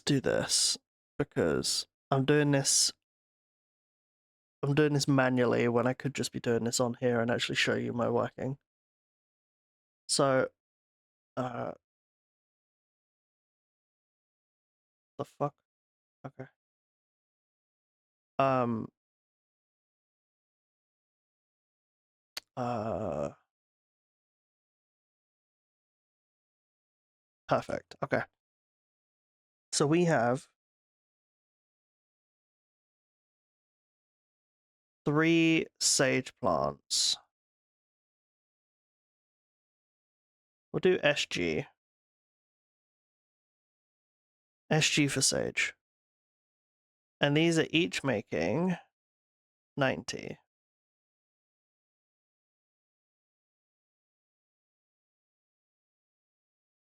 do this because I'm doing this manually when I could just be doing this on here and actually show you my working. So the fuck? Okay. Perfect. Okay. So we have 3 sage plants. We'll do SG. SG for sage. And these are each making 90.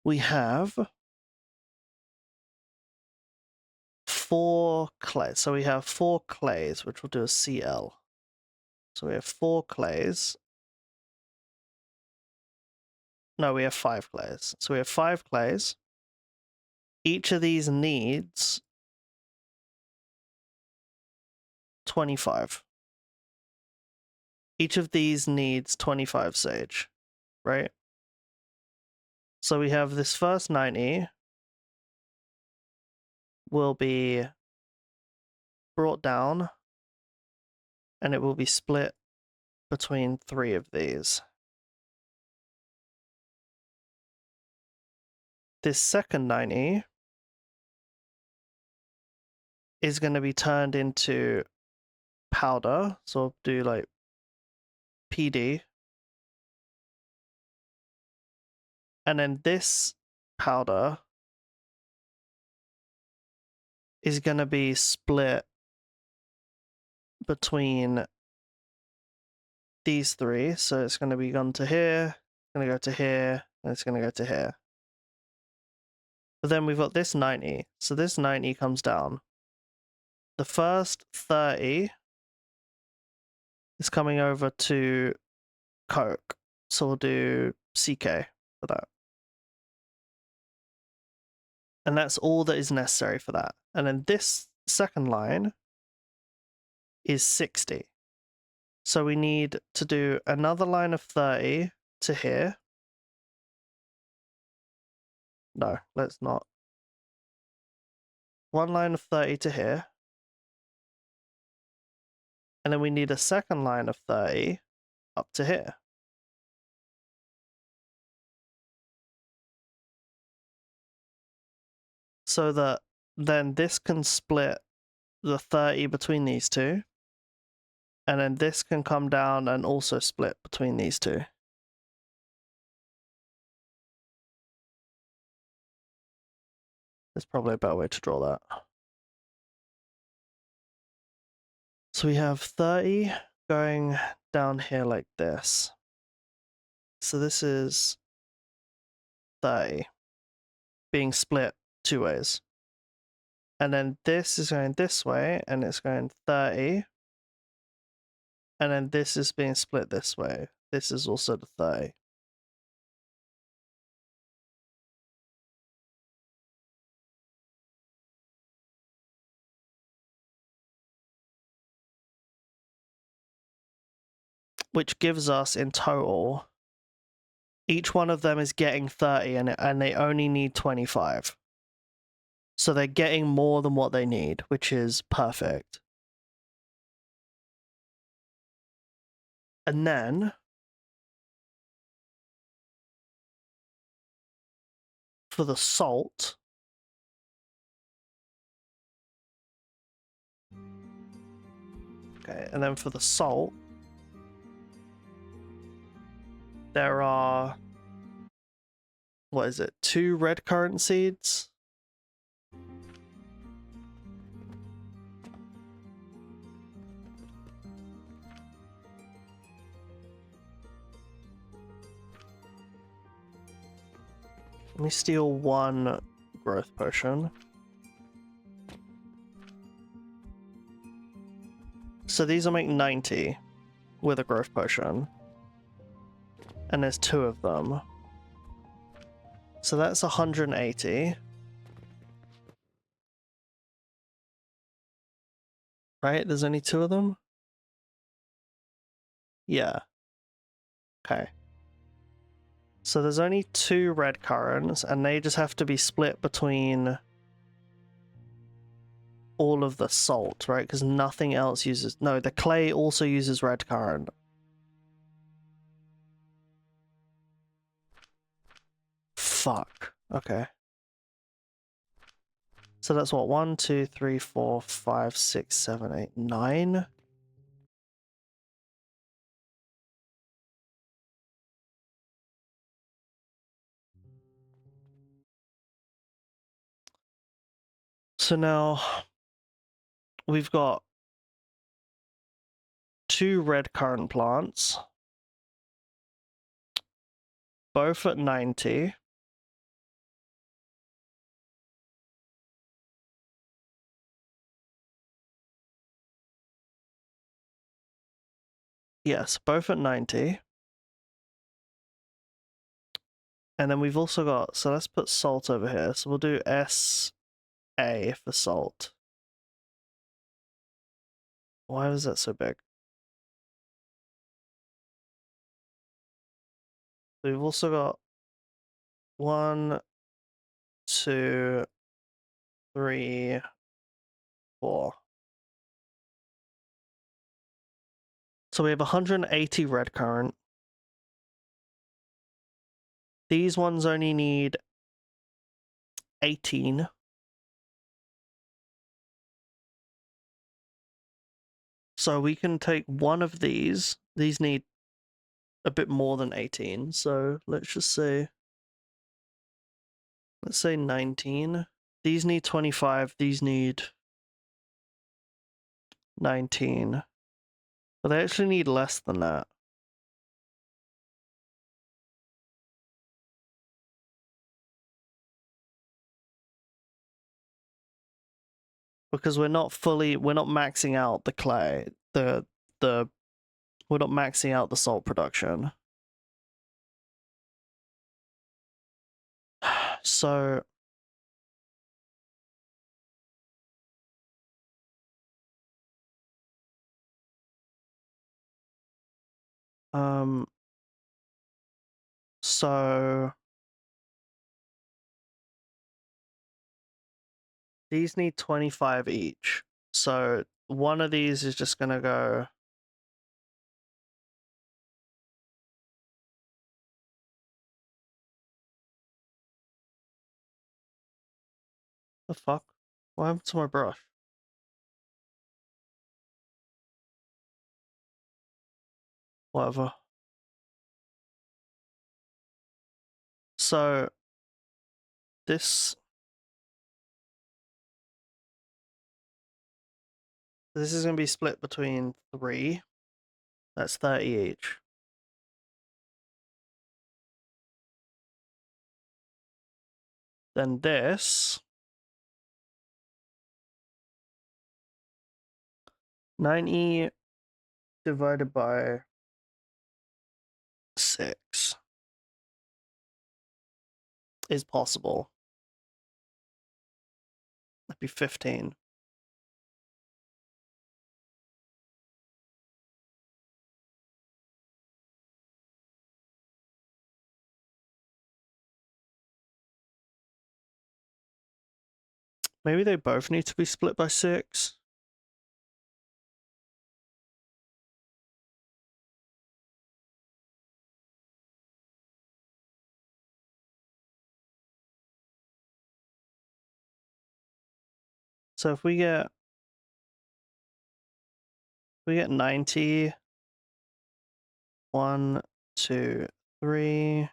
We have 4 clays. So we have 4 clays, which we'll do a CL. So we have 4 clays. No, we have 5 clays. So we have 5 clays. Each of these needs 25. Each of these needs 25 sage, right? So we have this first 90 will be brought down and it will be split between 3 of these. This second 90 is going to be turned into powder, so I'll do like PD. And then this powder is going to be split between these 3. So it's going to be gone to here, going to go to here, and it's going to go to here. But then we've got this 90. So this 90 comes down. The first 30 is coming over to coke. So we'll do CK for that. And that's all that is necessary for that. And then this second line is 60. So we need to do another line of 30 to here. No, let's not. One line of 30 to here. And then we need a second line of 30 up to here. So that then this can split the 30 between these two. And then this can come down and also split between these two. There's probably a better way to draw that. So we have 30 going down here like this. So this is 30 being split two ways. And then this is going this way, and it's going 30. And then this is being split this way. This is also the 30. Which gives us in total, each one of them is getting 30 and they only need 25. So they're getting more than what they need, which is perfect. And then for the salt, okay, and then for the salt, there are, what is it, 2 red currant seeds? Let me steal 1 growth potion. So these will make 90 with a growth potion. And there's 2 of them. So that's 180. Right? There's only 2 of them? Yeah. Okay. So there's only 2 red currants, and they just have to be split between all of the salt, right? Because nothing else uses... No, the clay also uses red currant. Fuck. Okay. So that's what? 1, 2, 3, 4, 5, 6, 7, 8, 9. So now we've got 2 red currant plants, both at 90. Yes, both at 90. And then we've also got, so let's put salt over here. So we'll do SA for salt. Why was that so big? We've also got 1, 2, 3, 4. So we have 180 red currant. These ones only need 18. So we can take one of these. These need a bit more than 18. So let's just say, let's say 19. These need 25. These need 19. But they actually need less than that. Because we're not maxing out the clay, we're not maxing out the salt production. So So these need 25 each. So one of these is just gonna go. The fuck? What happened to my brush? Whatever. So this is gonna be split between 3. That's 30 each. Then this 90 divided by 6 is possible. That'd be 15. Maybe they both need to be split by 6. So if we get 90, 1, 2, 3,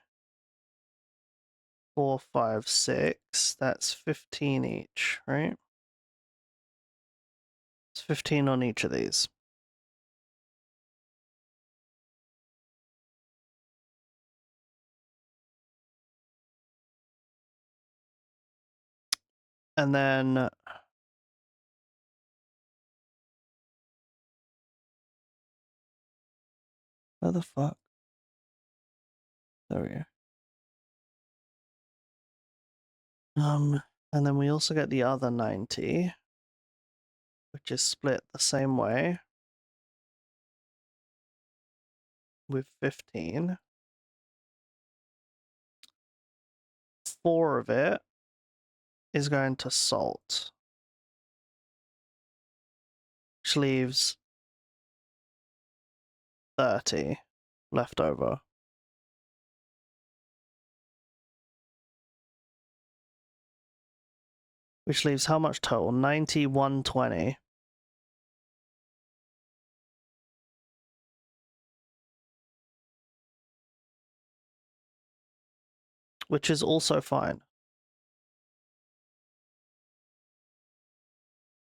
4, 5, 6, that's 15 each, right? It's 15 on each of these. And then where the fuck? There we go. And then we also get the other 90, which is split the same way with 15. 4 of it is going to salt, which leaves 30 left over. Which leaves how much total? 90, 120. Which is also fine.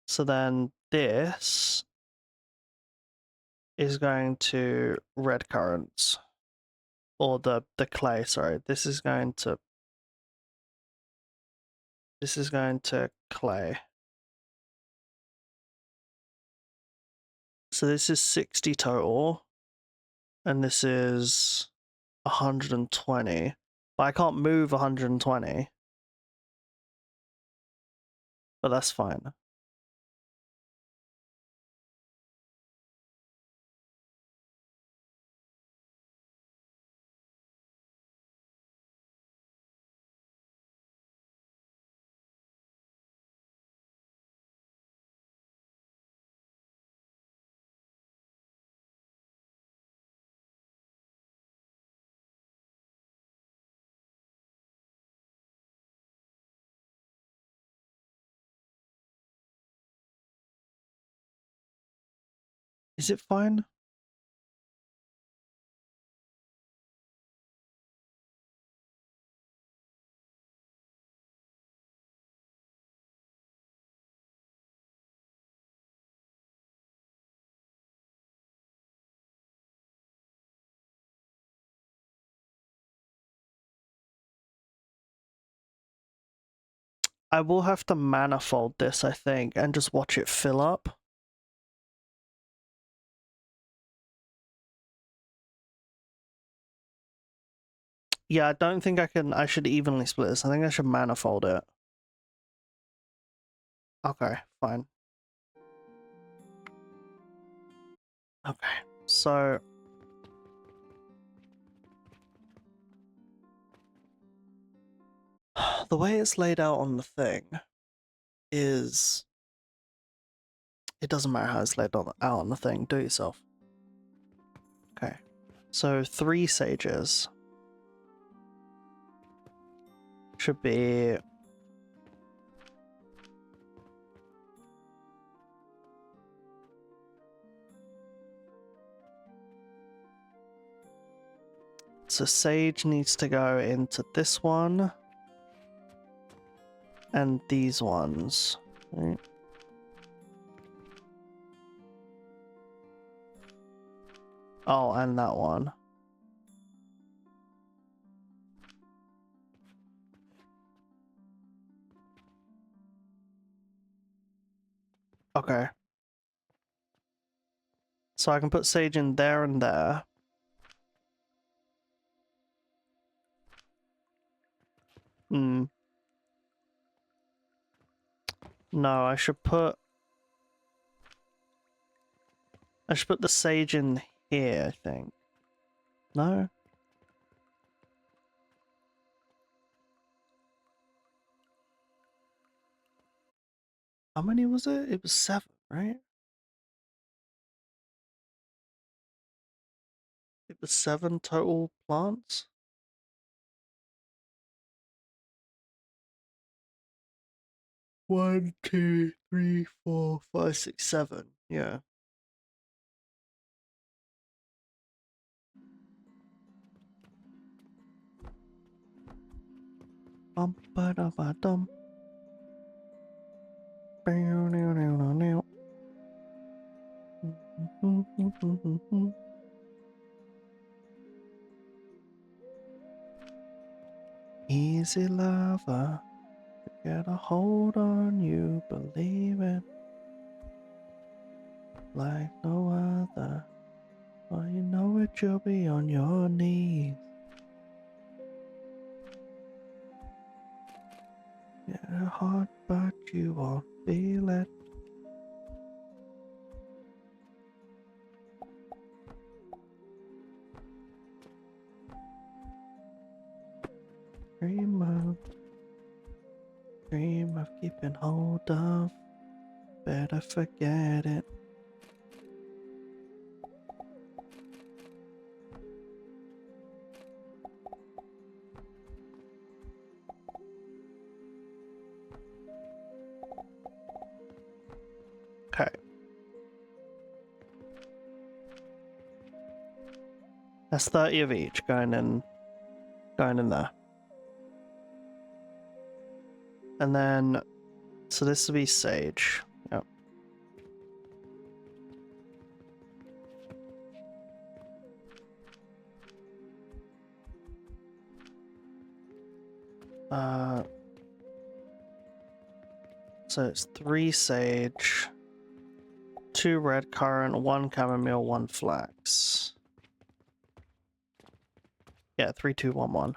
So then this is going to red currants. Or the clay, sorry. This is going to clay. So this is 60 total. And this is 120. But I can't move 120. But that's fine. Is it fine? I will have to manifold this, I think, and just watch it fill up. Yeah, I don't think I should evenly split this. I think I should manifold it. Okay, fine. Okay, so The way it's laid out on the thing is... It doesn't matter how it's laid out on the thing, do it yourself. Okay. So 3 sages should be... So sage needs to go into this one and these ones. Right? Oh, and that one. Okay. So I can put sage in there and there. Hmm. No, I should put the sage in here, I think. No? How many was it? It was 7, right? It was 7 total plants? 1, 2, 3, 4, 5, 6, 7. Yeah. Bum ba da ba dum. Easy lover, get a hold on you, believe it like no other. Oh, you know it, you'll be on your knees. Get a heart, but you won't feel it. Dream of keeping hold of. Better forget it. Okay. That's 30 of each going in there. And then, so this will be sage. Yep. So it's 3 sage, 2 red currant, 1 chamomile, 1 flax. Yeah, 3, 2, 1, 1.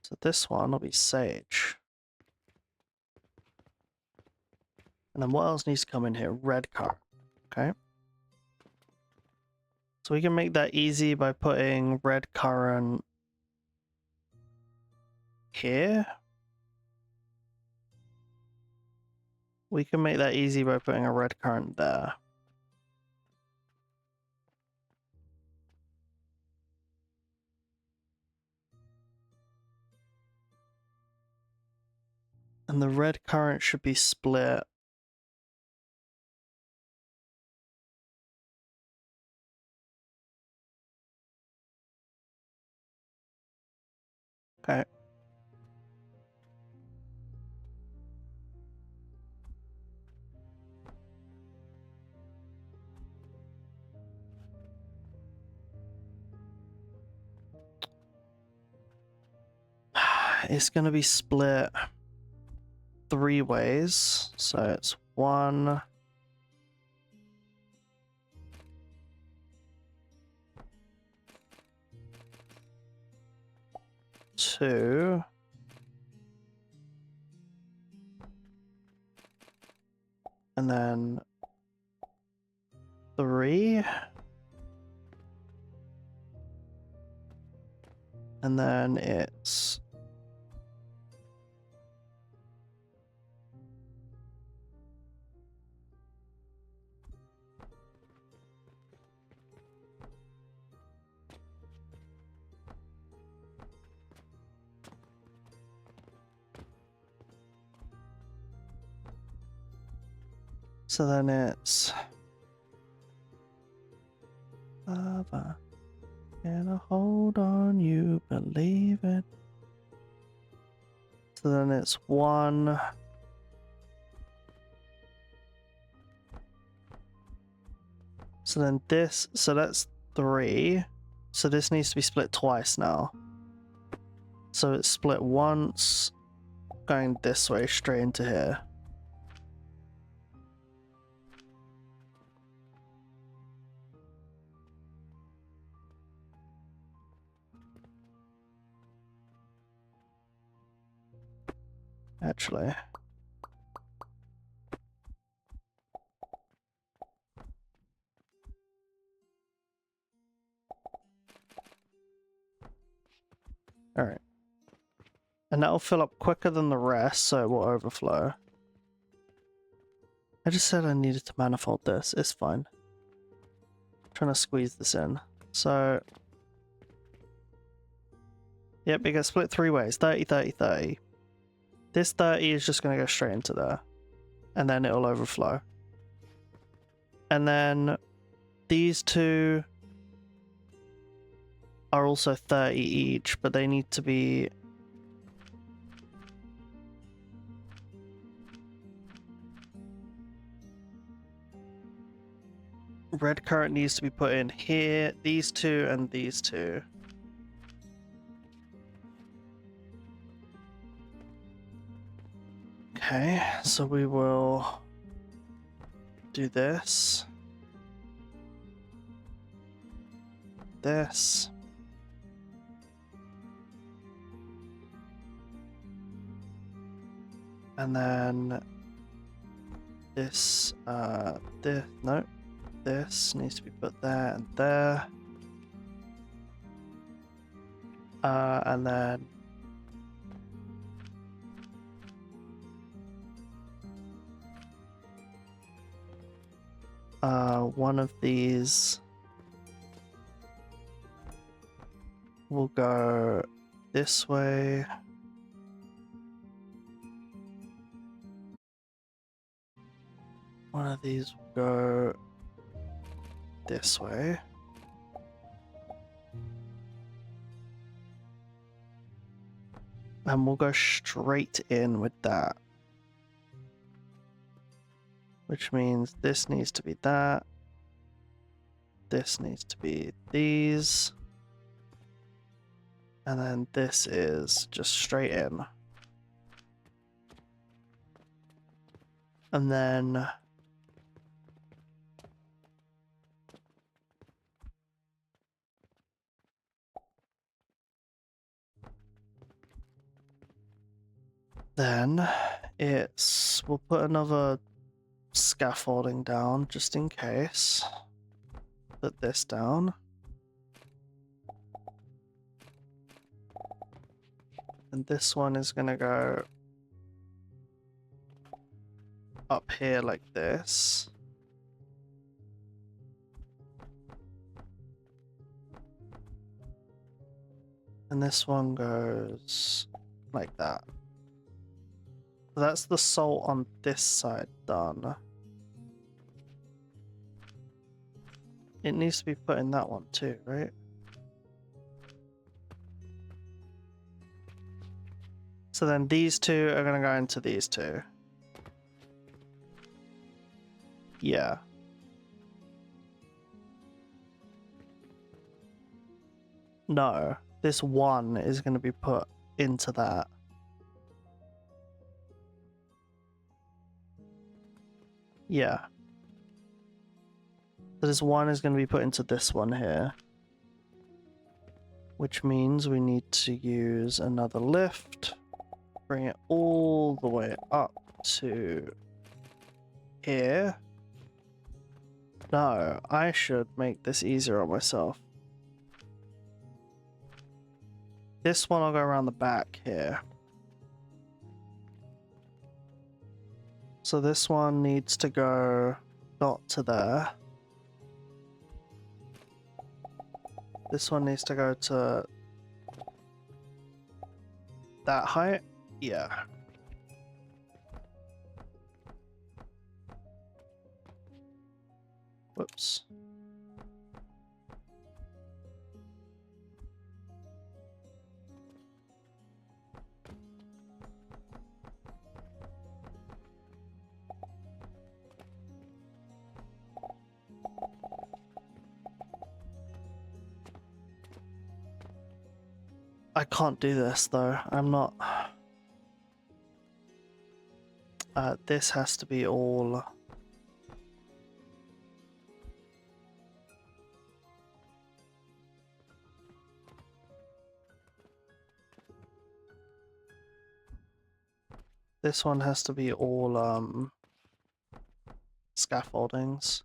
So this one will be sage. And then what else needs to come in here? Red currant. Okay. So we can make that easy by putting red currant here. We can make that easy by putting a red currant there. And the red currant should be split. Okay. It's going to be split 3 ways. So it's 1, 2, and then 3, and then it's So then it's Lava. Can I hold on you, believe it? So then it's 1. So then this, so that's 3. So this needs to be split twice now. So it's split once, going this way straight into here. Actually. Alright. And that'll fill up quicker than the rest, so it will overflow. I just said I needed to manifold this. It's fine. I'm trying to squeeze this in. So... Yep, it gets split 3 ways. 30, 30, 30. This 30 is just going to go straight into there. And then it'll overflow. And then these 2 are also 30 each, but they need to be... Red current needs to be put in here, these 2 and these 2. Okay, so we will do this. This. And then this, no. This needs to be put there and there. And then one of these will go this way. One of these will go this way. And we'll go straight in with that. Which means this needs to be that. This needs to be these. And then this is just straight in. And then it's, we'll put another scaffolding down just in case. Put this down. And this one is gonna go up here like this. And this one goes like that. So that's the salt on this side done. It needs to be put in that one too, right? So then these 2 are gonna go into these 2. Yeah. No, this 1 is gonna be put into that. Yeah. So this 1 is going to be put into this one here. Which means we need to use another lift. Bring it all the way up to here. No, I should make this easier on myself. This one I'll go around the back here. So this one needs to go not to there. This one needs to go to that height. Yeah. Oops. I can't do this though. I'm not. This has to be all. This one has to be all scaffoldings.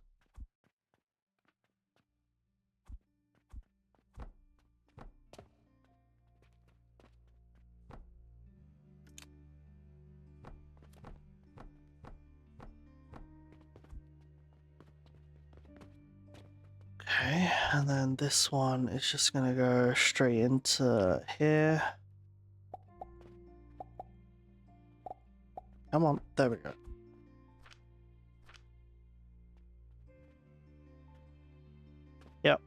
Okay, and then this one is just gonna go straight into here. Come on, there we go. Yep.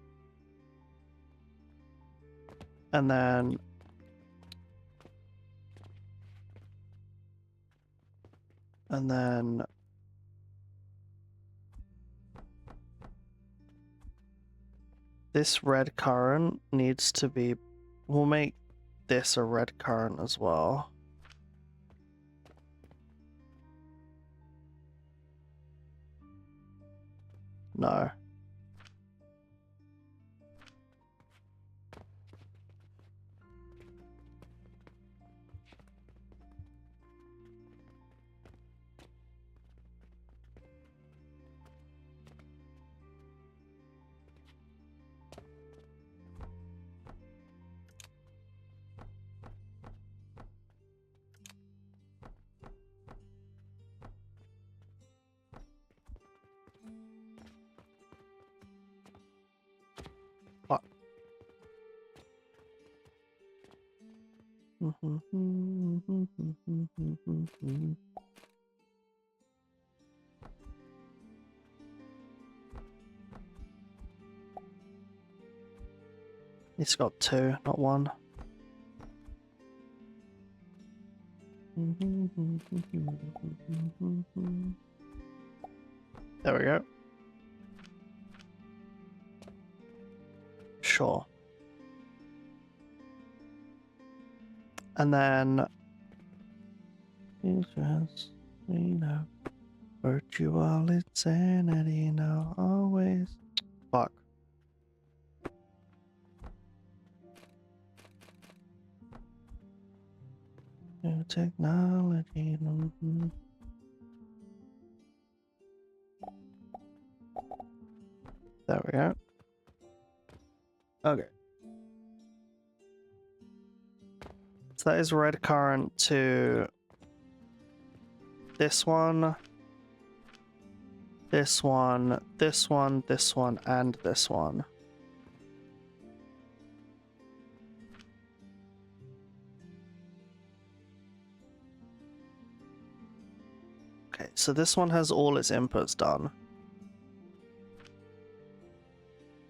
And then this red current needs to be, we'll make this a red current as well. No. Fuck. It's got two, not one. There we go. Sure. And then just, virtual insanity now always. Fuck. New technology. There we go. Okay. So that is red current to this one, this one, this one, this one, and this one. Okay, so this one has all its inputs done.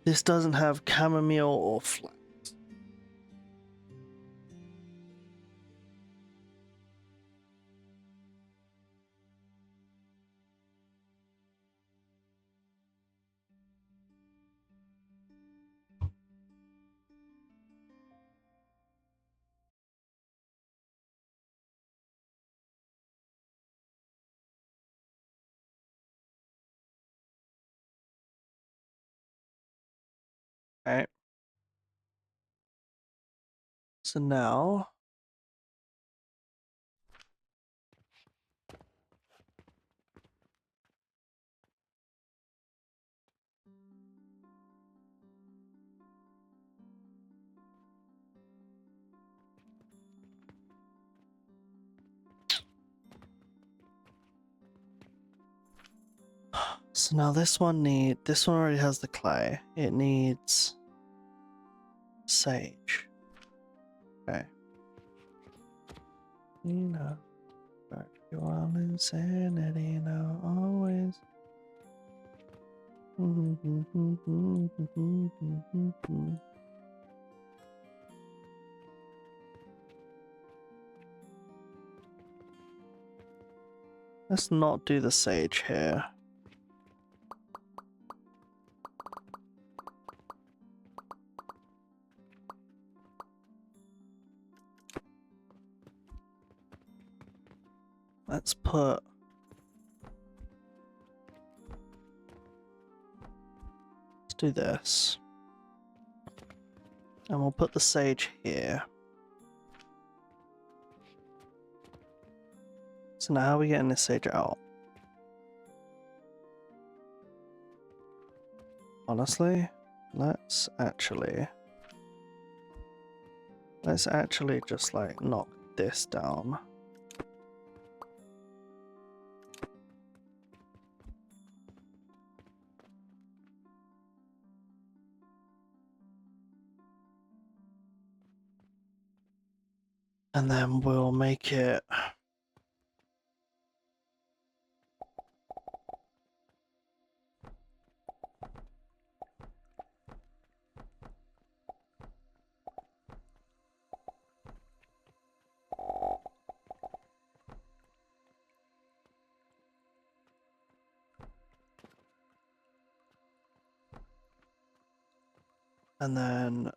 This doesn't have chamomile or flax. Okay. So now this one already has the clay. It needs sage. Okay. Virtual insanity now always. Let's not do the sage here. Let's put... Let's do this. And we'll put the sage here. So now how are we getting this sage out? Honestly, let's actually just like knock this down. And then we'll make it... And then...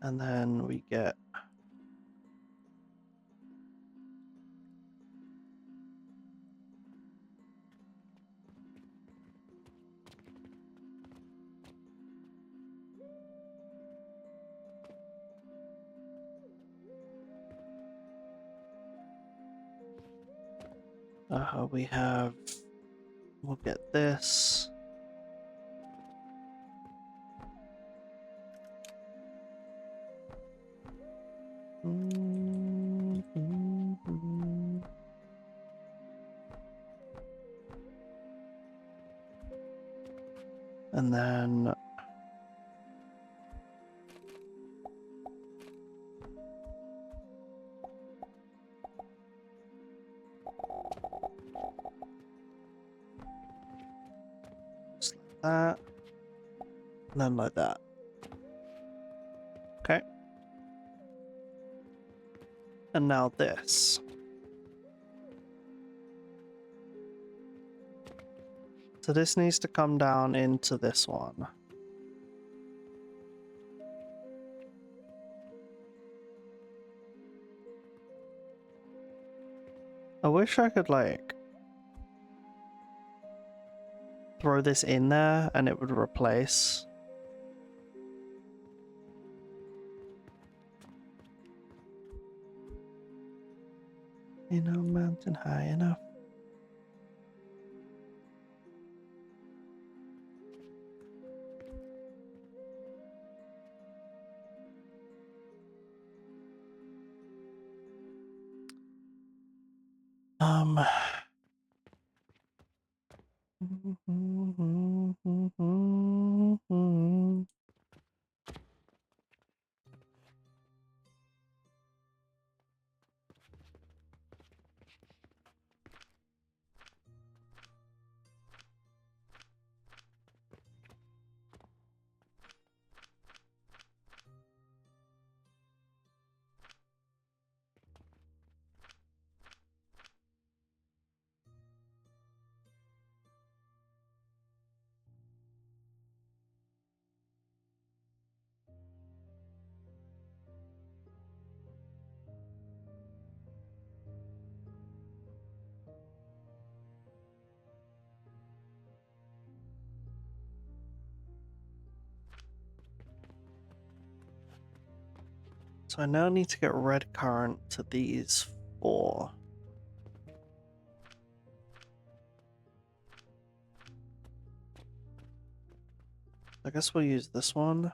and then we get... we have... We'll get this. And then... Just like that. And then like that. Okay. And now this. So this needs to come down into this one. I wish I could like throw this in there and it would replace. You know, mountain high enough. So I now need to get red current to these 4. I guess we'll use this one.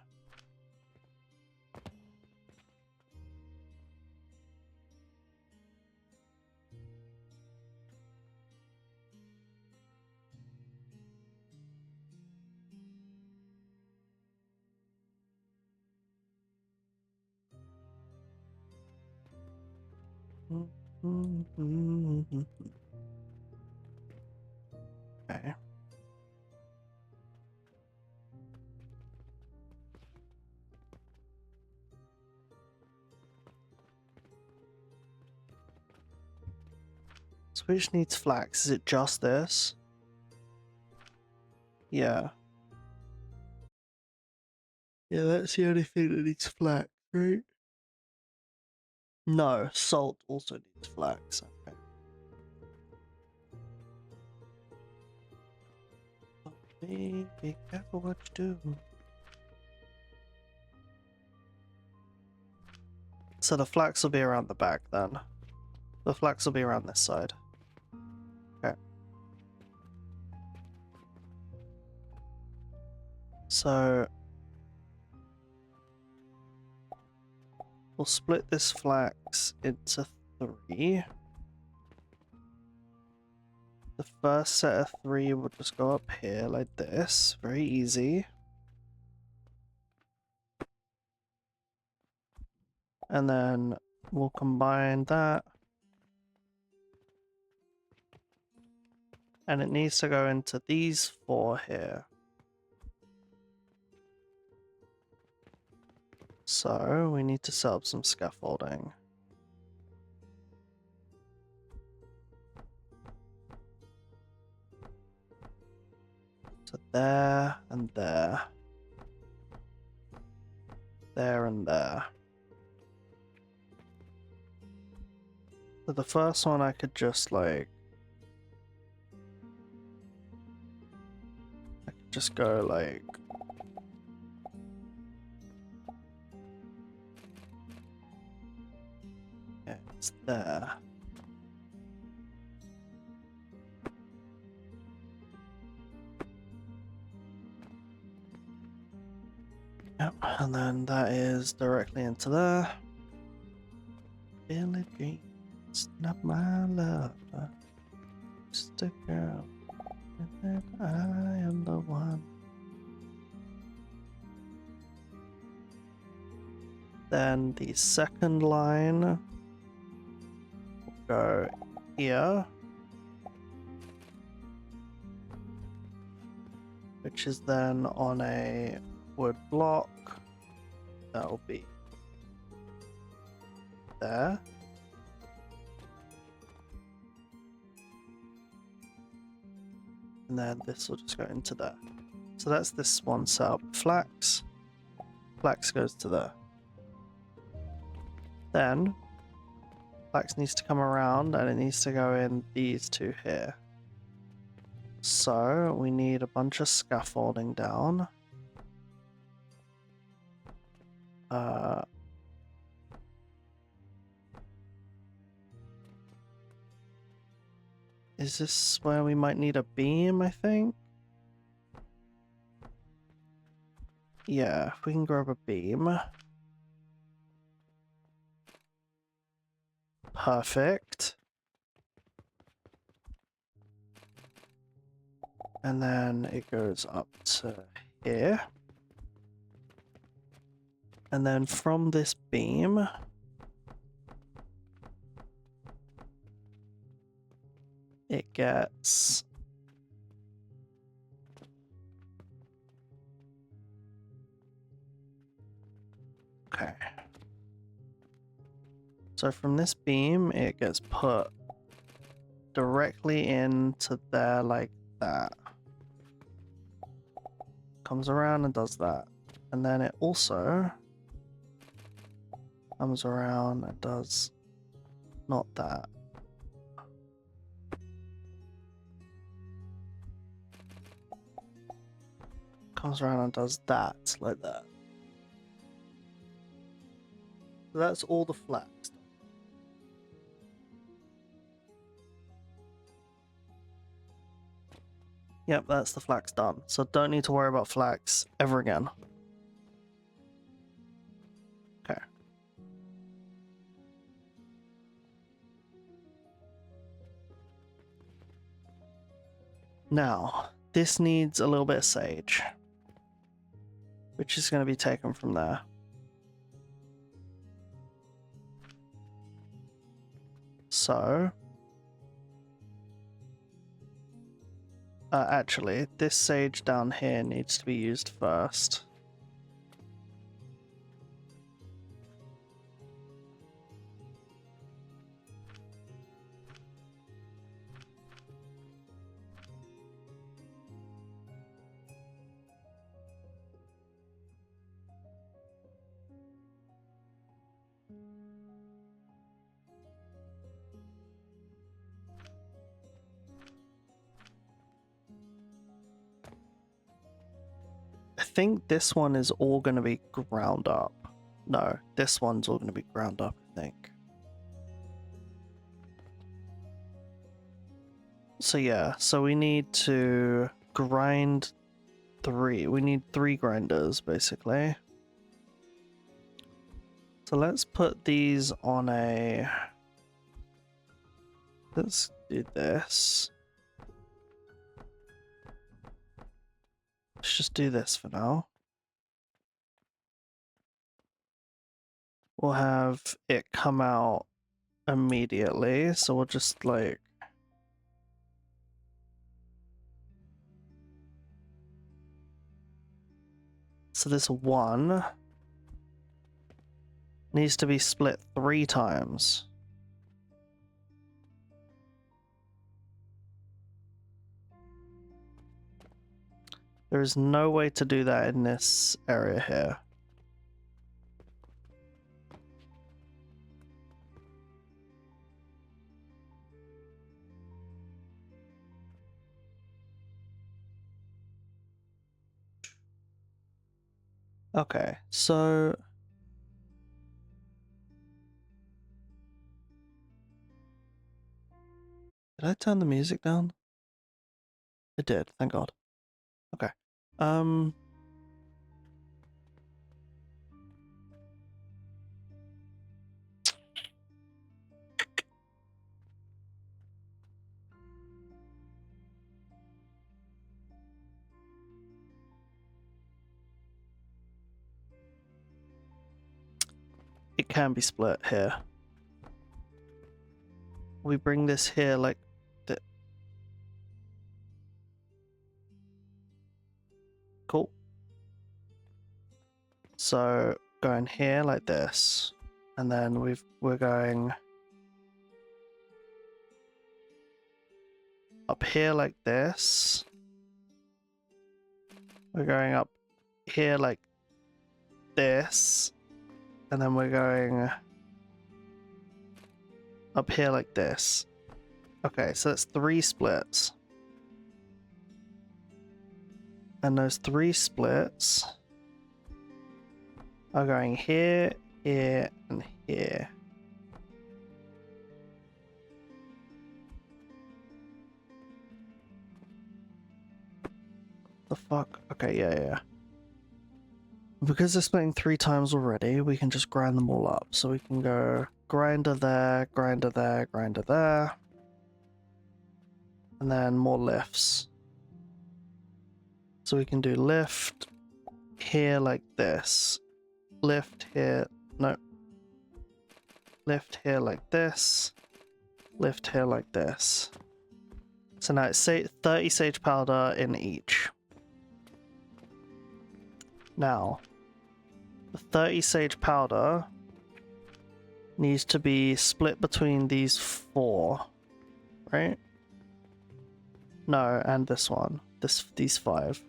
Okay. So which needs flax? Is it just this? Yeah. Yeah, that's the only thing that needs flax, right? No, salt also needs flax. Okay. Be careful what you do. So the flax will be around the back then. The flax will be around this side. Okay. So we'll split this flax into 3. The first set of 3 will just go up here like this. Very easy. And then we'll combine that. And it needs to go into these 4 here. So we need to set up some scaffolding. So there and there. There and there. So the first one I could just like... I could just go like... Yeah, it's there. Yep, and then that is directly into there. Billie Jean's not my love, just a girl, and that I am the one. Then the second line will go here, which is then on a wood block. That will be there. And then this will just go into there. So that's this one set up. Flax. Flax goes to there. Then flax needs to come around and it needs to go in these 2 here. So we need a bunch of scaffolding down. Is this where we might need a beam, I think? Yeah, if we can grab a beam. Perfect. And then it goes up to here. And then from this beam, it gets... Okay. So from this beam, it gets put directly into there like that. Comes around and does that. And then it also comes around and does not that. Comes around and does that, like that. So that's all the flax. Yep, that's the flax done. So don't need to worry about flax ever again. Okay. Now, this needs a little bit of sage, which is going to be taken from there. So actually, this sage down here needs to be used first. I think this one is all going to be ground up. No, this one's all going to be ground up, I think. So yeah, so we need to grind 3. We need 3 grinders, basically. So let's put these on a... Let's do this. Let's just do this for now. We'll have it come out immediately, so we'll just like... So this 1 needs to be split 3 times. There is no way to do that in this area here. Okay, so... Did I turn the music down? It did, thank God. Okay. It can be split here. We bring this here like... Cool. So going here like this, and then we're going up here like this. We're going up here like this, and then we're going up here like this. Okay, so that's 3 splits. And those 3 splits are going here, here, and here. The fuck? Okay, yeah. Because they're splitting 3 times already, we can just grind them all up. So we can go grinder there, grinder there, grinder there. And then more lifts. So we can do lift here like this. Lift here, no. Lift here like this. Lift here like this. So now it's 30 sage powder in each. Now, the 30 sage powder needs to be split between these 4, right? No, and this one. These 5.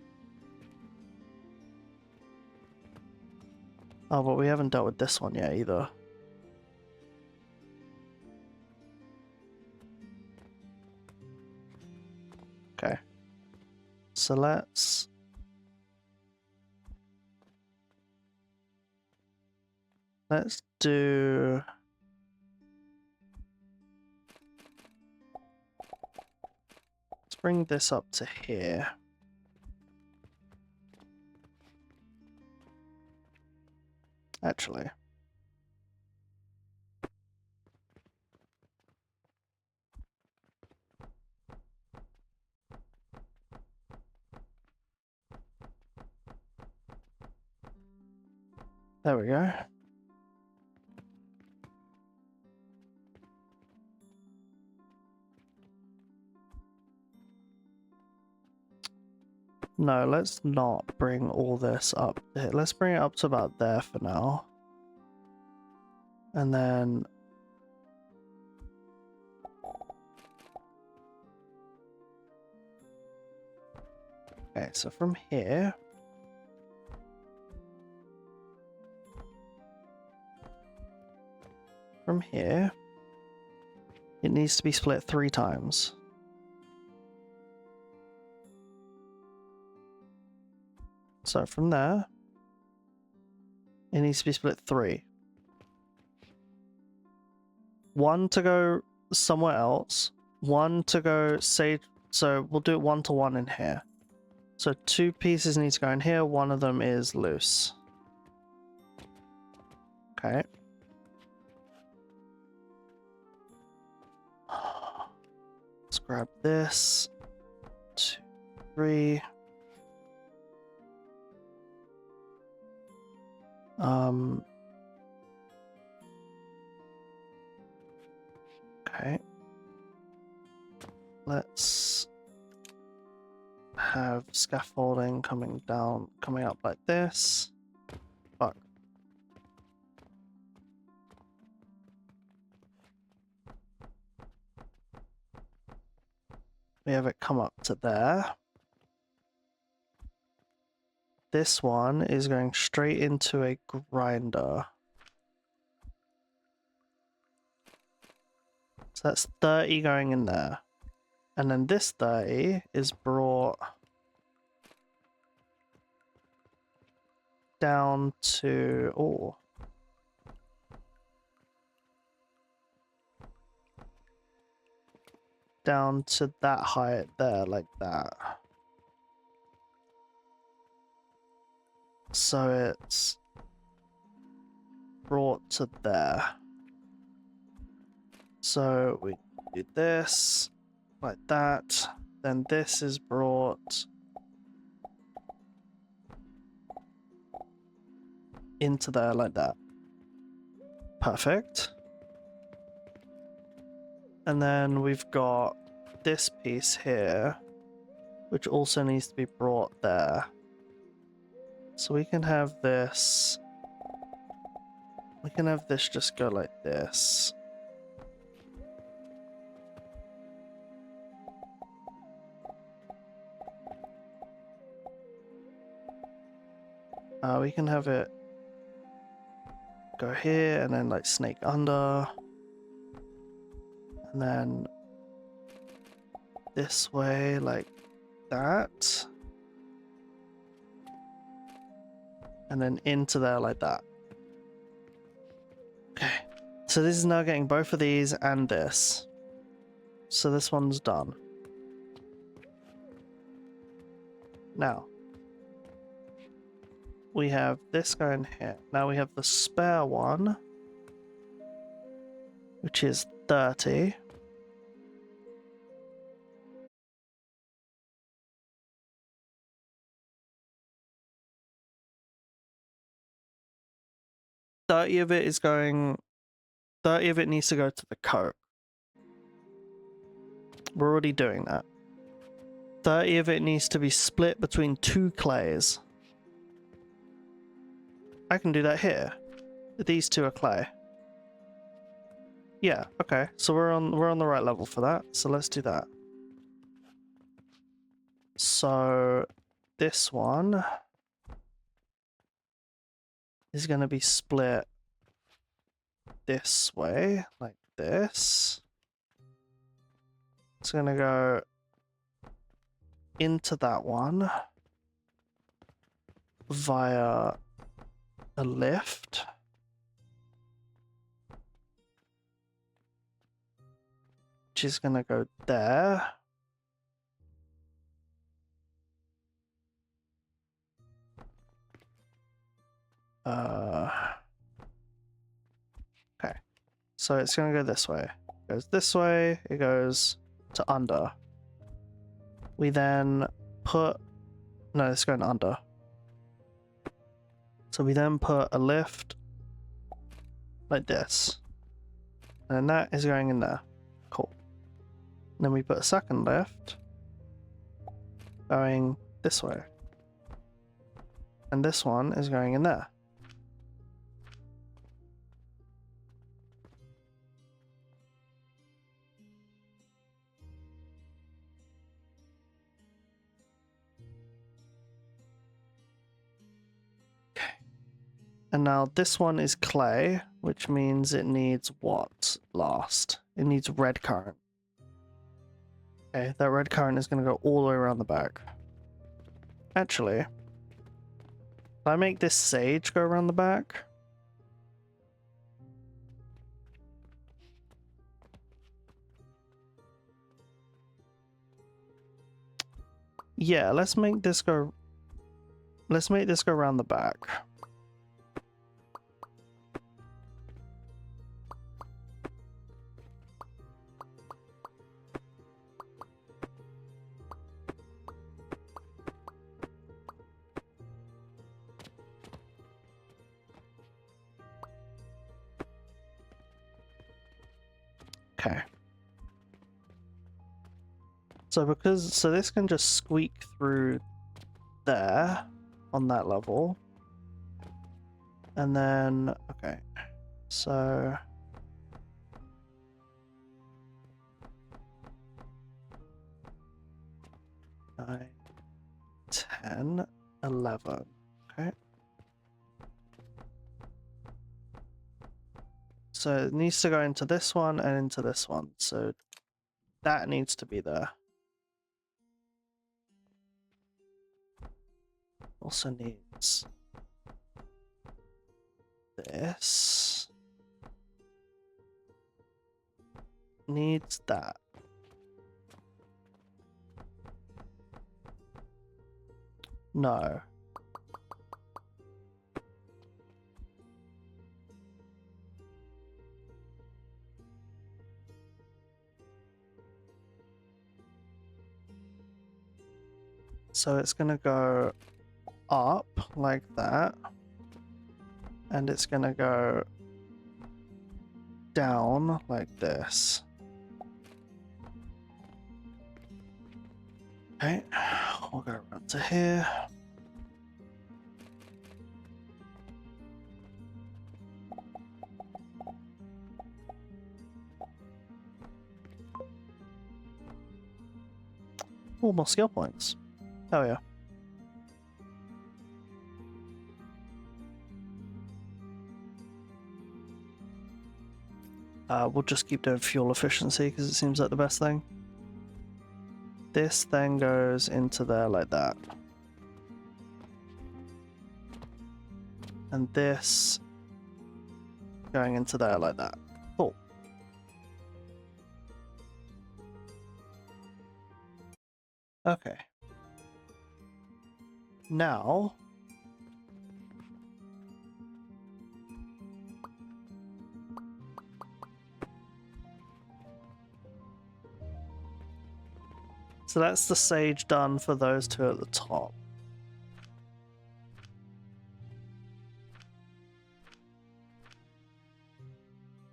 Oh, but we haven't dealt with this one yet either. Okay. So let's do... Let's bring this up to here. Actually. There we go. No, let's not bring all this up here. Let's bring it up to about there for now. And then... Okay, so from here... From here... It needs to be split 3 times. So from there... It needs to be split 3. 1 to go somewhere else. 1 to go, say... So we'll do it 1 to 1 in here. So 2 pieces need to go in here, 1 of them is loose. Okay. Let's grab this. 2, 3. Okay. Let's have scaffolding coming down, coming up like this. Fuck. We have it come up to there. This one is going straight into a grinder. So that's 30 going in there. And then this 30 is brought down to... Oh. Down to that height there, like that. So it's brought to there. So we do this, like that. Then this is brought into there, like that. Perfect. And then we've got this piece here, which also needs to be brought there. So we can have this... We can have this just go like this. We can have it go here and then like snake under. And then this way like that. And then into there like that. Okay. So this is now getting both of these and this. So this one's done. Now, we have this going here. Now we have the spare one, which is 30. $30 of it is going... 30 of it needs to go to the coat. We're already doing that. 30 of it needs to be split between 2 clays. I can do that here. These 2 are clay. Yeah, okay. So we're on the right level for that. So let's do that. So this one is going to be split this way, like this. It's going to go into that one via a lift. Which is going to go there. Okay. So it's going to go this way. It goes this way, it goes to under. We then put... No, it's going under. So we then put a lift like this. And that is going in there. Cool. And then we put a second lift going this way. And this one is going in there. And now this one is clay, which means it needs what last? It needs red currant. Okay, that red currant is going to go all the way around the back. Actually, if I make this sage go around the back. Yeah, let's make this go around the back. Okay. So this can just squeak through there on that level. And then, okay. So 9, 10, 11. Okay. So it needs to go into this one and into this one. So that needs to be there. Also needs this. Needs that. No. So it's gonna go up like that, and it's gonna go down like this. Okay, we'll go around to here. Oh, more skill points. Oh yeah. We'll just keep doing fuel efficiency because it seems like the best thing. This then goes into there like that. And this going into there like that. Cool. Okay. Now so that's the sage done for those two at the top.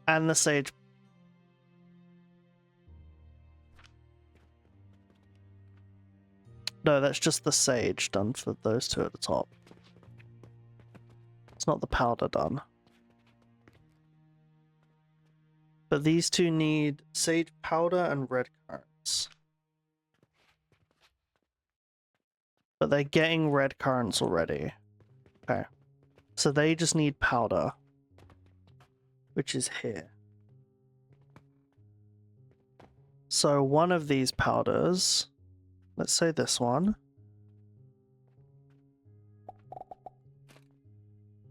And the sage. No, that's just the sage done for those two at the top. It's not the powder done. But these two need sage powder and red currants. But they're getting red currants already. Okay. So they just need powder, which is here. So one of these powders, let's say this one,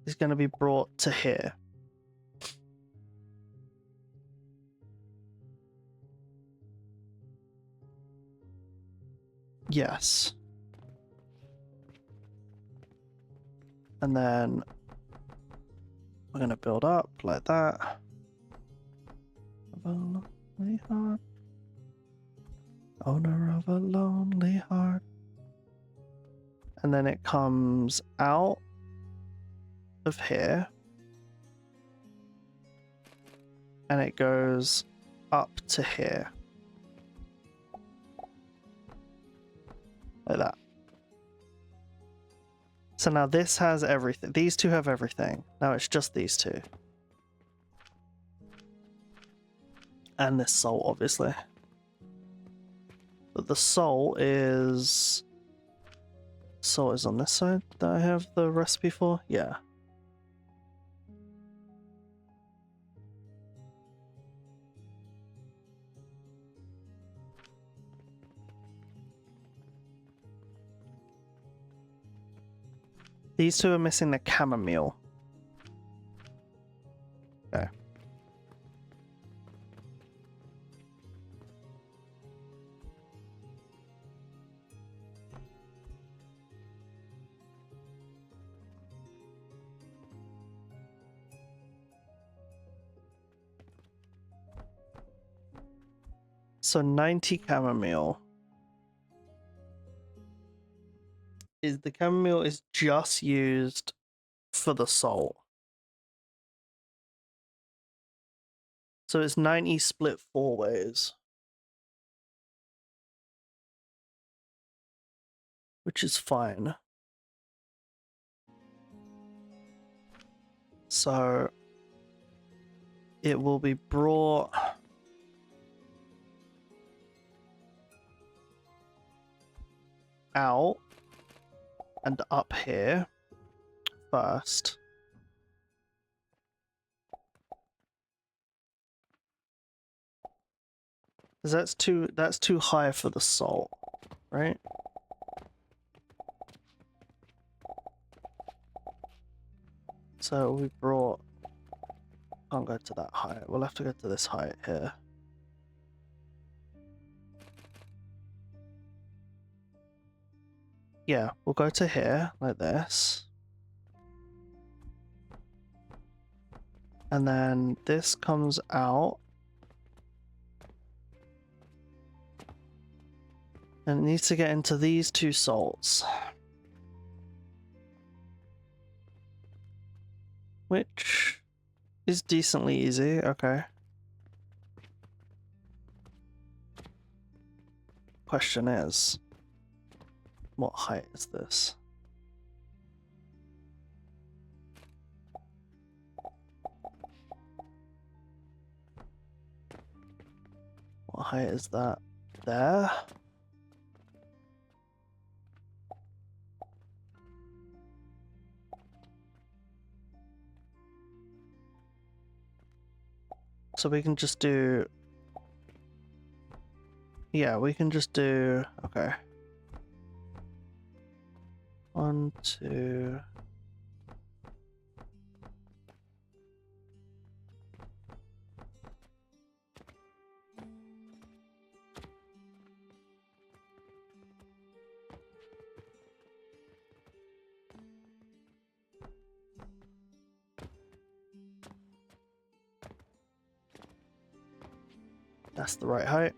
is going to be brought to here. Yes. And then we're going to build up like that. Lonely heart, owner of a lonely heart. And then it comes out of here. And it goes up to here. Like that. So now this has everything. These two have everything. Now it's just these two. And this soul, obviously. But the soul is... Soul is on this side that I have the recipe for? Yeah. These two are missing the chamomile. Okay. So 90 chamomile. The chamomile is just used for the soul. So it's 90 split 4 ways. Which is fine. So it will be brought out and up here first. Because that's too high for the salt, right? So we brought... Can't go to that height. We'll have to go to this height here. Yeah, we'll go to here, like this. And then this comes out. And it needs to get into these two salts. Which is decently easy, okay. Question is, what height is this? What height is that? There? So we can just do... Yeah, we can just do... Okay. 1, 2... That's the right height.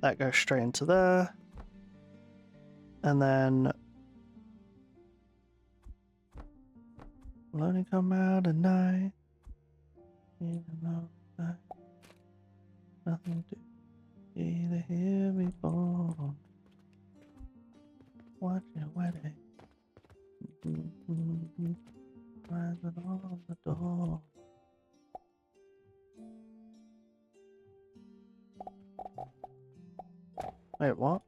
That goes straight into there. And then... will only come out at night. Nothing to either hear me born. Watch your wedding. Rising on the door. Wait, what?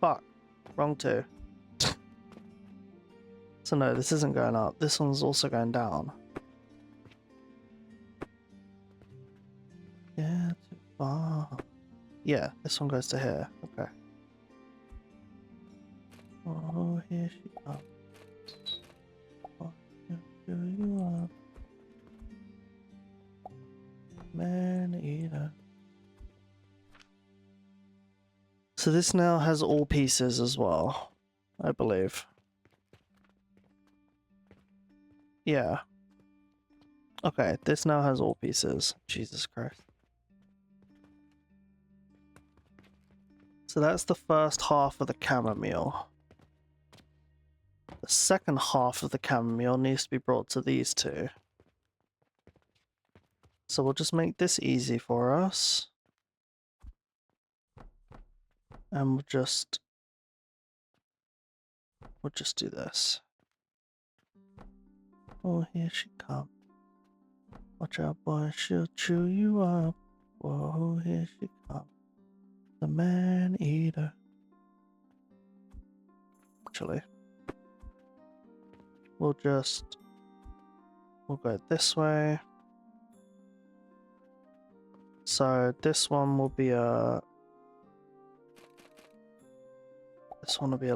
Fuck. Wrong two. So no, this isn't going up. This one's also going down. Yeah, too far. Yeah, this one goes to here. Okay. Oh, here she comes. What do you want? Man eater. So this now has all pieces as well, I believe. Yeah. Okay, this now has all pieces. Jesus Christ. So that's the first half of the chamomile. The second half of the chamomile needs to be brought to these two. So we'll just make this easy for us. And we'll just do this. Oh, here she comes. Watch out, boy, she'll chew you up. Whoa, here she comes. The man-eater. Actually, we'll go this way. So this one will be a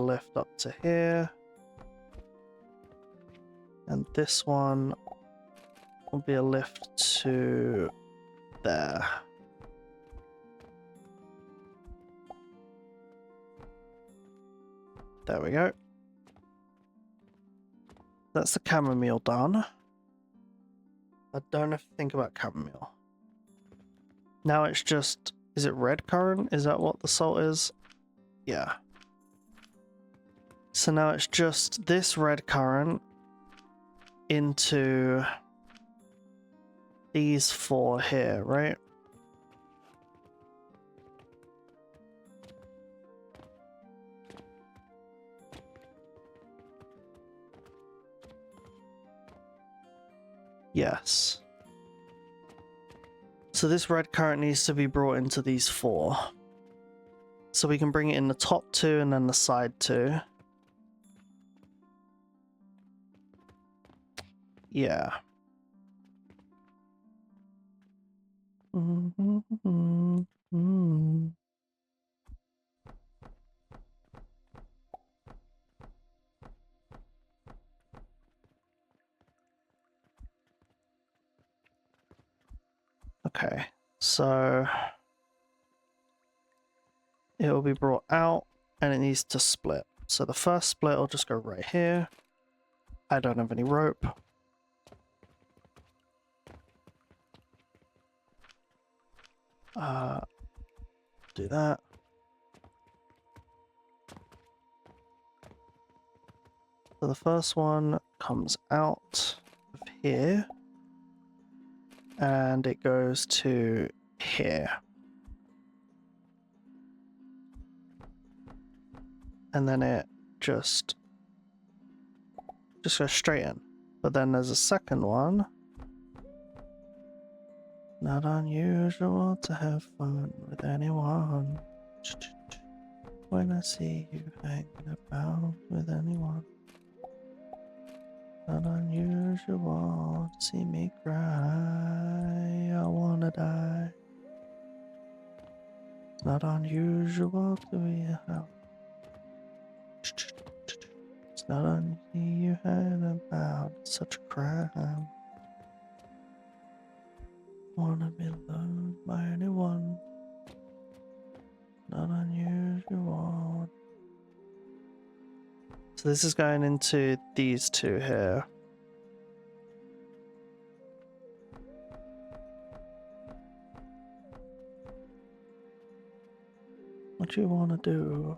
lift up to here. And this one will be a lift to there. There we go. That's the chamomile done. I don't have to think about chamomile. Now it's just, is it red currant? Is that what the salt is? Yeah. So now it's just this red currant into these four here, right? Yes. So this red currant needs to be brought into these four. So we can bring it in the top two and then the side two. Yeah. Okay, so it will be brought out and it needs to split. So the first split will just go right here. I don't have any rope. Do that. So the first one comes out of here and it goes to here. And then it just goes straight in. But then there's a second one. Not unusual to have fun with anyone. When I see you hanging about with anyone. Not unusual to see me cry. I wanna die. It's not unusual to be a house. It's not unusual you hanging about. It's such a crime. Wanna be loved by anyone. Not unusual. So this is going into these two here. What you wanna do?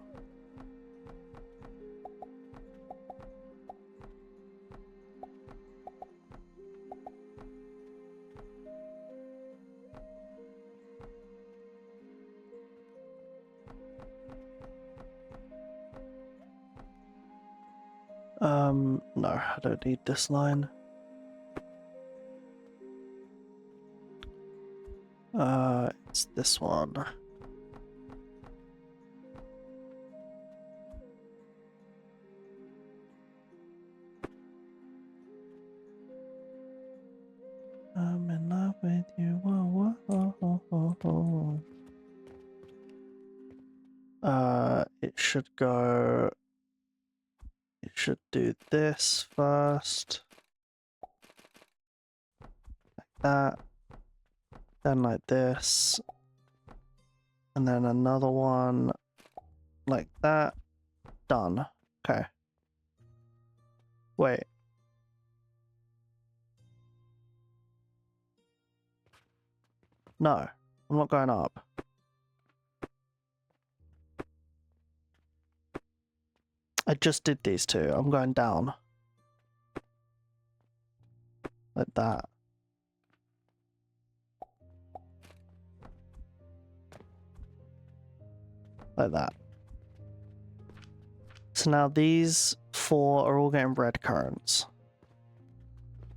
No, I don't need this line. It's this one. I'm in love with you. Whoa, whoa, whoa, whoa, whoa. It should go. It should do this first. Like that. Then like this. And then another one like that. Done. Okay. Wait. No, I'm not going up. I just did these two. I'm going down. Like that. Like that. So now these 4 are all getting red currants.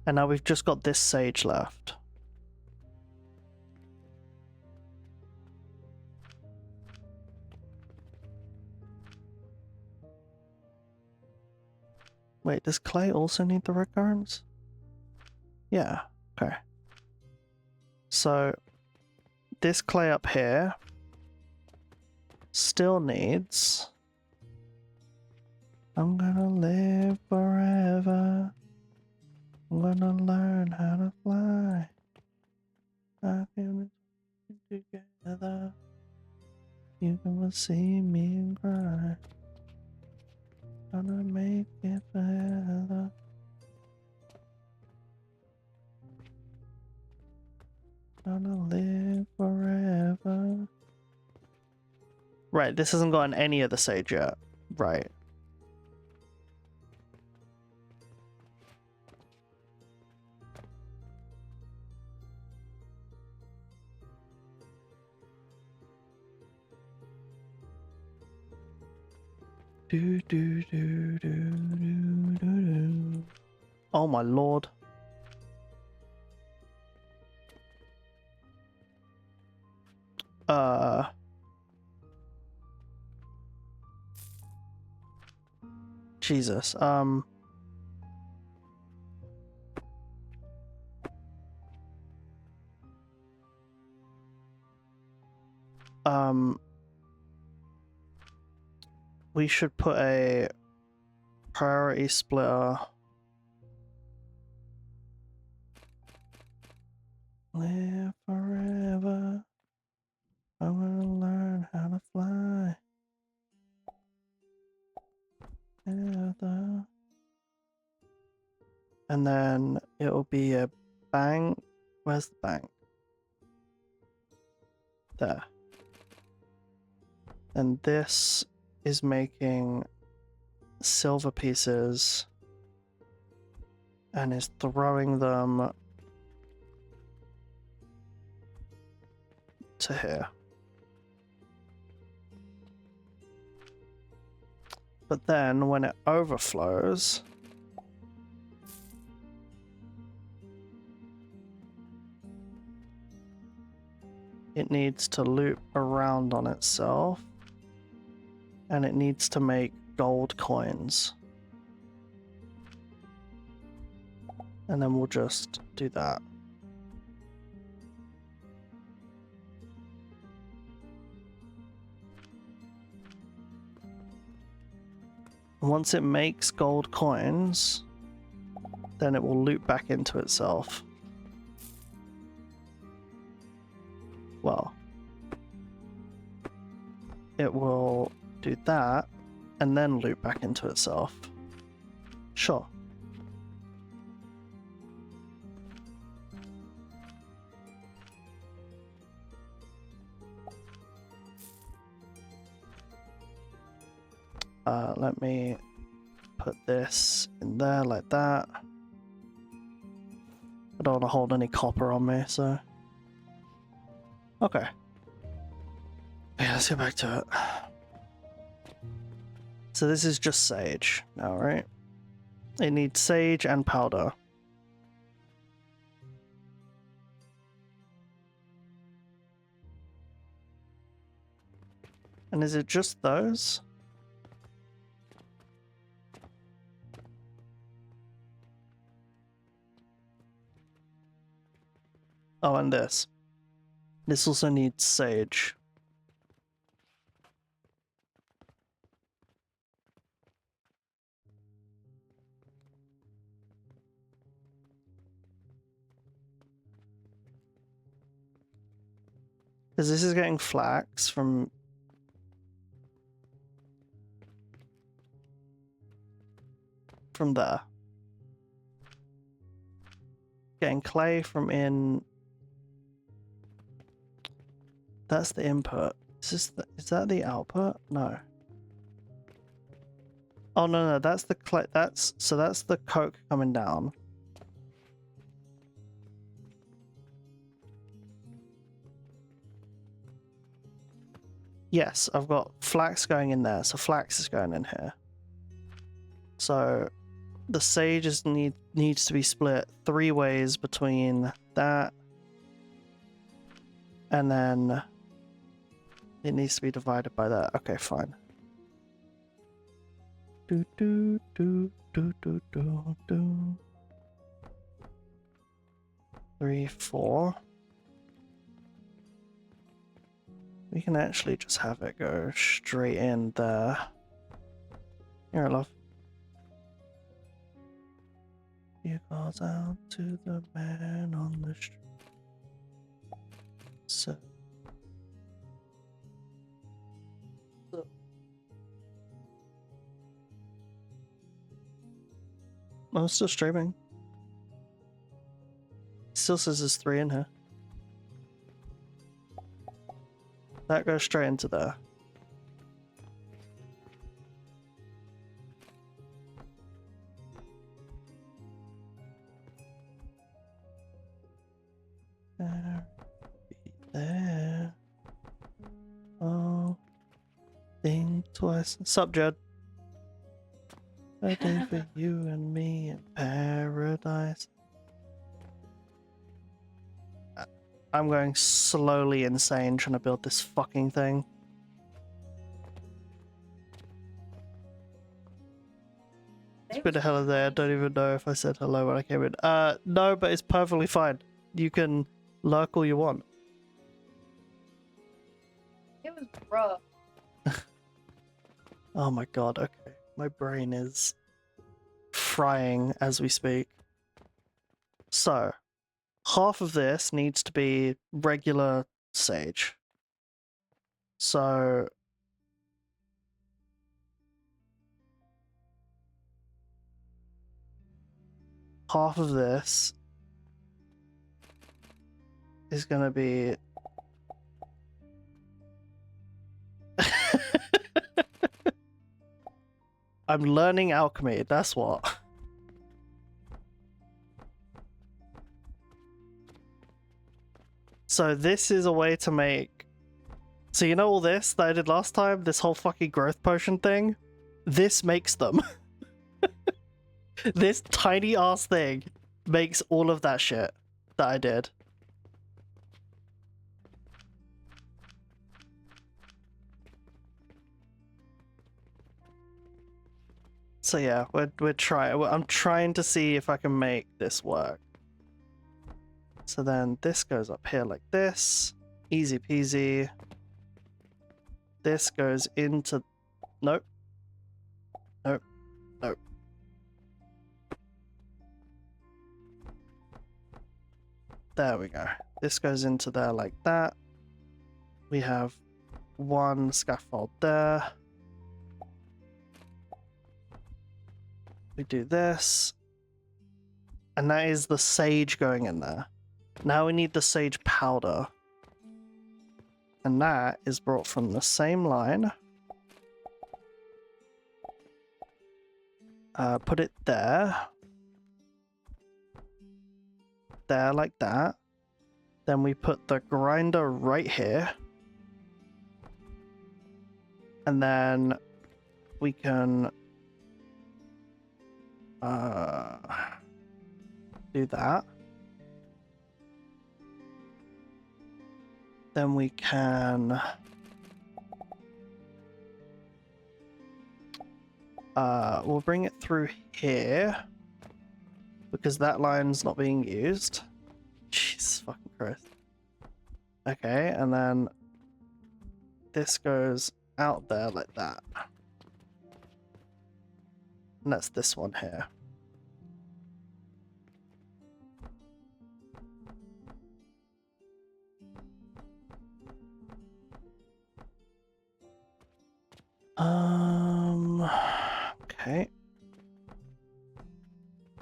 And now we've just got this sage left. Wait, does clay also need the red currants? Yeah, okay. So this clay up here still needs... I'm gonna live forever. I'm gonna learn how to fly. I can together. You can see me and cry. Gonna make it forever. Gonna live forever. Right, this hasn't gotten any of the sage yet. Right. Do do do do do do do. Oh my lord. Jesus. We should put a priority splitter. Live forever. I wanna learn how to fly. Together. And then it'll be a bank. Where's the bank? There. And this is making silver pieces and is throwing them to here. But then when it overflows, it needs to loop around on itself and it needs to make gold coins. And then we'll just do that. Once it makes gold coins, then it will loop back into itself. Well, it will do that and then loop back into itself. Sure. Let me put this in there like that. I don't want to hold any copper on me, so... Okay. Yeah, let's get back to it. So this is just sage now, right? It needs sage and powder. And is it just those? Oh, and this. This also needs sage. Because this is getting flax from... there. Getting clay from in That's the input. Is that the output? No. Oh no, that's the that's the coke coming down. Yes, I've got flax going in there, so flax is going in here. So the sage needs to be split 3 ways between that, and then it needs to be divided by that. Okay, fine. Do do do do do do do. 3, 4. We can actually just have it go straight in there. Here, love. You calls out to the man on the street. So. I'm still streaming. Still says there's 3 in here. That goes straight into there. There. Oh. Think twice. Sup, Jed? A day for you and me in paradise. I'm going slowly insane trying to build this fucking thing. It's been a hell of a day. I don't even know if I said hello when I came in. No, but it's perfectly fine. You can lurk all you want. It was rough. Oh my god, okay. My brain is frying as we speak. So, half of this needs to be regular sage. So, half of this is gonna be... I'm learning alchemy, that's what. So this is a way to make... So you know all this that I did last time? This whole fucking growth potion thing? This makes them. This tiny ass thing makes all of that shit that I did. So yeah, we're trying. I'm trying to see if I can make this work. So then this goes up here like this, easy peasy. This goes into, nope, nope, nope. There we go. This goes into there like that. We have 1 scaffold there. We do this. And that is the sage going in there. Now we need the sage powder. And that is brought from the same line. Put it there. There, like that. Then we put the grinder right here. And then we can do that. Then we can we'll bring it through here because that line's not being used. Jesus fucking Christ. Okay, and then this goes out there like that. And that's this one here. Okay.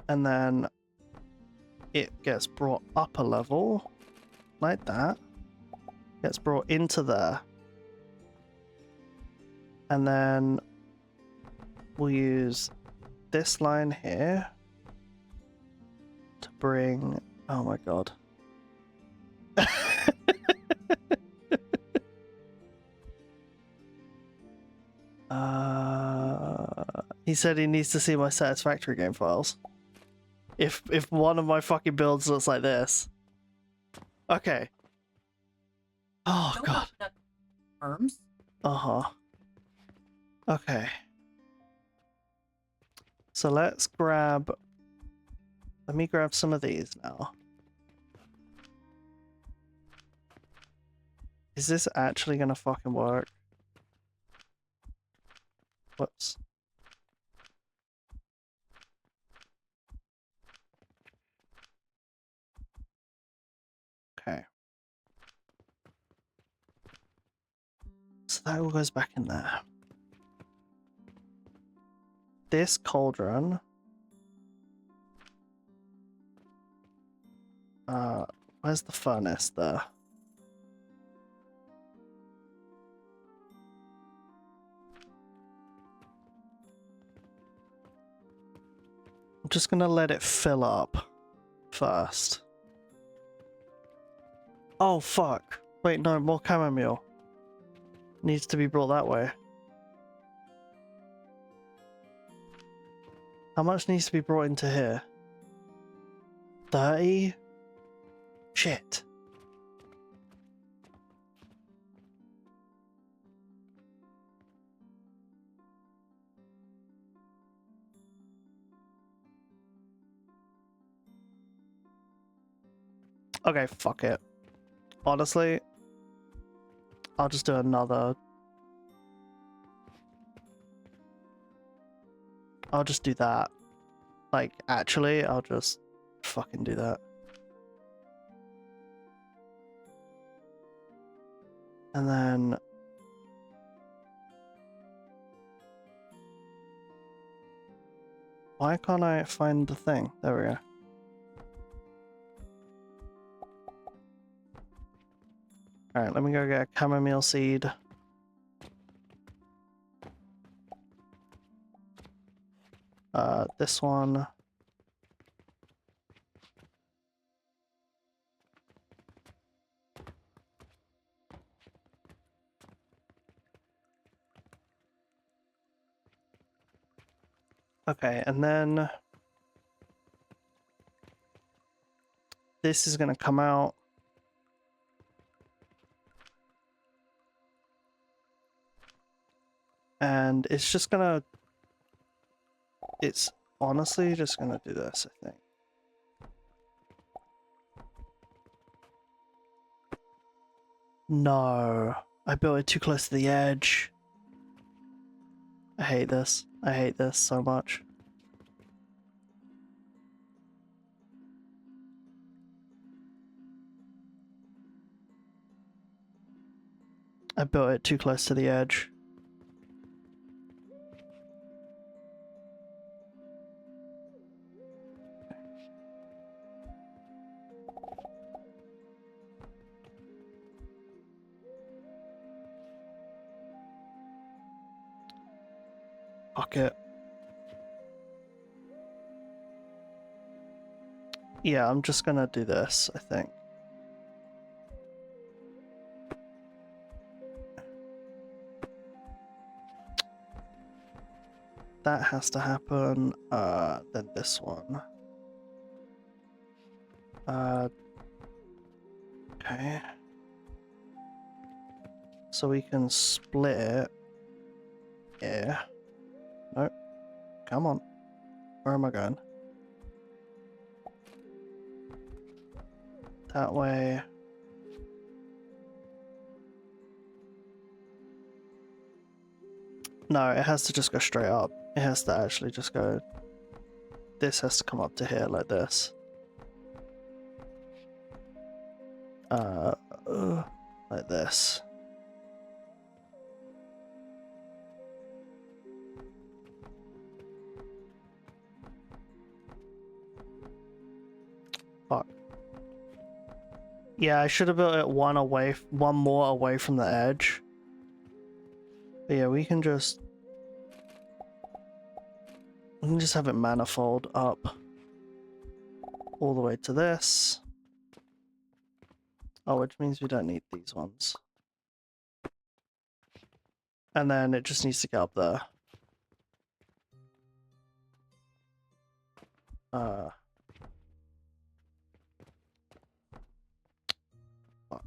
And then it gets brought up a level like that. gets brought into there. And then we'll use this line here to bring... Oh my god. He said he needs to see my satisfactory game files. If one of my fucking builds looks like this. Okay. Oh god. Arms. Uh-huh. Okay. So let's grab... Let me grab some of these now. Is this actually gonna fucking work? Whoops. Okay. So that all goes back in there. This cauldron... where's the furnace there? I'm just gonna let it fill up first. Oh fuck. Wait, no, more chamomile. Needs to be brought that way. How much needs to be brought into here? 30? Shit. Okay, fuck it. Honestly, I'll just do another... I'll just do that. Like, actually, I'll just fucking do that. And then... Why can't I find the thing? There we go. Alright, let me go get a chamomile seed. This one. Okay, and then this is gonna come out. And it's just gonna... It's honestly just gonna do this, I think. No, I built it too close to the edge. I hate this. I hate this so much. I built it too close to the edge. Fuck it. Yeah, I'm just gonna do this, I think. That has to happen. Then this one. Okay. So we can split it. Yeah. Nope. Come on. Where am I going? That way. No, it has to just go straight up. It has to actually just go... This has to come up to here like this. Like this. Fuck. Yeah, I should have built it one more away from the edge. But yeah, we can just have it manifold up all the way to this. Oh, which means we don't need these ones. And then it just needs to get up there. Fuck.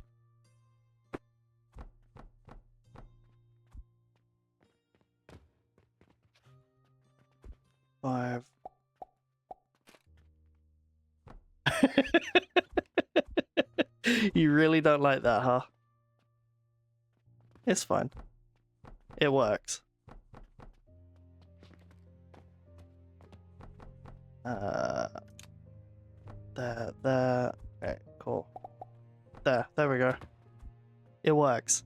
5. You really don't like that, huh? It's fine. It works. There. Okay, cool. There we go. It works.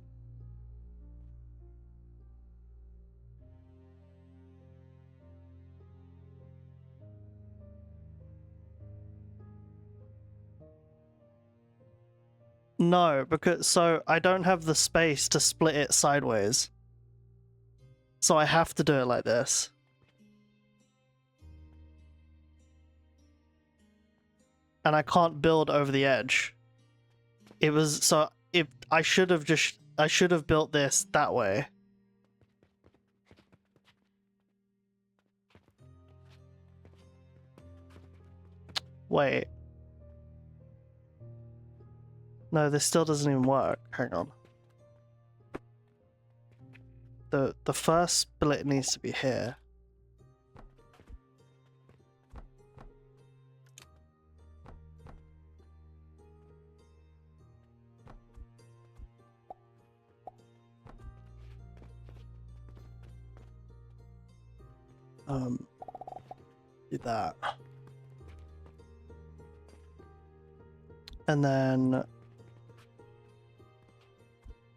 No, because so I don't have the space to split it sideways. So I have to do it like this. And I can't build over the edge. It was so if I should have built this that way. Wait. No, this still doesn't even work. Hang on. The first split needs to be here. Do that. And then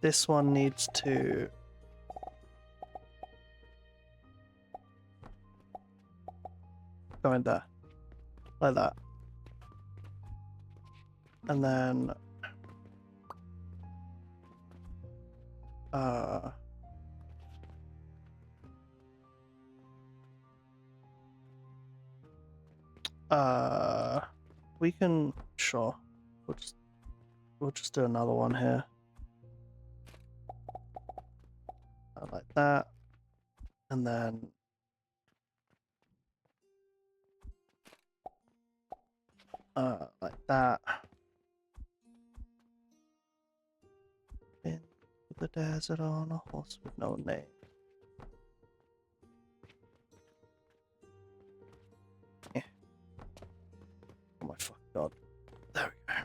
this one needs to go in there. Like that. And then we can, sure. We'll just do another one here. Like that. And then like that. Into the desert on a horse with no name. Yeah. Oh my fucking god. There we go.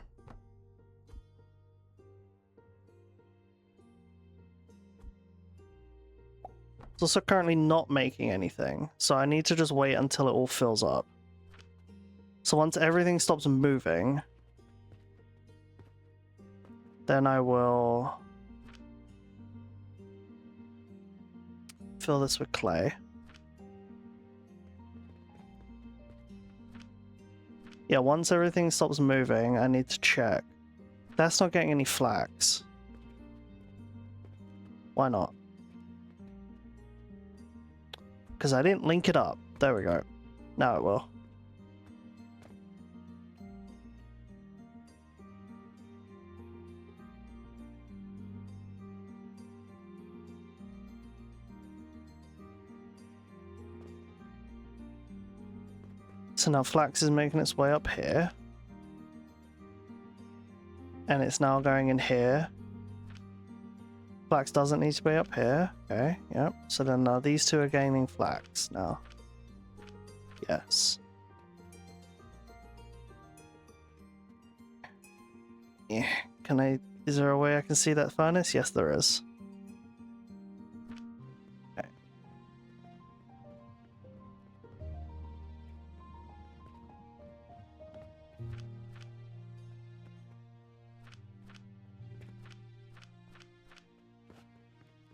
It's also currently not making anything, so I need to just wait until it all fills up. So once everything stops moving, then I will fill this with clay. Yeah, once everything stops moving, I need to check. That's not getting any flax. Why not? Because I didn't link it up. There we go. Now it will. So now flax is making its way up here. And it's now going in here. Flax doesn't need to be up here. Okay, yep. So then these two are gaining flax now. Yes. Yeah. Is there a way I can see that furnace? Yes, there is. Okay.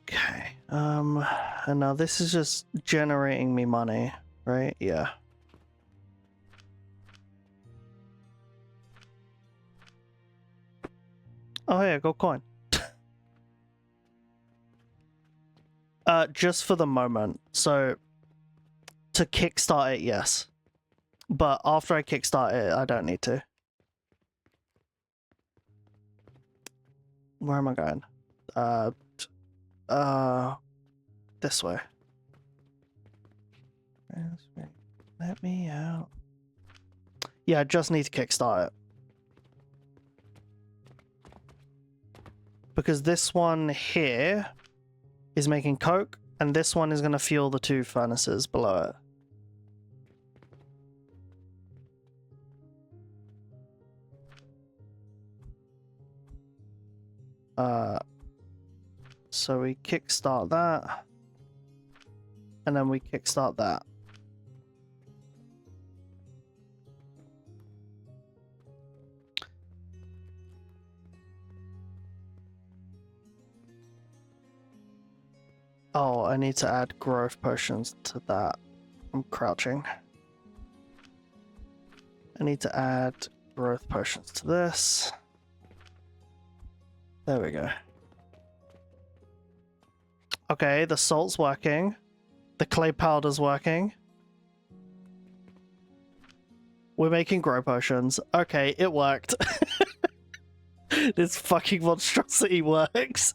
Okay. And now this is just generating me money, right? Yeah. Oh yeah, gold coin. Just for the moment. So to kickstart it, yes. But after I kickstart it, I don't need to. Where am I going? This way. Let me out. Yeah, I just need to kickstart it. Because this one here is making coke, and this one is going to fuel the two furnaces below it. So we kickstart that, and then we kickstart that. Oh, I need to add growth potions to that. I'm crouching. I need to add growth potions to this. There we go. Okay, the salt's working. The clay powder's working. We're making grow potions. Okay, it worked. This fucking monstrosity works.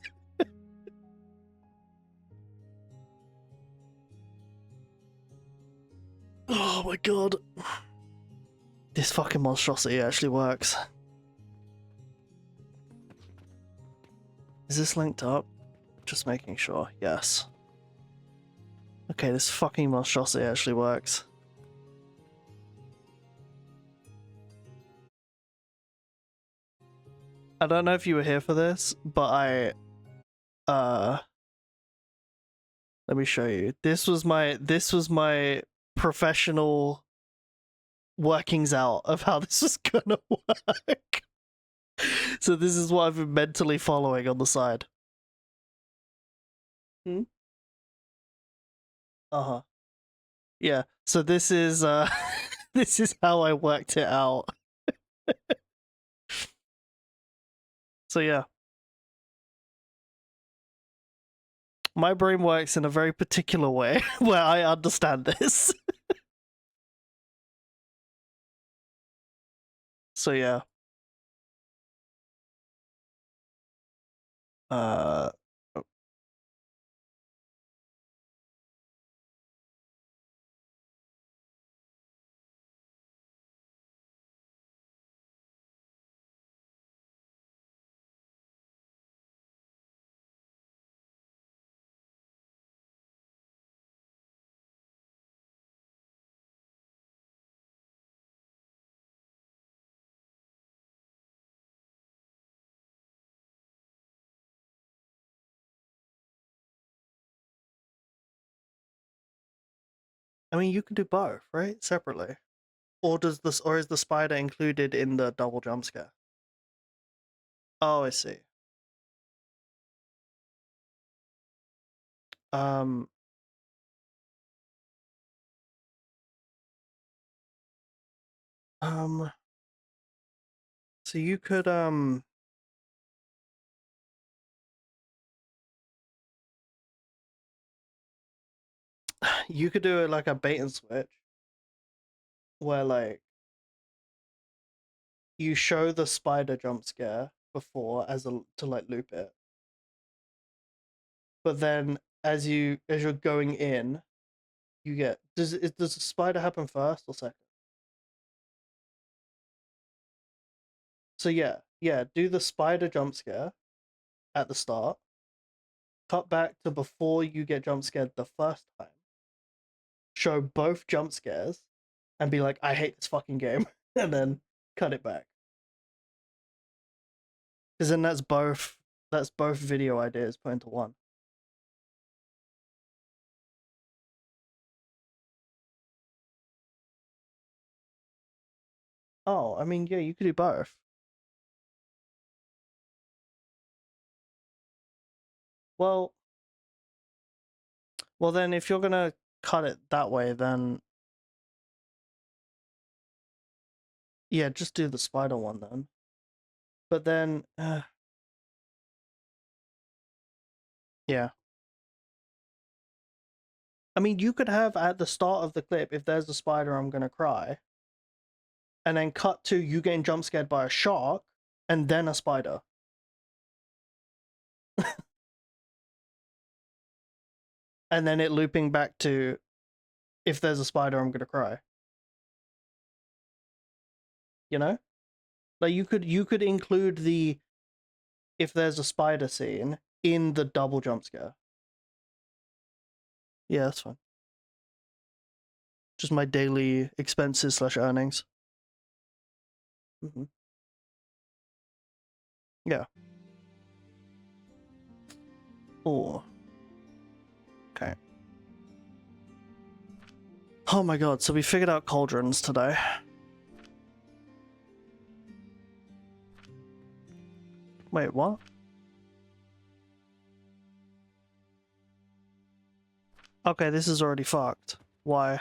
Oh my god. This fucking monstrosity actually works. Is this linked up? Just making sure. Yes. Okay, this fucking monstrosity actually works. I don't know if you were here for this, but let me show you. This was my professional workings out of how this was gonna work. So this is what I've been mentally following on the side. Uh-huh. Yeah. So this is this is how I worked it out. So yeah. My brain works in a very particular way where I understand this. So yeah. Oh. I mean, you can do both, right? Separately. Or is the spider included in the double jump scare? Oh, I see. Um um so you could you could do it like a bait and switch where like you show the spider jump scare before to like loop it. But then as you're going in, you get does the spider happen first or second? So yeah, do the spider jump scare at the start, cut back to before you get jump scared the first time, show both jump scares, and be like, I hate this fucking game, and then cut it back. Because then that's both video ideas put into one. Oh, I mean, yeah, you could do both. Well, then if you're gonna cut it that way, then yeah, just do the spider one then. But then Yeah. I mean, you could have at the start of the clip, if there's a spider, I'm gonna cry. And then cut to you getting jump scared by a shark, and then a spider. And then it looping back to, if there's a spider, I'm gonna cry. You know? Like you could include the if there's a spider scene in the double jump scare. Yeah, that's fine. Just my daily expenses / earnings. Yeah. Oh. Okay. Oh my god, so we figured out cauldrons today. Wait, what? Okay, this is already fucked. Why?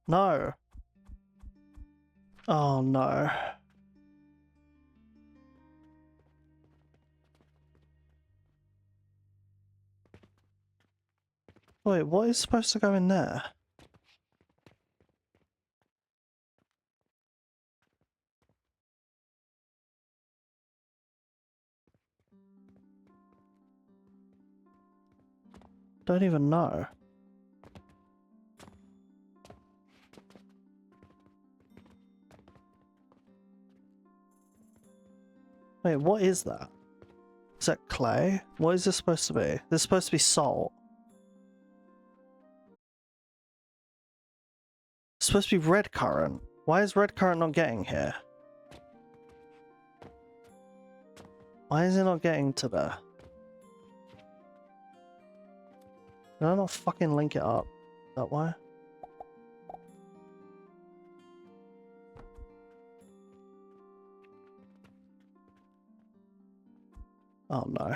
No. Oh no. Wait, what is supposed to go in there? Don't even know. Wait, what is that? Is that clay? What is this supposed to be? This is supposed to be salt. It's supposed to be red currant. Why is red currant not getting here? Why is it not getting to there? Did I not fucking link it up that way? Oh no.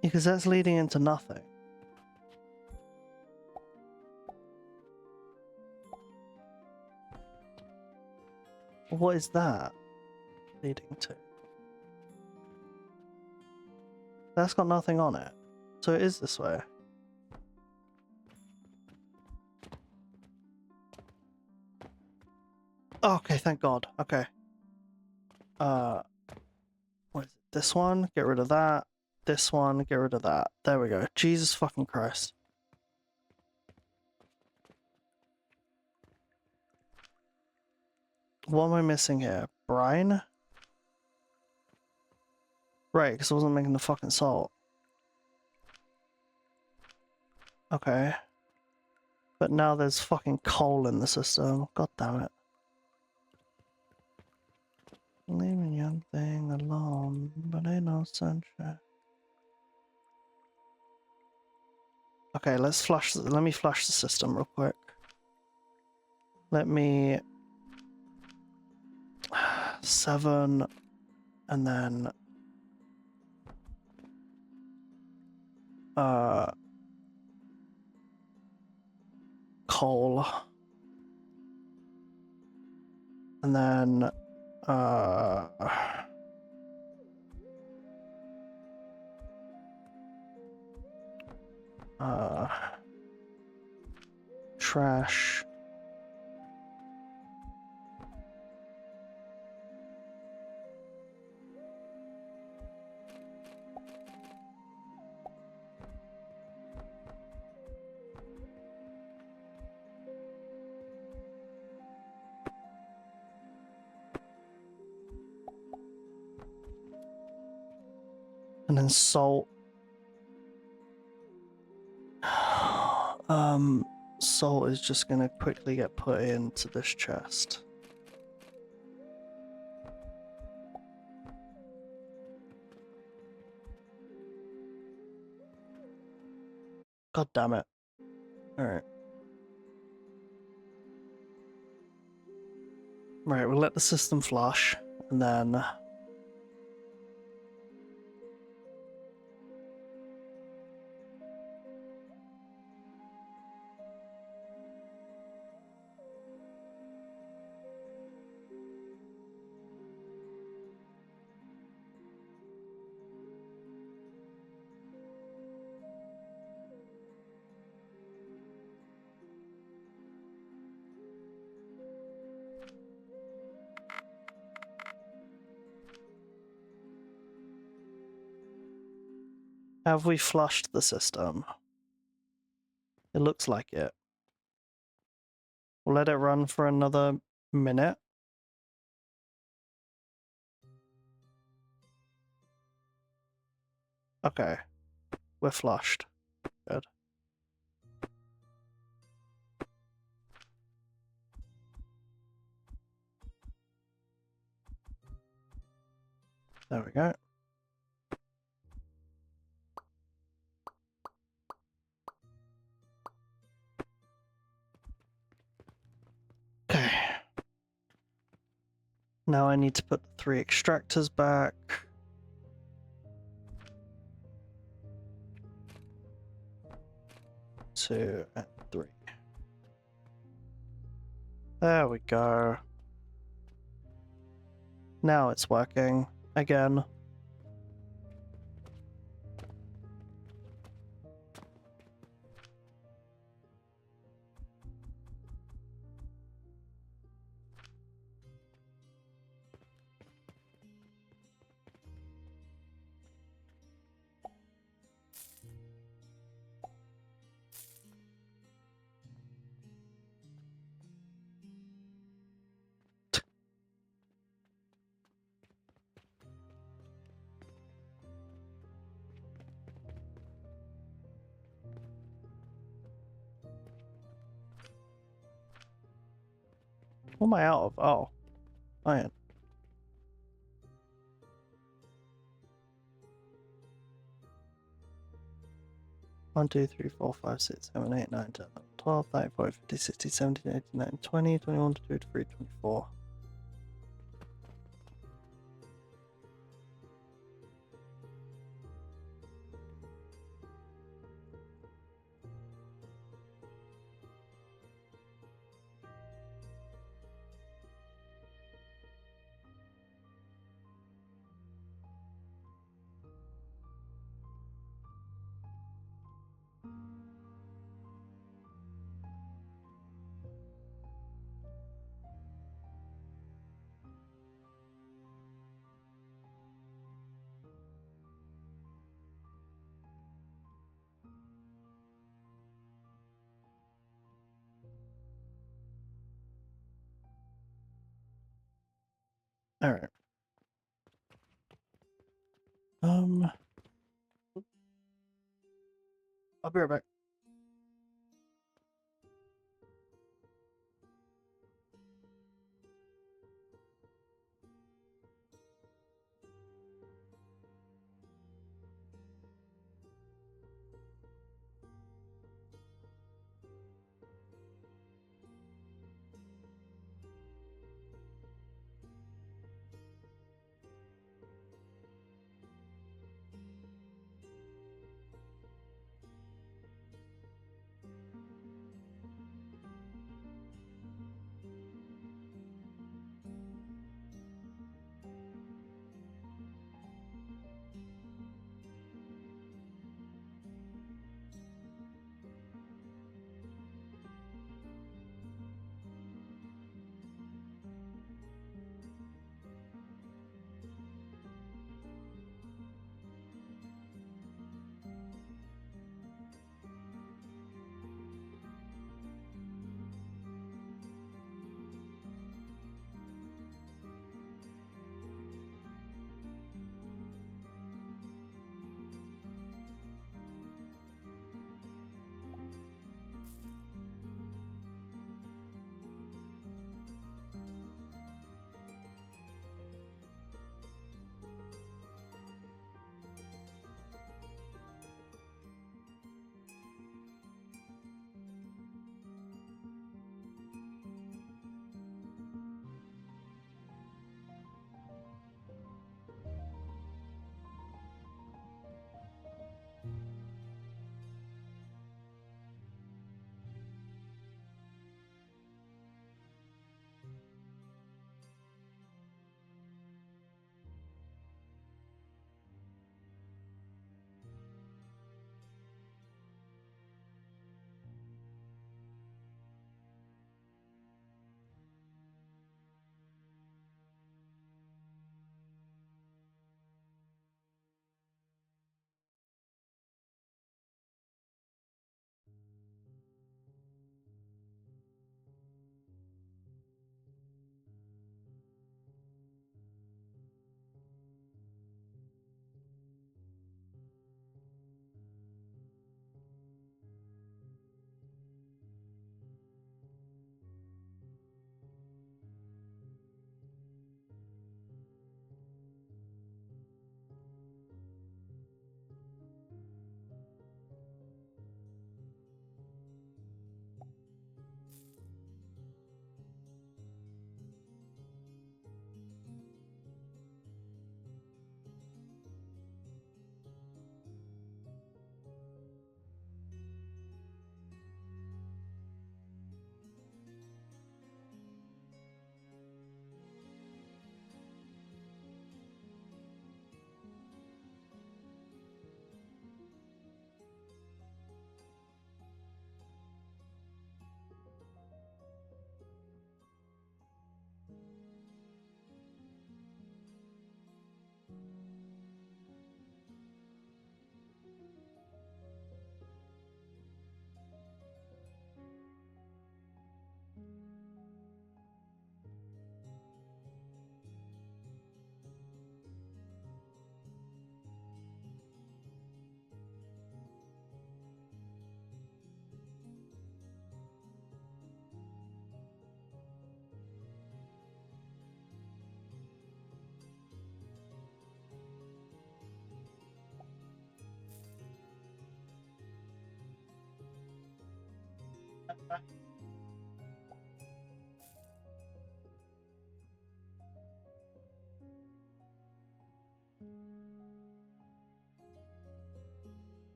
Because that's leading into nothing. What is that leading to? That's got nothing on it. So it is this way. Oh, okay, thank God. Okay. What is it? This one, get rid of that. This one, get rid of that. There we go. Jesus fucking Christ. What am I missing here? Brine? Right, because I wasn't making the fucking salt. Okay. But now there's fucking coal in the system. God damn it. Leave a young thing alone, but ain't no sunshine. Okay, let's flush. Let me flush the system real quick. Let me 7, and then coal, and then trash. And then salt. Salt is just gonna quickly get put into this chest. God damn it. Alright. Right, we'll let the system flush, and then... Have we flushed the system? It looks like it. We'll let it run for another minute. Okay. We're flushed. Good. There we go. Okay. Now I need to put the 3 extractors back. Two and 3. There we go. Now it's working again. What am I out of? Oh, iron. One, 2, 3, 4, 5, 6, 7, 8, 9, 10, 11, 12, 13, 14, 15, 16, 17, 18, 19, 20, 21, 22, 23, 24. All right. I'll be right back.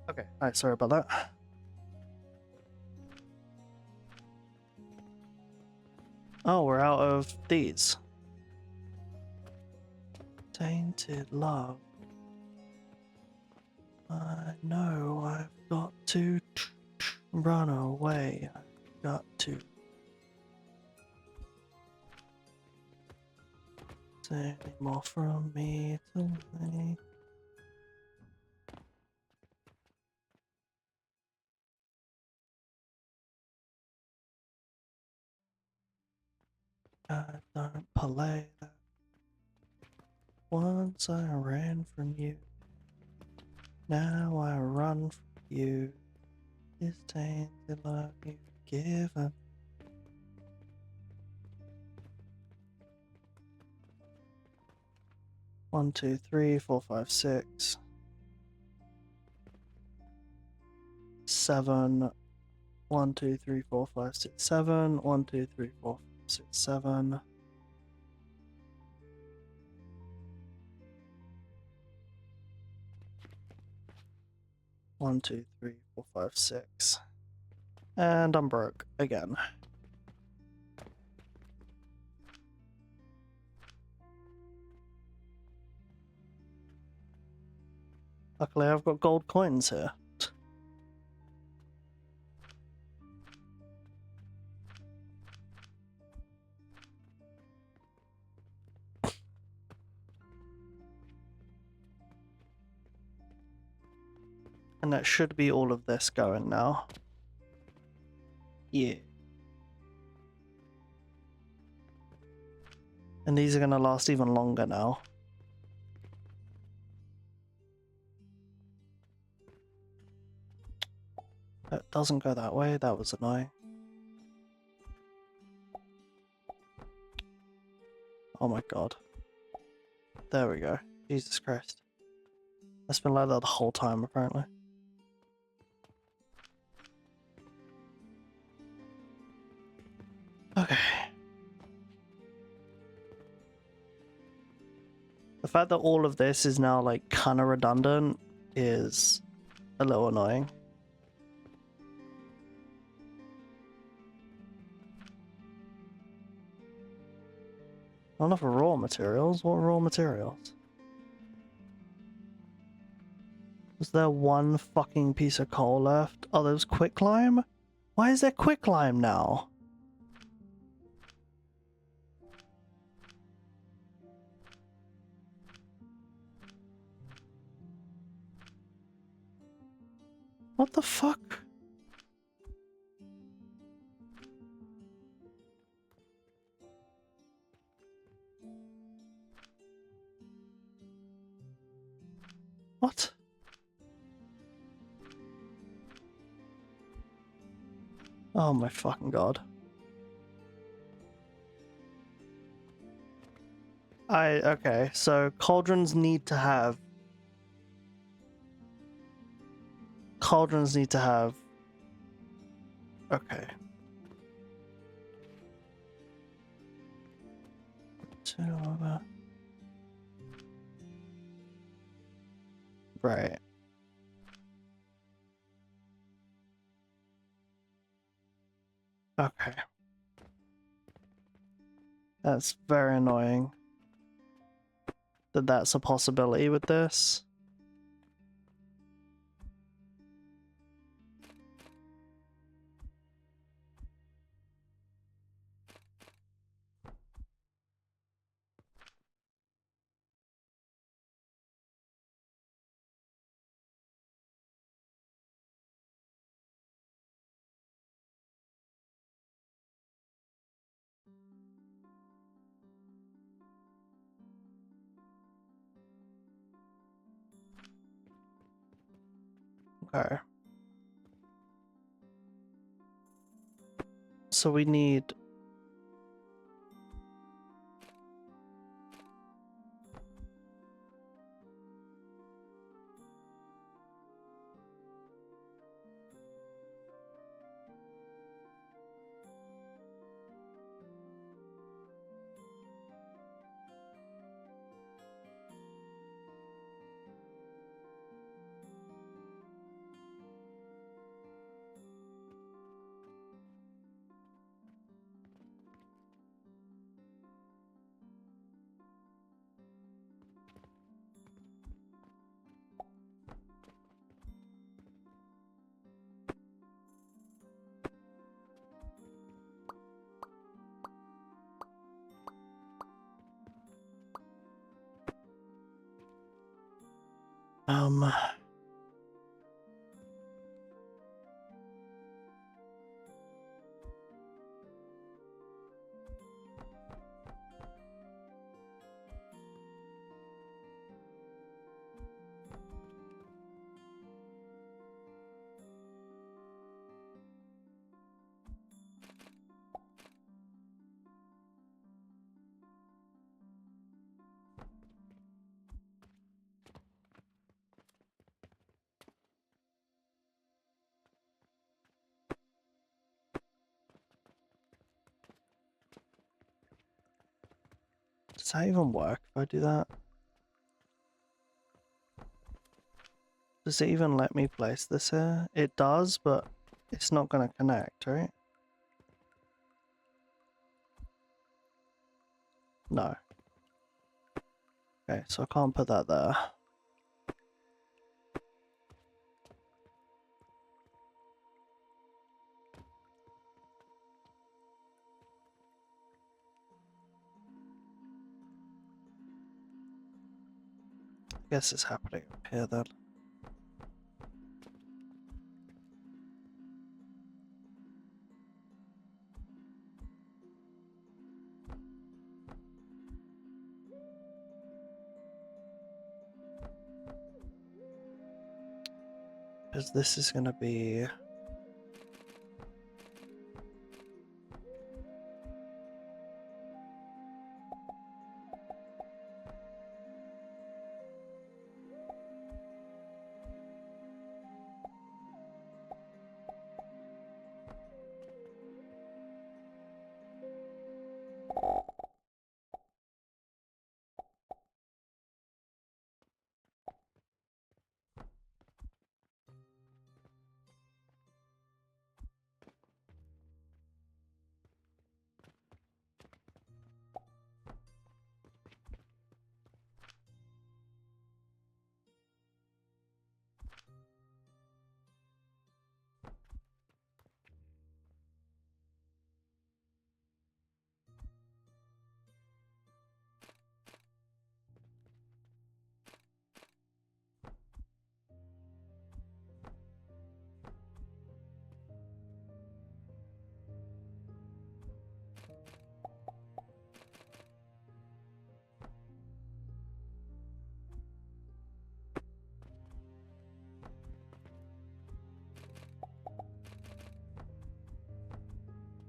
Okay, alright, sorry about that. Oh, we're out of these. Tainted love. I know I've got to run away. I've got to. Any more from me to me. I don't play that. Once I ran from you. Now I run from you. This tainted love you've given. One, two, three, four, five, six, 7. 1, 2, 3, 4, 5, 6, 7. 1, 2, 3, 4, 5, 6, 7. One, two, three, four, five, 6. And I'm broke again. Luckily I've got gold coins here. And that should be all of this going now. Yeah. And these are going to last even longer now. It doesn't go that way, that was annoying. Oh my god. There we go. Jesus Christ. That's been like that the whole time apparently. Okay. The fact that all of this is now like kind of redundant is a little annoying. Not enough raw materials? What raw materials? Was there one fucking piece of coal left? Oh, there was quicklime? Why is there quicklime now? What the fuck? What? Oh my fucking god. Okay, so cauldrons need to have... Okay. 2 over... Right. Okay. That's very annoying. That that's a possibility with this. Okay. So we need... Um. Does that even work if I do that? Does it even let me place this here? It does, but it's not going to connect, right? No. Okay, so I can't put that there. I guess it's happening up here then. Because this is going to be...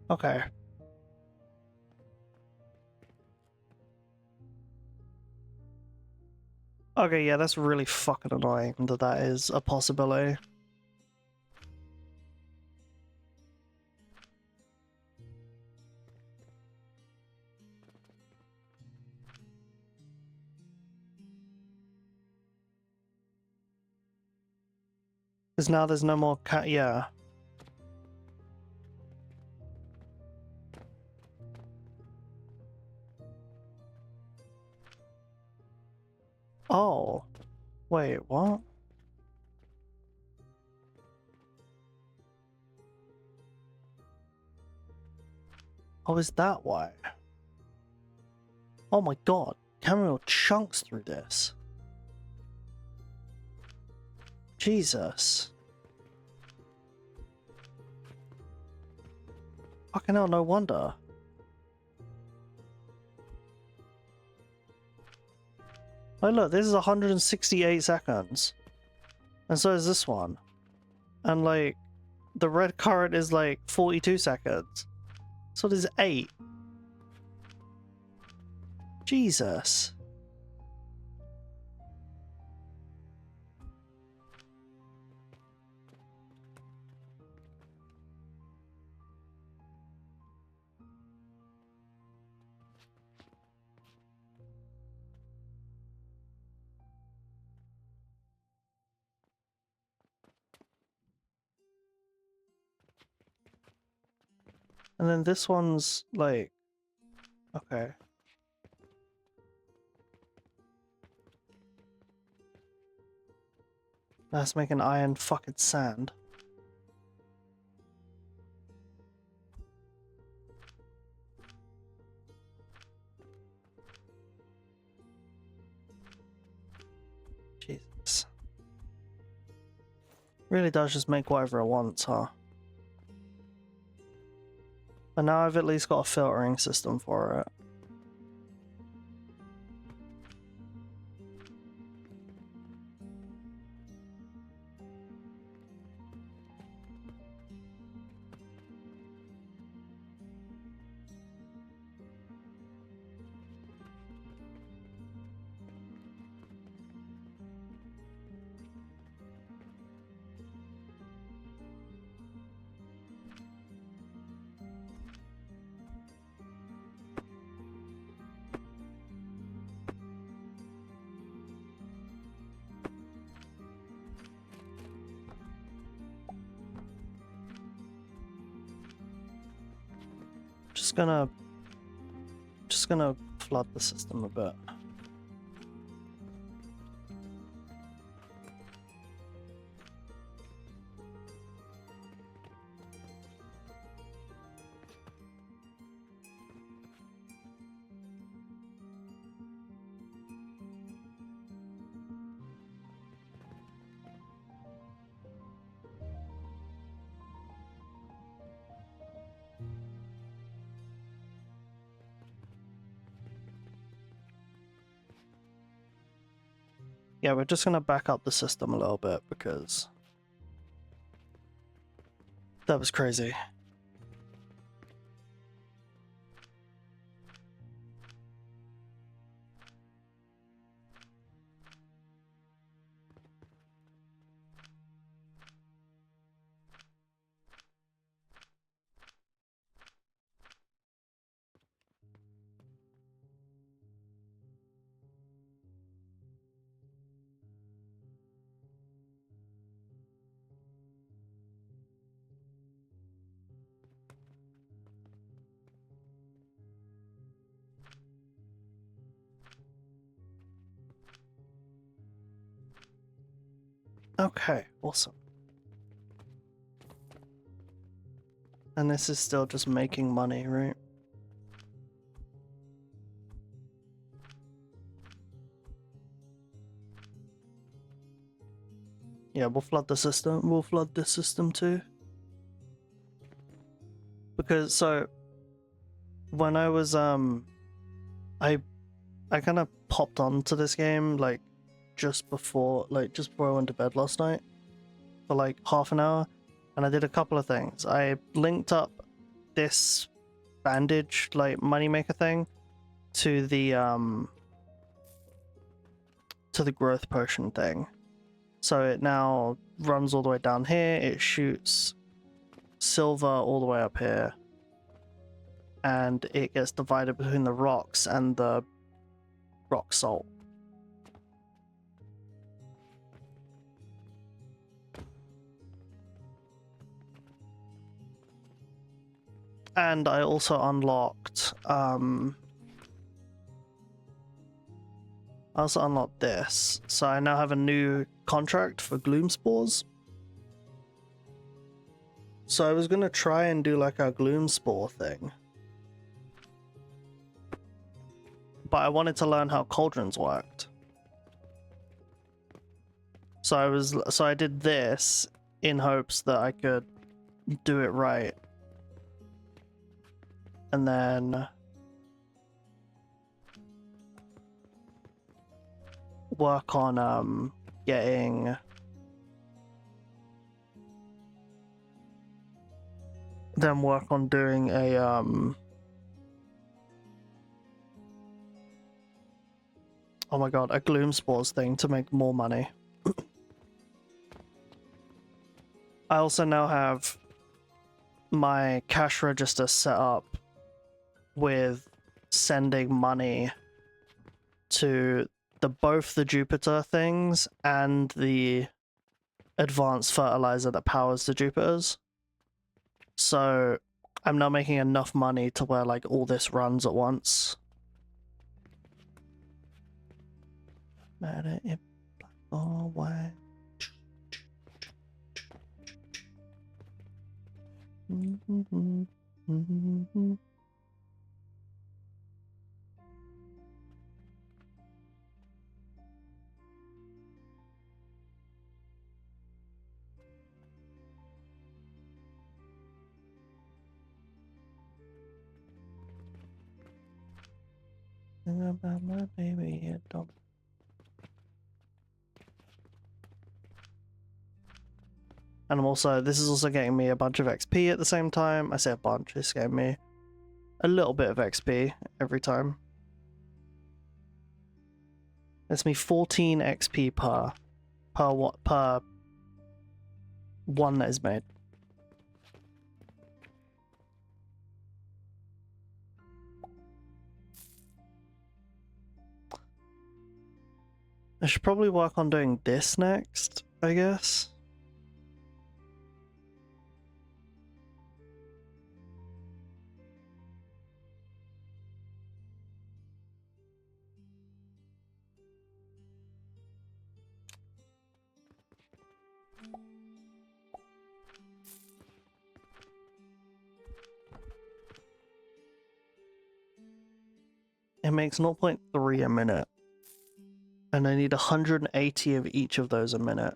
Okay. Okay, yeah, that's really fucking annoying that that is a possibility. Because now there's no more yeah. Oh. Wait, what? Oh, is that why? Oh my god. Camera chunks through this. Jesus. Fucking hell, no wonder. Oh look, this is 168 seconds. And so is this one. And like, the red current is like 42 seconds. So there's 8. Jesus. And then this one's like, okay. Let's make an iron fucking sand. Jesus. Really does just make whatever it wants, huh? But now I've at least got a filtering system for it. Just gonna flood the system a bit. Yeah, we're just gonna back up the system a little bit because that was crazy. Okay, awesome. And this is still just making money, right? Yeah, we'll flood the system. We'll flood this system too. Because so when I was I kind of popped onto this game like just before I went to bed last night for like half an hour, and I did a couple of things. I linked up this bandage like moneymaker thing to the growth potion thing. So it now runs all the way down here, it shoots silver all the way up here, and it gets divided between the rocks and the rock salt. And I also unlocked this, so I now have a new contract for gloom spores. So I was gonna try and do like a gloom spore thing, but I wanted to learn how cauldrons worked. So I did this in hopes that I could do it right, and then work on getting doing a oh my god, a gloom spores thing to make more money. I also now have my cash register set up with sending money to both the Jupiter things and the advanced fertilizer that powers the Jupiters. So I'm now making enough money to where like all this runs at once. Matter if black or white. song about my baby, yeah, don't. And this is also getting me a bunch of XP at the same time. I say a bunch, it's getting me a little bit of XP every time. It's me 14 XP per one that is made. I should probably work on doing this next, I guess. It makes 0.3 a minute. And I need 180 of each of those a minute.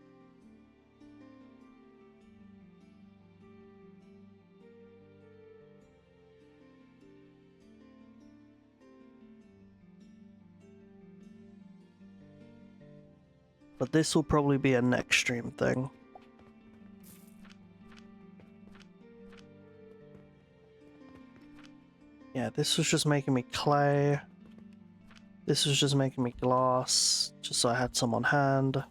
But this will probably be a next stream thing. Yeah, this was just making me clay. This was just making me glass, just so I had some on hand.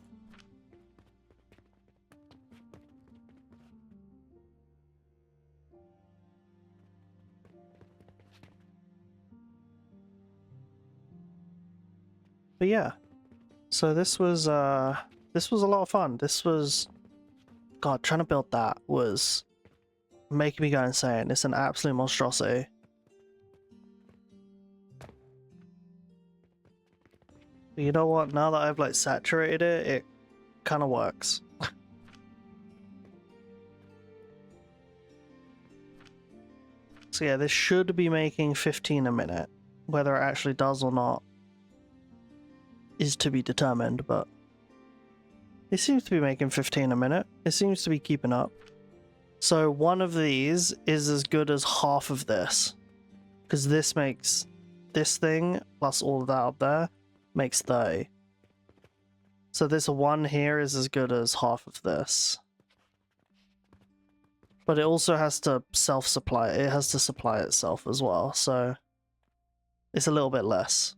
But yeah, so this was a lot of fun. This was, God, trying to build that was making me go insane. It's an absolute monstrosity. But you know what? Now that I've like saturated it, it kind of works. So yeah, this should be making 15 a minute. Whether it actually does or not is to be determined, but it seems to be making 15 a minute. It seems to be keeping up. So one of these is as good as half of this, because this makes this thing plus all of that up there makes 30. So this one here is as good as half of this. But it also has to self-supply. It has to supply itself as well, so it's a little bit less.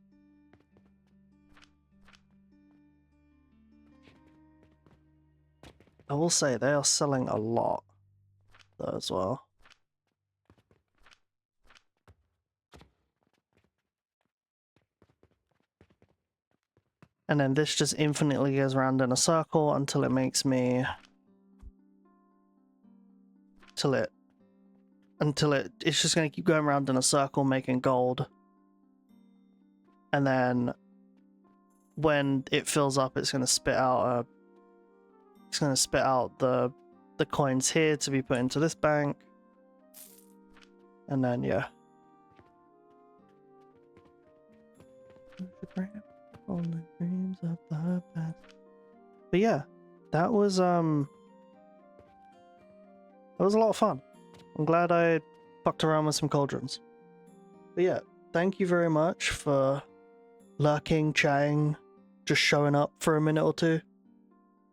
I will say they are selling a lot though as well. And then this just infinitely goes around in a circle until it makes me... It's just going to keep going around in a circle making gold. And then when it fills up, it's going to spit out the coins here to be put into this bank. And then yeah. But yeah, that was a lot of fun. I'm glad I fucked around with some cauldrons. But yeah, thank you very much for lurking, chatting, just showing up for a minute or two.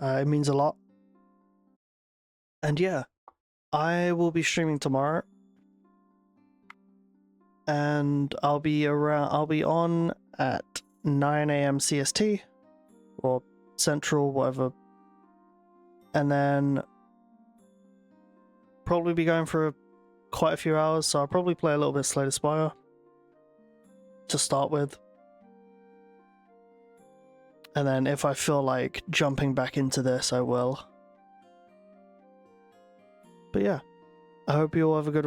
It means a lot. And yeah, I will be streaming tomorrow. And I'll be on at 9 AM CST or Central, whatever. And then probably be going for quite a few hours, so I'll probably play a little bit Slay the Spire to start with. And then if I feel like jumping back into this, I will. But yeah, I hope you all have a good